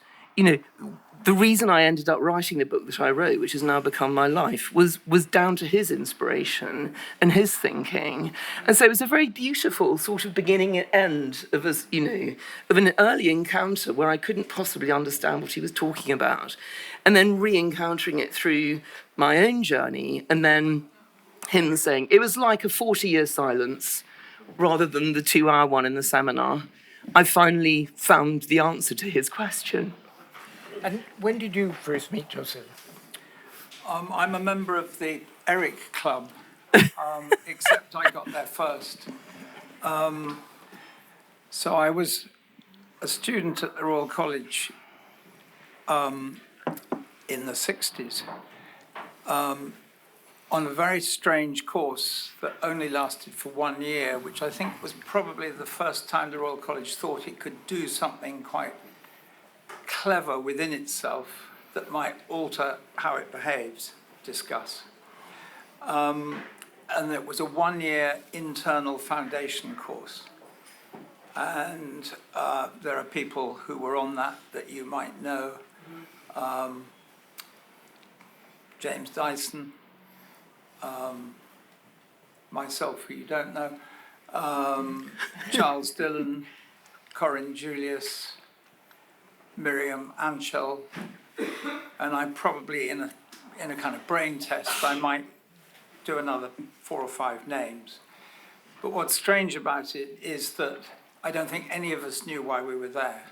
the reason I ended up writing the book that I wrote, which has now become my life, was down to his inspiration and his thinking. And so it was a very beautiful sort of beginning and end of of an early encounter where I couldn't possibly understand what he was talking about, and then re-encountering it through my own journey, and then him saying it was like a 40-year silence rather than the 2-hour one in the seminar. I finally found the answer to his question. And when did you first meet Joseph? I'm a member of the Eric Club, except I got there first. So I was a student at the Royal College in the 60s on a very strange course that only lasted for 1 year, which I think was probably the first time the Royal College thought it could do something quite clever within itself that might alter how it behaves, discuss. And it was a 1-year internal foundation course. And there are people who were on that you might know. James Dyson, myself, who you don't know, Charles Dillon, Corinne Julius, Miriam Anshel, and I probably, in a kind of brain test, I might do another 4 or 5 names. But what's strange about it is that I don't think any of us knew why we were there.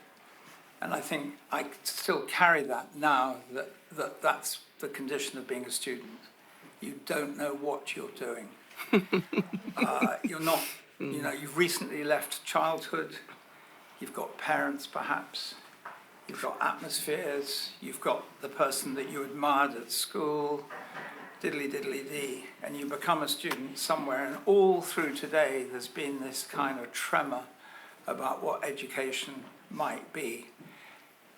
And I think I still carry that now, that's the condition of being a student. You don't know what you're doing. You're not, you've recently left childhood, you've got parents perhaps, you've got atmospheres, you've got the person that you admired at school, diddly-diddly-dee, and you become a student somewhere, and all through today there's been this kind of tremor about what education might be.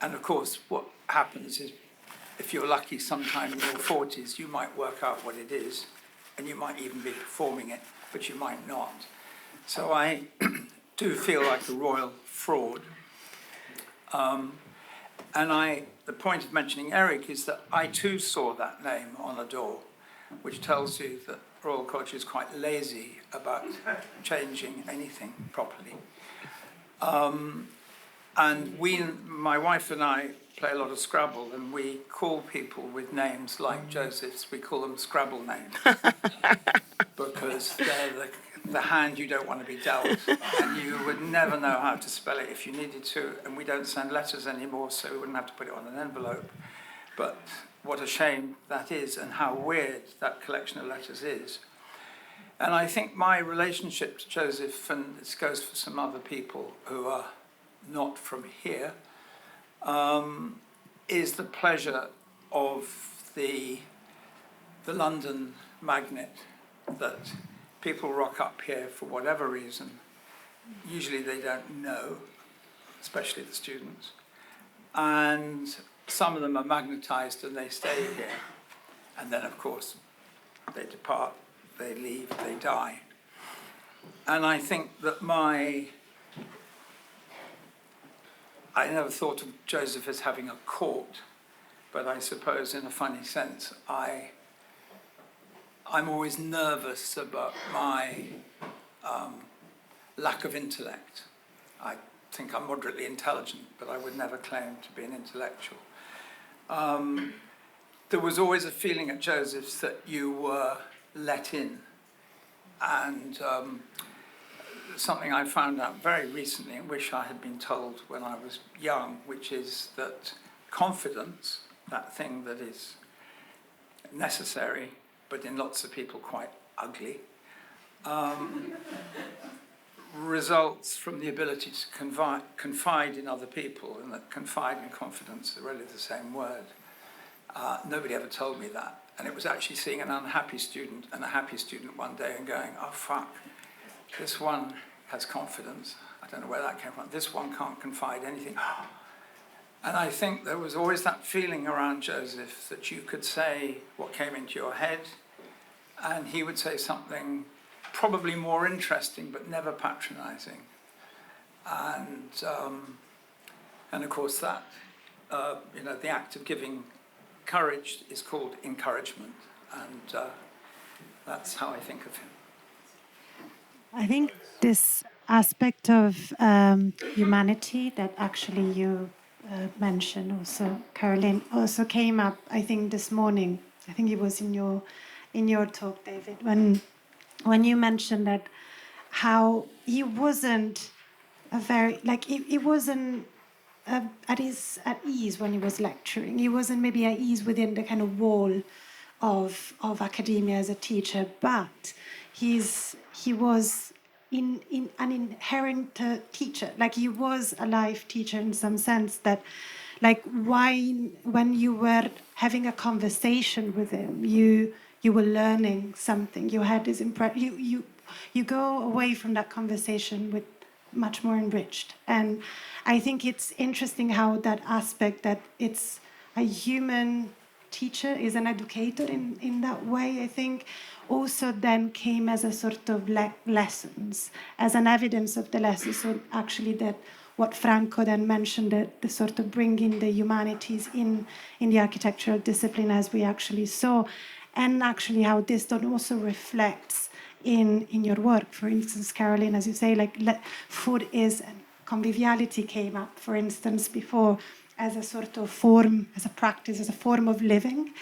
And of course, what happens is, if you're lucky sometime in your 40s, you might work out what it is, and you might even be performing it, but you might not. So I do feel like a royal fraud. And the point of mentioning Eric is that I too saw that name on a door, which tells you that Royal College is quite lazy about changing anything properly. And my wife and I play a lot of Scrabble, and we call people with names like Joseph's, we call them Scrabble names. Because they're the hand you don't want to be dealt, and you would never know how to spell it if you needed to, and we don't send letters anymore, so we wouldn't have to put it on an envelope. But what a shame that is, and how weird that collection of letters is. And I think my relationship to Joseph, and this goes for some other people who are not from here, is the pleasure of the London magnet, that people rock up here for whatever reason. Usually they don't know, especially the students. And some of them are magnetized and they stay here. And then, of course, they depart, they leave, they die. And I think that I never thought of Joseph as having a court, but I suppose in a funny sense, I'm always nervous about my lack of intellect. I think I'm moderately intelligent, but I would never claim to be an intellectual. There was always a feeling at Joseph's that you were let in. And something I found out very recently and wish I had been told when I was young, which is that confidence, that thing that is necessary, but in lots of people quite ugly, results from the ability to confide in other people, and that confide and confidence are really the same word. Nobody ever told me that. And it was actually seeing an unhappy student and a happy student one day and going, oh, fuck, this one has confidence. I don't know where that came from. This one can't confide anything. And I think there was always that feeling around Joseph that you could say what came into your head, and he would say something probably more interesting, but never patronizing. And of course that, the act of giving courage is called encouragement. And that's how I think of him. I think this aspect of humanity that actually you mentioned also, Caroline, also came up, I think, this morning. I think it was in your talk, David, when you mentioned that how he wasn't he wasn't at ease when he was lecturing. He wasn't maybe at ease within the kind of wall of academia as a teacher, but he was in an inherent teacher. Like he was a life teacher in some sense that, like, when you were having a conversation with him, you were learning something. You had this you go away from that conversation with much more enriched. And I think it's interesting how that aspect that it's a human teacher is an educator in that way, I think, also then came as a sort of lessons, as an evidence of the lessons. So actually that what Franco then mentioned, that the sort of bringing the humanities in the architectural discipline as we actually saw, and actually how this then also reflects in your work. For instance, Caroline, as you say, food is, and conviviality came up, for instance, before, as a sort of form, as a practice, as a form of living.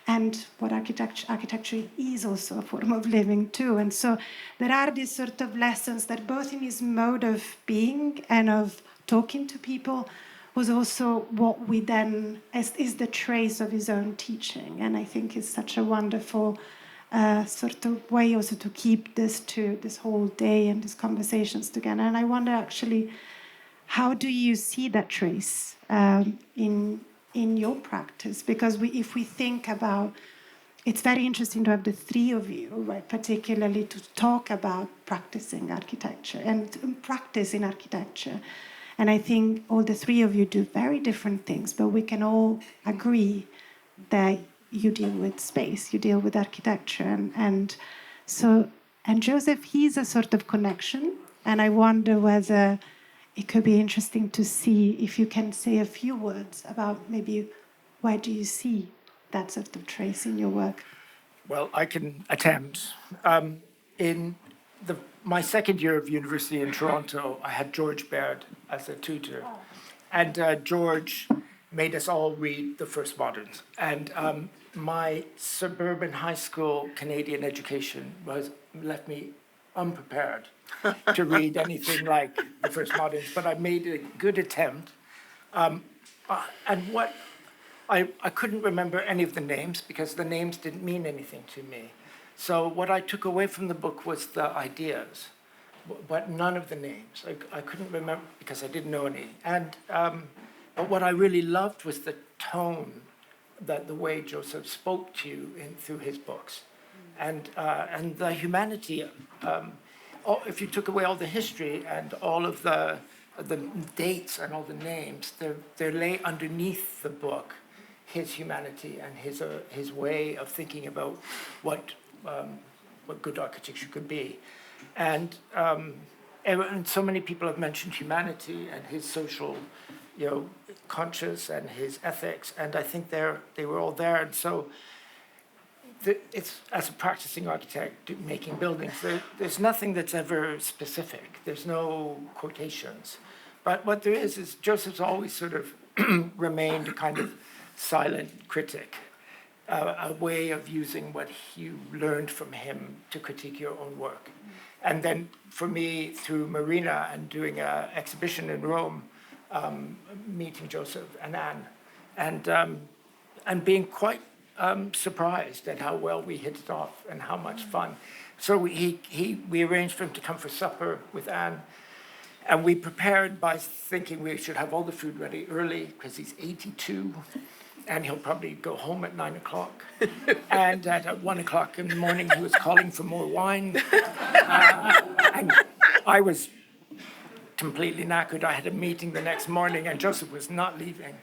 And what architecture is also a form of living too. And so there are these sort of lessons that both in his mode of being and of talking to people was also what we then, is the trace of his own teaching. And I think it's such a wonderful sort of way also to keep this whole day and these conversations together. And I wonder actually, how do you see that trace in your practice? Because if we think about, it's very interesting to have the three of you, right, particularly to talk about practicing architecture and practice in architecture. And I think all the three of you do very different things, but we can all agree that you deal with space, you deal with architecture. And Joseph, he's a sort of connection. And I wonder whether it could be interesting to see if you can say a few words about maybe why do you see that sort of trace in your work? Well, I can attempt. In my second year of university in Toronto, I had George Baird as a tutor. And George made us all read the First Moderns. And my suburban high school Canadian education left me unprepared to read anything like the First Moderns, but I made a good attempt. And what I couldn't remember any of the names because the names didn't mean anything to me. So what I took away from the book was the ideas, but none of the names. I couldn't remember because I didn't know any. And but what I really loved was the tone, the way Joseph spoke to you through his books, and the humanity. If you took away all the history and all of the dates and all the names, there lay underneath the book his humanity and his way of thinking about what good architecture could be. And so many people have mentioned humanity and his social, conscious and his ethics, and I think they were all there. And so it's, as a practicing architect making buildings, there's nothing that's ever specific. There's no quotations. But what there is Joseph's always sort of remained a kind of silent critic, a way of using what you learned from him to critique your own work. And then for me, through Marina and doing an exhibition in Rome, meeting Joseph and Anne, and being quite surprised at how well we hit it off and how much fun. So we arranged for him to come for supper with Anne, and we prepared by thinking we should have all the food ready early because he's 82, and he'll probably go home at 9 o'clock. And at 1 o'clock in the morning, he was calling for more wine. And I was completely knackered. I had a meeting the next morning, and Joseph was not leaving.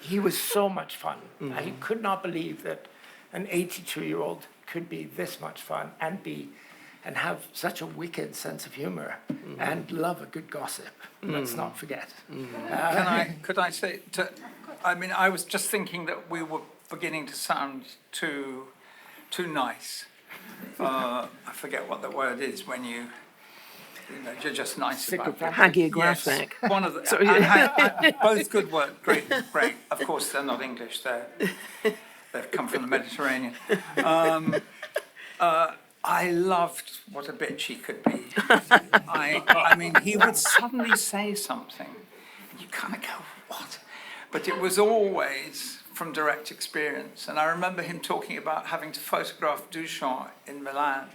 He was so much fun. Mm-hmm. He could not believe that an 82-year-old could be this much fun and and have such a wicked sense of humor and love a good gossip. Let's not forget. Could I say, I mean, I was just thinking that we were beginning to sound too nice. I forget what the word is when you're just nice about it. Hagiographic. Yes, one of the, both good words, great. Of course, they're not English, they've come from the Mediterranean. I loved what a bitch he could be. I mean, he would suddenly say something, and you kind of go, what? But it was always from direct experience. And I remember him talking about having to photograph Duchamp in Milan.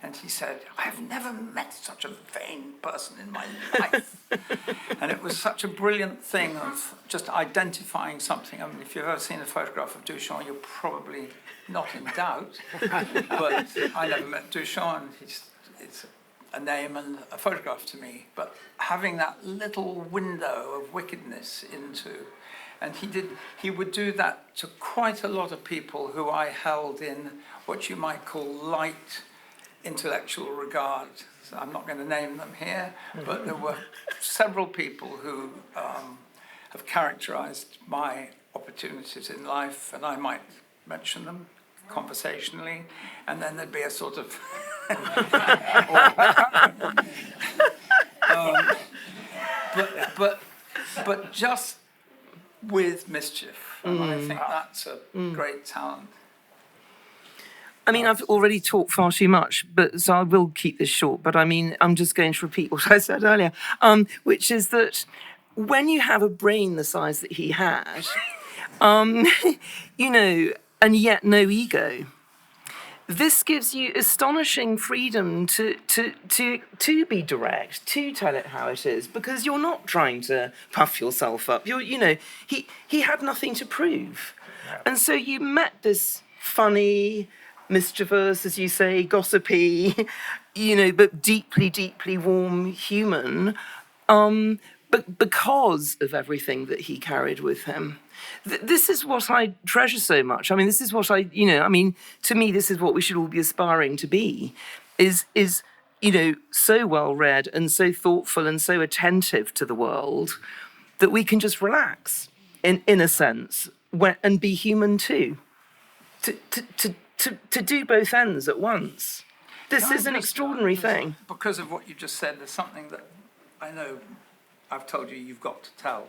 And he said, I have never met such a vain person in my life. And it was such a brilliant thing of just identifying something. I mean, if you've ever seen a photograph of Duchamp, you're probably not in doubt. But I never met Duchamp, and it's a name and a photograph to me. But having that little window of wickedness into, and he would do that to quite a lot of people who I held in what you might call light intellectual regard. So I'm not going to name them here, but there were several people who have characterized my opportunities in life, and I might mention them conversationally, and then there'd be a sort of but just with mischief, and I think that's a great talent. I mean, I've already talked far too much, so I will keep this short. But I mean, I'm just going to repeat what I said earlier, which is that when you have a brain the size that he had, you know, and yet no ego, this gives you astonishing freedom to be direct, to tell it how it is, because you're not trying to puff yourself up. You know, he had nothing to prove, and so you met this funny, mischievous, as you say, gossipy, you know, but deeply, deeply warm human, but because of everything that he carried with him. This is what I treasure so much. I mean, this is what to me, this is what we should all be aspiring to be, is you know, so well read and so thoughtful and so attentive to the world that we can just relax, in a sense, and be human too. To do both ends at once. This is an extraordinary thing. Because of what you just said, there's something that I know I've told you've got to tell.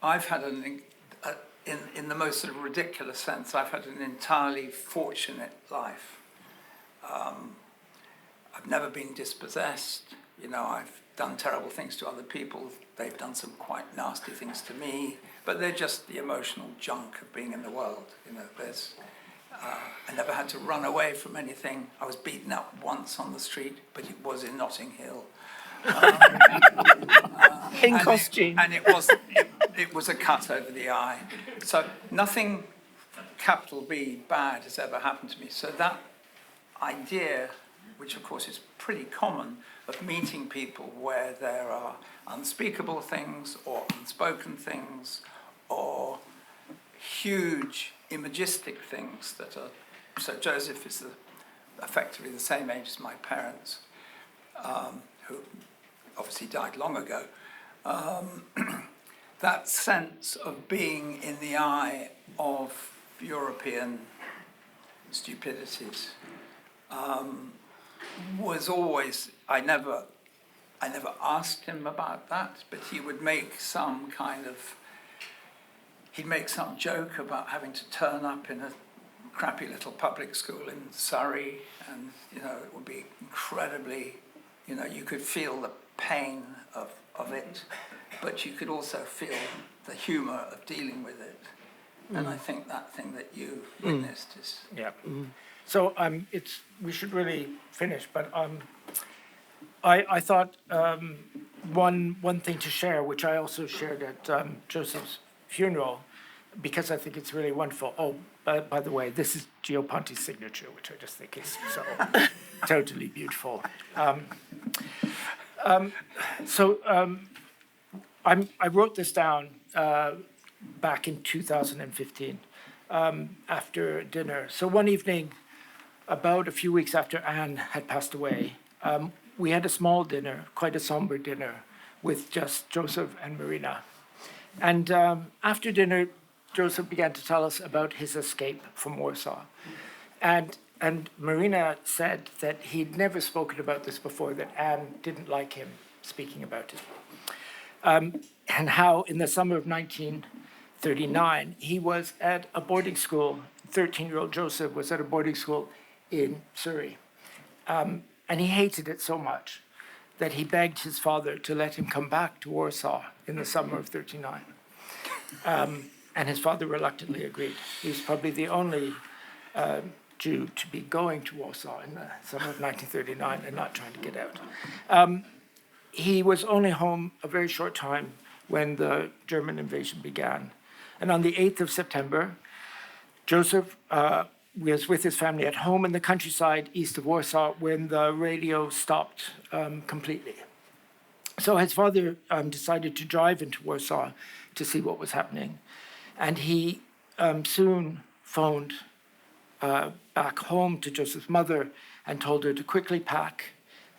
I've had in the most sort of ridiculous sense, I've had an entirely fortunate life. I've never been dispossessed. You know, I've done terrible things to other people. They've done some quite nasty things to me, but they're just the emotional junk of being in the world. You know, I never had to run away from anything. I was beaten up once on the street, but it was in Notting Hill. In costume. It was a cut over the eye. So nothing, capital B, bad has ever happened to me. So that idea, which of course is pretty common, of meeting people where there are unspeakable things or unspoken things or huge imagistic things that are... So Joseph is effectively the same age as my parents, who obviously died long ago. That sense of being in the eye of European stupidities was always... I never asked him about that, but he would make some kind of... He'd make some joke about having to turn up in a crappy little public school in Surrey, and, you know, it would be incredibly... You know, you could feel the pain of it, but you could also feel the humour of dealing with it. And I think that thing that you witnessed is... Yeah. So we should really finish, but I thought one thing to share, which I also shared at Joseph's funeral, because I think it's really wonderful. Oh, by the way, this is Gio Ponti's signature, which I just think is so totally beautiful. I wrote this down back in 2015 after dinner. So one evening, about a few weeks after Anne had passed away, we had a small dinner, quite a somber dinner, with just Joseph and Marina. And after dinner, Joseph began to tell us about his escape from Warsaw. And Marina said that he'd never spoken about this before, that Anne didn't like him speaking about it. And how in the summer of 1939, he was at a boarding school, 13-year-old Joseph was at a boarding school in Surrey. And he hated it so much that he begged his father to let him come back to Warsaw in the summer of 39. And his father reluctantly agreed. He was probably the only Jew to be going to Warsaw in the summer of 1939 and not trying to get out. He was only home a very short time when the German invasion began. And on the 8th of September, Joseph was with his family at home in the countryside east of Warsaw when the radio stopped completely. So his father decided to drive into Warsaw to see what was happening. And he soon phoned back home to Joseph's mother and told her to quickly pack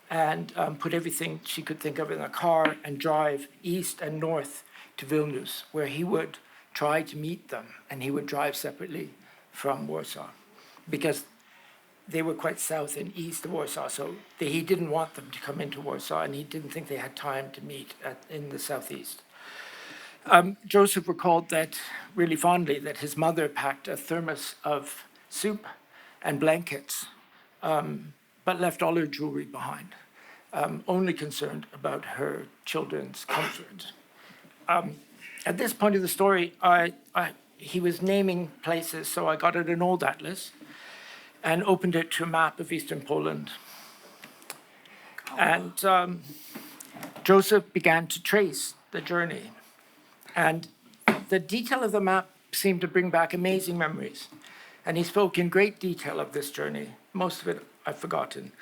and put everything she could think of in a car and drive east and north to Vilnius, where he would try to meet them, and he would drive separately from Warsaw, because they were quite south and east of Warsaw, so he didn't want them to come into Warsaw, and he didn't think they had time to meet in the southeast. Joseph recalled that really fondly that his mother packed a thermos of soup and blankets, but left all her jewelry behind, only concerned about her children's comfort. At this point of the story, he was naming places, so I got out an old atlas and opened it to a map of Eastern Poland. And Joseph began to trace the journey. And the detail of the map seemed to bring back amazing memories. And he spoke in great detail of this journey. Most of it I've forgotten.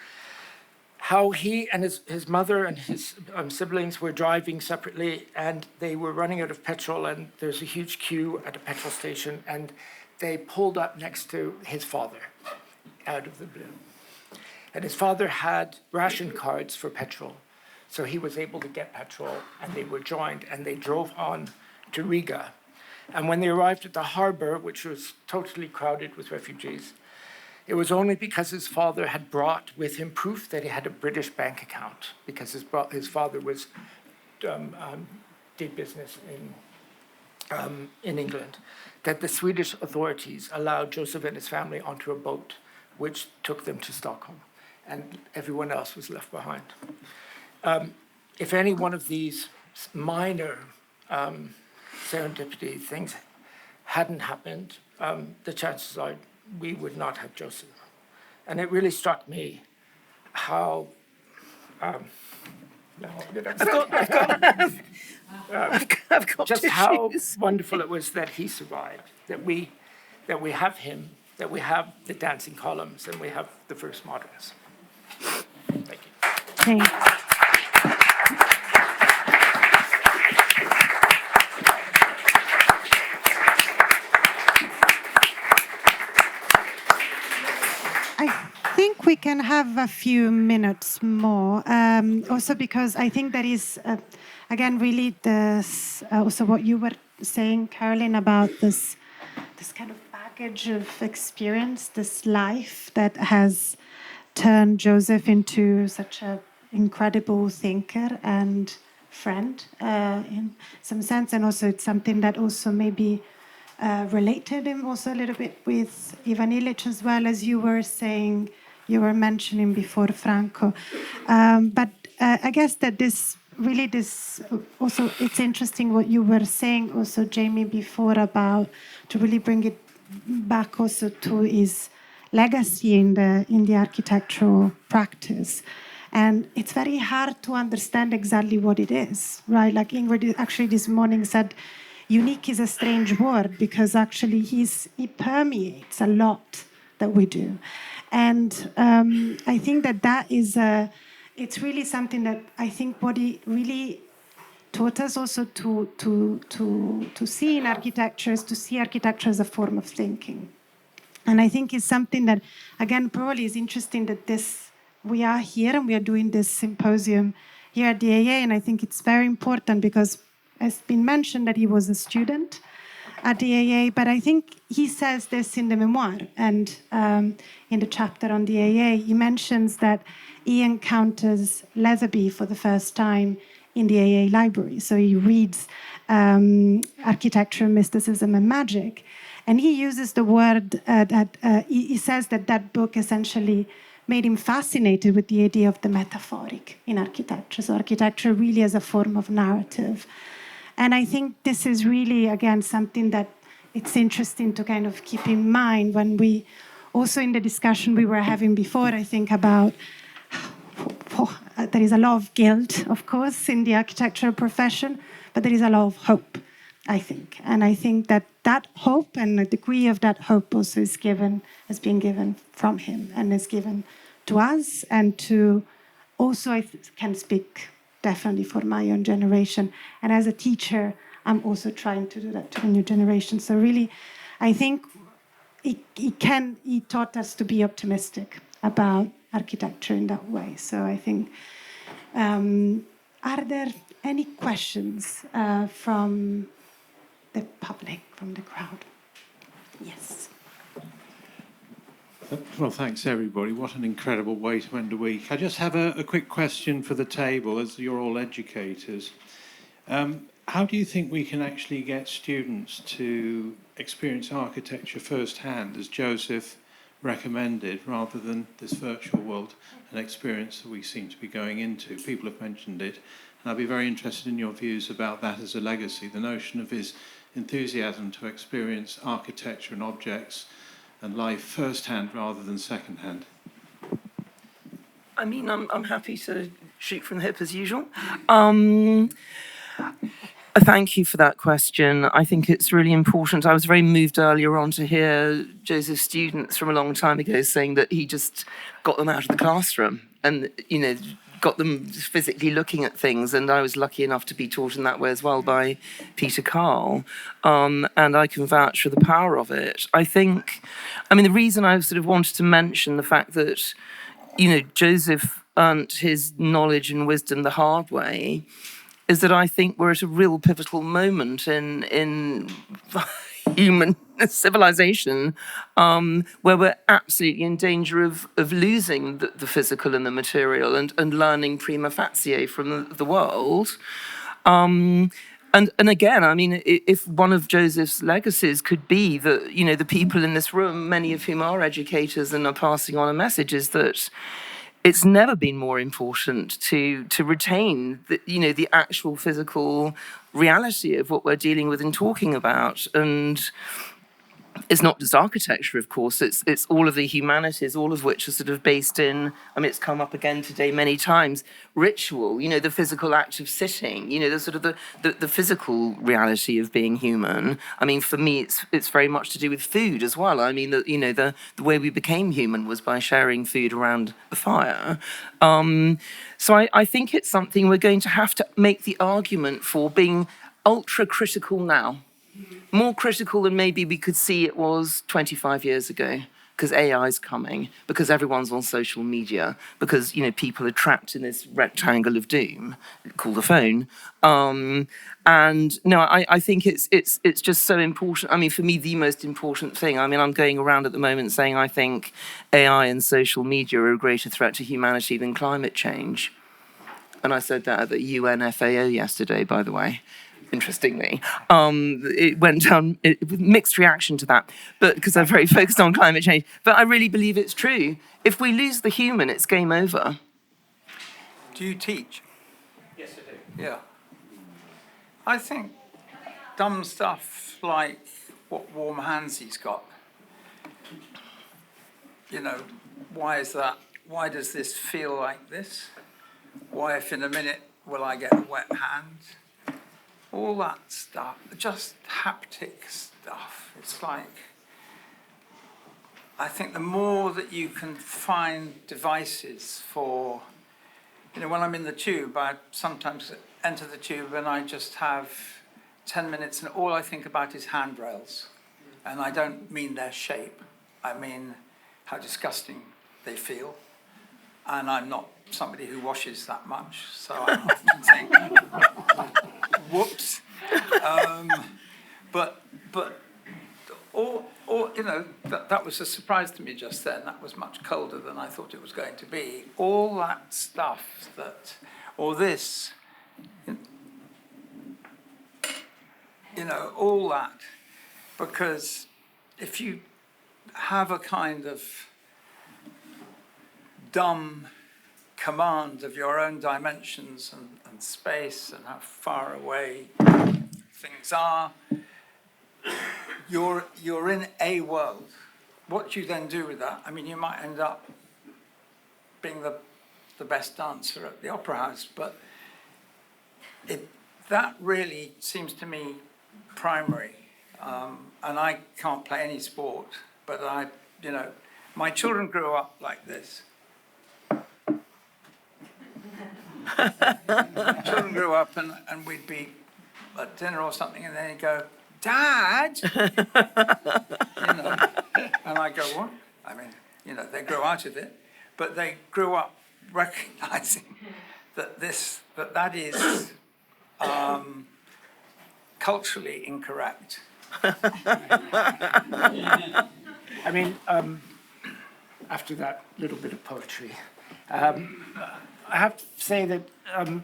How he and his mother and his siblings were driving separately, and they were running out of petrol, and there's a huge queue at a petrol station, and they pulled up next to his father out of the blue. And his father had ration cards for petrol, so he was able to get petrol, and they were joined, and they drove on to Riga. And when they arrived at the harbor, which was totally crowded with refugees, it was only because his father had brought with him proof that he had a British bank account, because his father was did business in England, that the Swedish authorities allowed Joseph and his family onto a boat, which took them to Stockholm, and everyone else was left behind. If any one of these minor serendipity things hadn't happened, the chances are we would not have Joseph. And it really struck me how just how wonderful it was that he survived, that we have him, that we have the dancing columns, and we have the first moderns. Thank you. Thanks. I think we can have a few minutes more, also because I think that is, again, really this, also what you were saying, Caroline, about this kind of baggage of experience, this life that has turned Joseph into such an incredible thinker and friend in some sense, and also it's something that also maybe related him also a little bit with Ivan Illich, as well as you were saying, you were mentioning before, Franco. But I guess that this also, it's interesting what you were saying also, Jamie, before, about to really bring it back also to his legacy in the architectural practice. And it's very hard to understand exactly what it is, right? Like Ingrid actually this morning said, unique is a strange word, because actually he permeates a lot that we do. And I think that is it's really something that I think what he really taught us also to see in architecture, to see architecture as a form of thinking. And I think it's something that, again, probably is interesting that we are here and we are doing this symposium here at the AA, and I think it's very important because it's been mentioned that he was a student at the AA, but I think he says this in the memoir and in the chapter on the AA, he mentions that he encounters Leatherby for the first time in the AA library. So he reads Architecture, Mysticism and Magic, and he uses the word he says that book essentially made him fascinated with the idea of the metaphoric in architecture. So architecture really as a form of narrative. And I think this is really, again, something that it's interesting to kind of keep in mind when we, also in the discussion we were having before, I think about, there is a lot of guilt, of course, in the architectural profession, but there is a lot of hope, I think. And I think that hope and a degree of that hope also has been given from him and is given to us and to also, I can speak definitely for my own generation. And as a teacher, I'm also trying to do that to the new generation. So really, I think he taught us to be optimistic about architecture in that way. So I think, are there any questions from the public, from the crowd? Yes. Well, thanks everybody. What an incredible way to end a week. I just have a quick question for the table, as you're all educators. How do you think we can actually get students to experience architecture firsthand, as Joseph recommended, rather than this virtual world, an experience that we seem to be going into? People have mentioned it, and I'd be very interested in your views about that as a legacy, the notion of his enthusiasm to experience architecture and objects and life firsthand rather than secondhand. I mean, I'm happy to shoot from the hip as usual. Thank you for that question. I think it's really important. I was very moved earlier on to hear Joseph's students from a long time ago saying that he just got them out of the classroom and, you know, got them physically looking at things. And I was lucky enough to be taught in that way as well by Peter Carl. And I can vouch for the power of it. I think, I mean, the reason I sort of wanted to mention the fact that, you know, Joseph earned his knowledge and wisdom the hard way is that I think we're at a real pivotal moment in human civilization where we're absolutely in danger of losing the physical and the material and learning prima facie from the world. And again, I mean, if one of Joseph's legacies could be that, you know, the people in this room, many of whom are educators and are passing on a message, is that it's never been more important to retain the actual physical reality of what we're dealing with and talking about. And it's not just architecture, of course, it's all of the humanities, all of which are sort of based in, I mean, it's come up again today many times, ritual, you know, the physical act of sitting, you know, the sort of the physical reality of being human. I mean, for me, it's very much to do with food as well. I mean, the way we became human was by sharing food around a fire. So I think it's something we're going to have to make the argument for being ultra critical now. More critical than maybe we could see it was 25 years ago, because AI is coming, because everyone's on social media, because, you know, people are trapped in this rectangle of doom called a phone. And no, I think it's just so important. I mean, for me, the most important thing, I mean, I'm going around at the moment saying I think AI and social media are a greater threat to humanity than climate change. And I said that at the UN FAO yesterday, by the way. Interestingly, it went down with mixed reaction to that, but because I'm very focused on climate change. But I really believe it's true. If we lose the human, it's game over. Do you teach? Yes, I do. Yeah. I think dumb stuff like what warm hands he's got. You know, why is that? Why does this feel like this? Why, if in a minute, will I get a wet hand? All that stuff, just haptic stuff. It's like, I think the more that you can find devices for, you know, when I'm in the tube, I sometimes enter the tube and I just have 10 minutes and all I think about is handrails. And I don't mean their shape. I mean how disgusting they feel. And I'm not somebody who washes that much, so I often think, whoops. But you know, that was a surprise to me just then. That was much colder than I thought it was going to be. All that stuff or this, you know, all that, because if you have a kind of dumb command of your own dimensions and space and how far away things are, you're in a world. What you then do with that, I mean, you might end up being the best dancer at the opera house, but that really seems to me primary. And I can't play any sport, but you know, my children grew up like this. Children grew up and we'd be at dinner or something and then they'd go, Dad! You know, and I go, what? I mean, you know, they grew out of it, but they grew up recognizing that that is culturally incorrect. I mean, after that little bit of poetry, I have to say that, and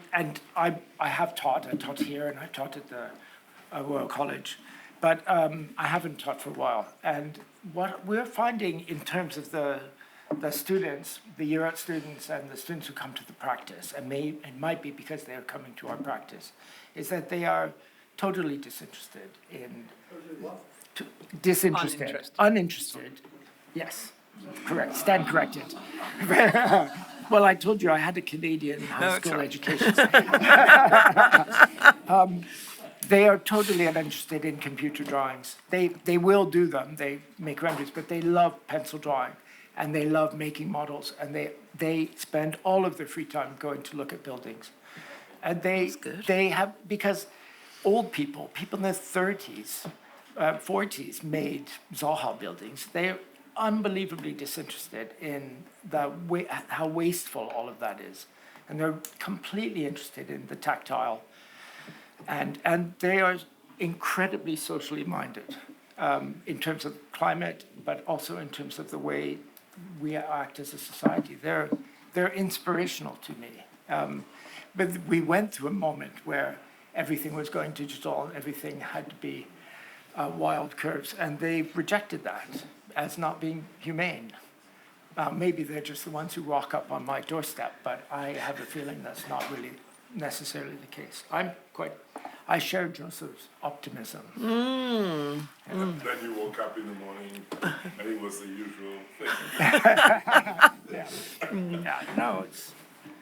I have taught. I taught here and I taught at the Royal College, but I haven't taught for a while. And what we're finding in terms of the students, the year out students and the students who come to the practice, and it might be because they are coming to our practice, is that they are totally disinterested in... Disinterested. Uninterested. Yes, correct. Stand corrected. Well, I told you I had a Canadian high school education. They are totally uninterested in computer drawings. They will do them. They make renderings, but they love pencil drawing, and they love making models, and they spend all of their free time going to look at buildings. And they have, because old people in their 30s, 40s made Zaha buildings. They're unbelievably disinterested in how wasteful all of that is. And they're completely interested in the tactile. And they are incredibly socially minded in terms of climate, but also in terms of the way we act as a society. They're inspirational to me. But we went through a moment where everything was going digital and everything had to be wild curves, and they rejected that as not being humane. Maybe they're just the ones who walk up on my doorstep, but I have a feeling that's not really necessarily the case. I share Joseph's optimism. And then you woke up in the morning and it was the usual thing. No, it's...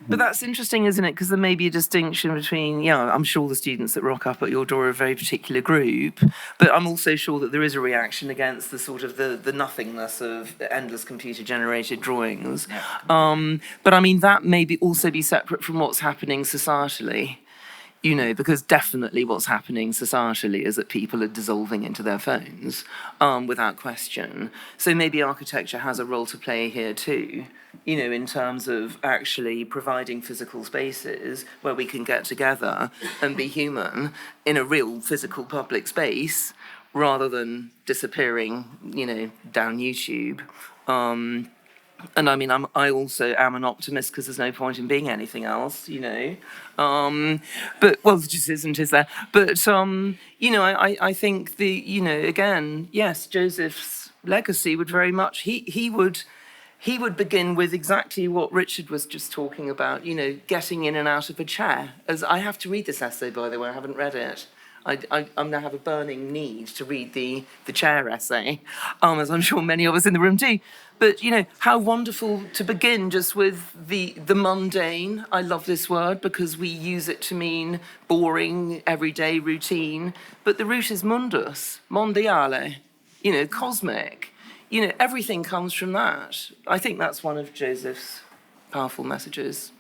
But that's interesting, isn't it? Because there may be a distinction between, I'm sure the students that rock up at your door are a very particular group, but I'm also sure that there is a reaction against the sort of the nothingness of endless computer-generated drawings. But I mean, that may also be separate from what's happening societally. You know, because definitely what's happening societally is that people are dissolving into their phones, without question. So maybe architecture has a role to play here too, you know, in terms of actually providing physical spaces where we can get together and be human in a real physical public space rather than disappearing, you know, down YouTube. And I mean, I also am an optimist because there's no point in being anything else, you know. But, well, there just isn't, is there? But, you know, I think again, yes, Joseph's legacy would very much, he would begin with exactly what Richard was just talking about, you know, getting in and out of a chair. As I have to read this essay, by the way, I haven't read it. I now have a burning need to read the chair essay, as I'm sure many of us in the room do. But, you know, how wonderful to begin just with the mundane. I love this word because we use it to mean boring, everyday routine. But the root is mundus, mondiale, you know, cosmic. You know, everything comes from that. I think that's one of Joseph's powerful messages.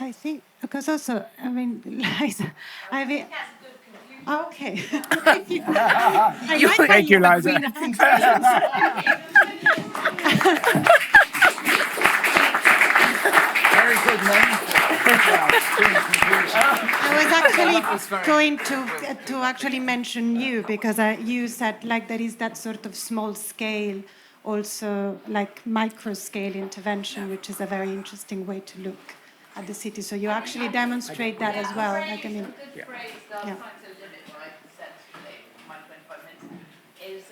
I think, because also, I mean, Liza, I mean, okay. Thank you, Liza. Very good, man. I was actually going to actually mention you, because you said like there is that sort of small scale, also like micro scale intervention, which is a very interesting way to look at the city. So you actually demonstrate that as well. Like, I mean, a good phrase that I'm trying to limit what I said today in my 25 minutes is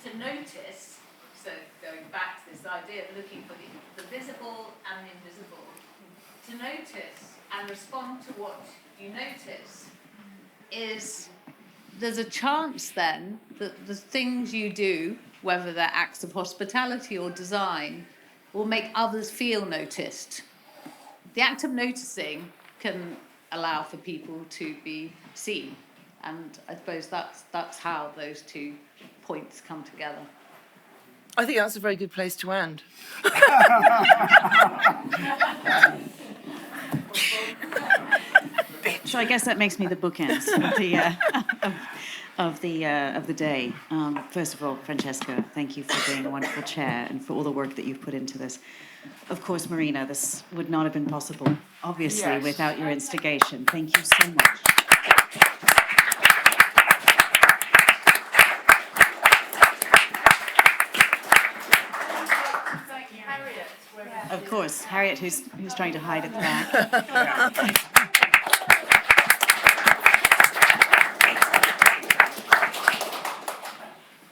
to notice. So going back to this idea of looking for the visible and the invisible, to notice and respond to what you notice is, there's a chance then that the things you do, whether they're acts of hospitality or design, will make others feel noticed. The act of noticing can allow for people to be seen, and I suppose that's how those two points come together. I think that's a very good place to end. So I guess that makes me the bookends of the day. First of all, Francesca, thank you for being a wonderful chair and for all the work that you've put into this. Of course, Marina, this would not have been possible, obviously, without your instigation. Thank you so much. Of course, Harriet, who's trying to hide at the back.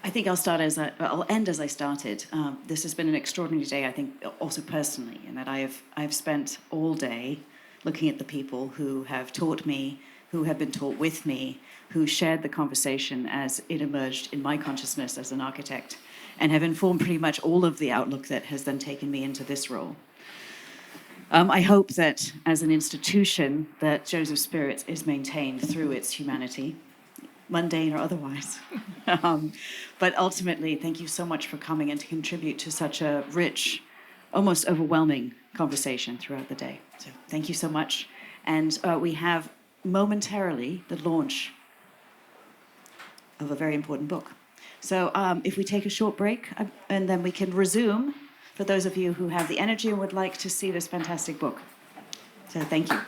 I think I'll end as I started. This has been an extraordinary day, I think, also personally, in that I've spent all day looking at the people who have taught me, who have been taught with me, who shared the conversation as it emerged in my consciousness as an architect, and have informed pretty much all of the outlook that has then taken me into this role. I hope that as an institution that Joseph Spirit is maintained through its humanity, mundane or otherwise. But ultimately, thank you so much for coming and to contribute to such a rich, almost overwhelming conversation throughout the day. So thank you so much. And we have momentarily the launch of a very important book. So if we take a short break and then we can resume for those of you who have the energy and would like to see this fantastic book. So thank you.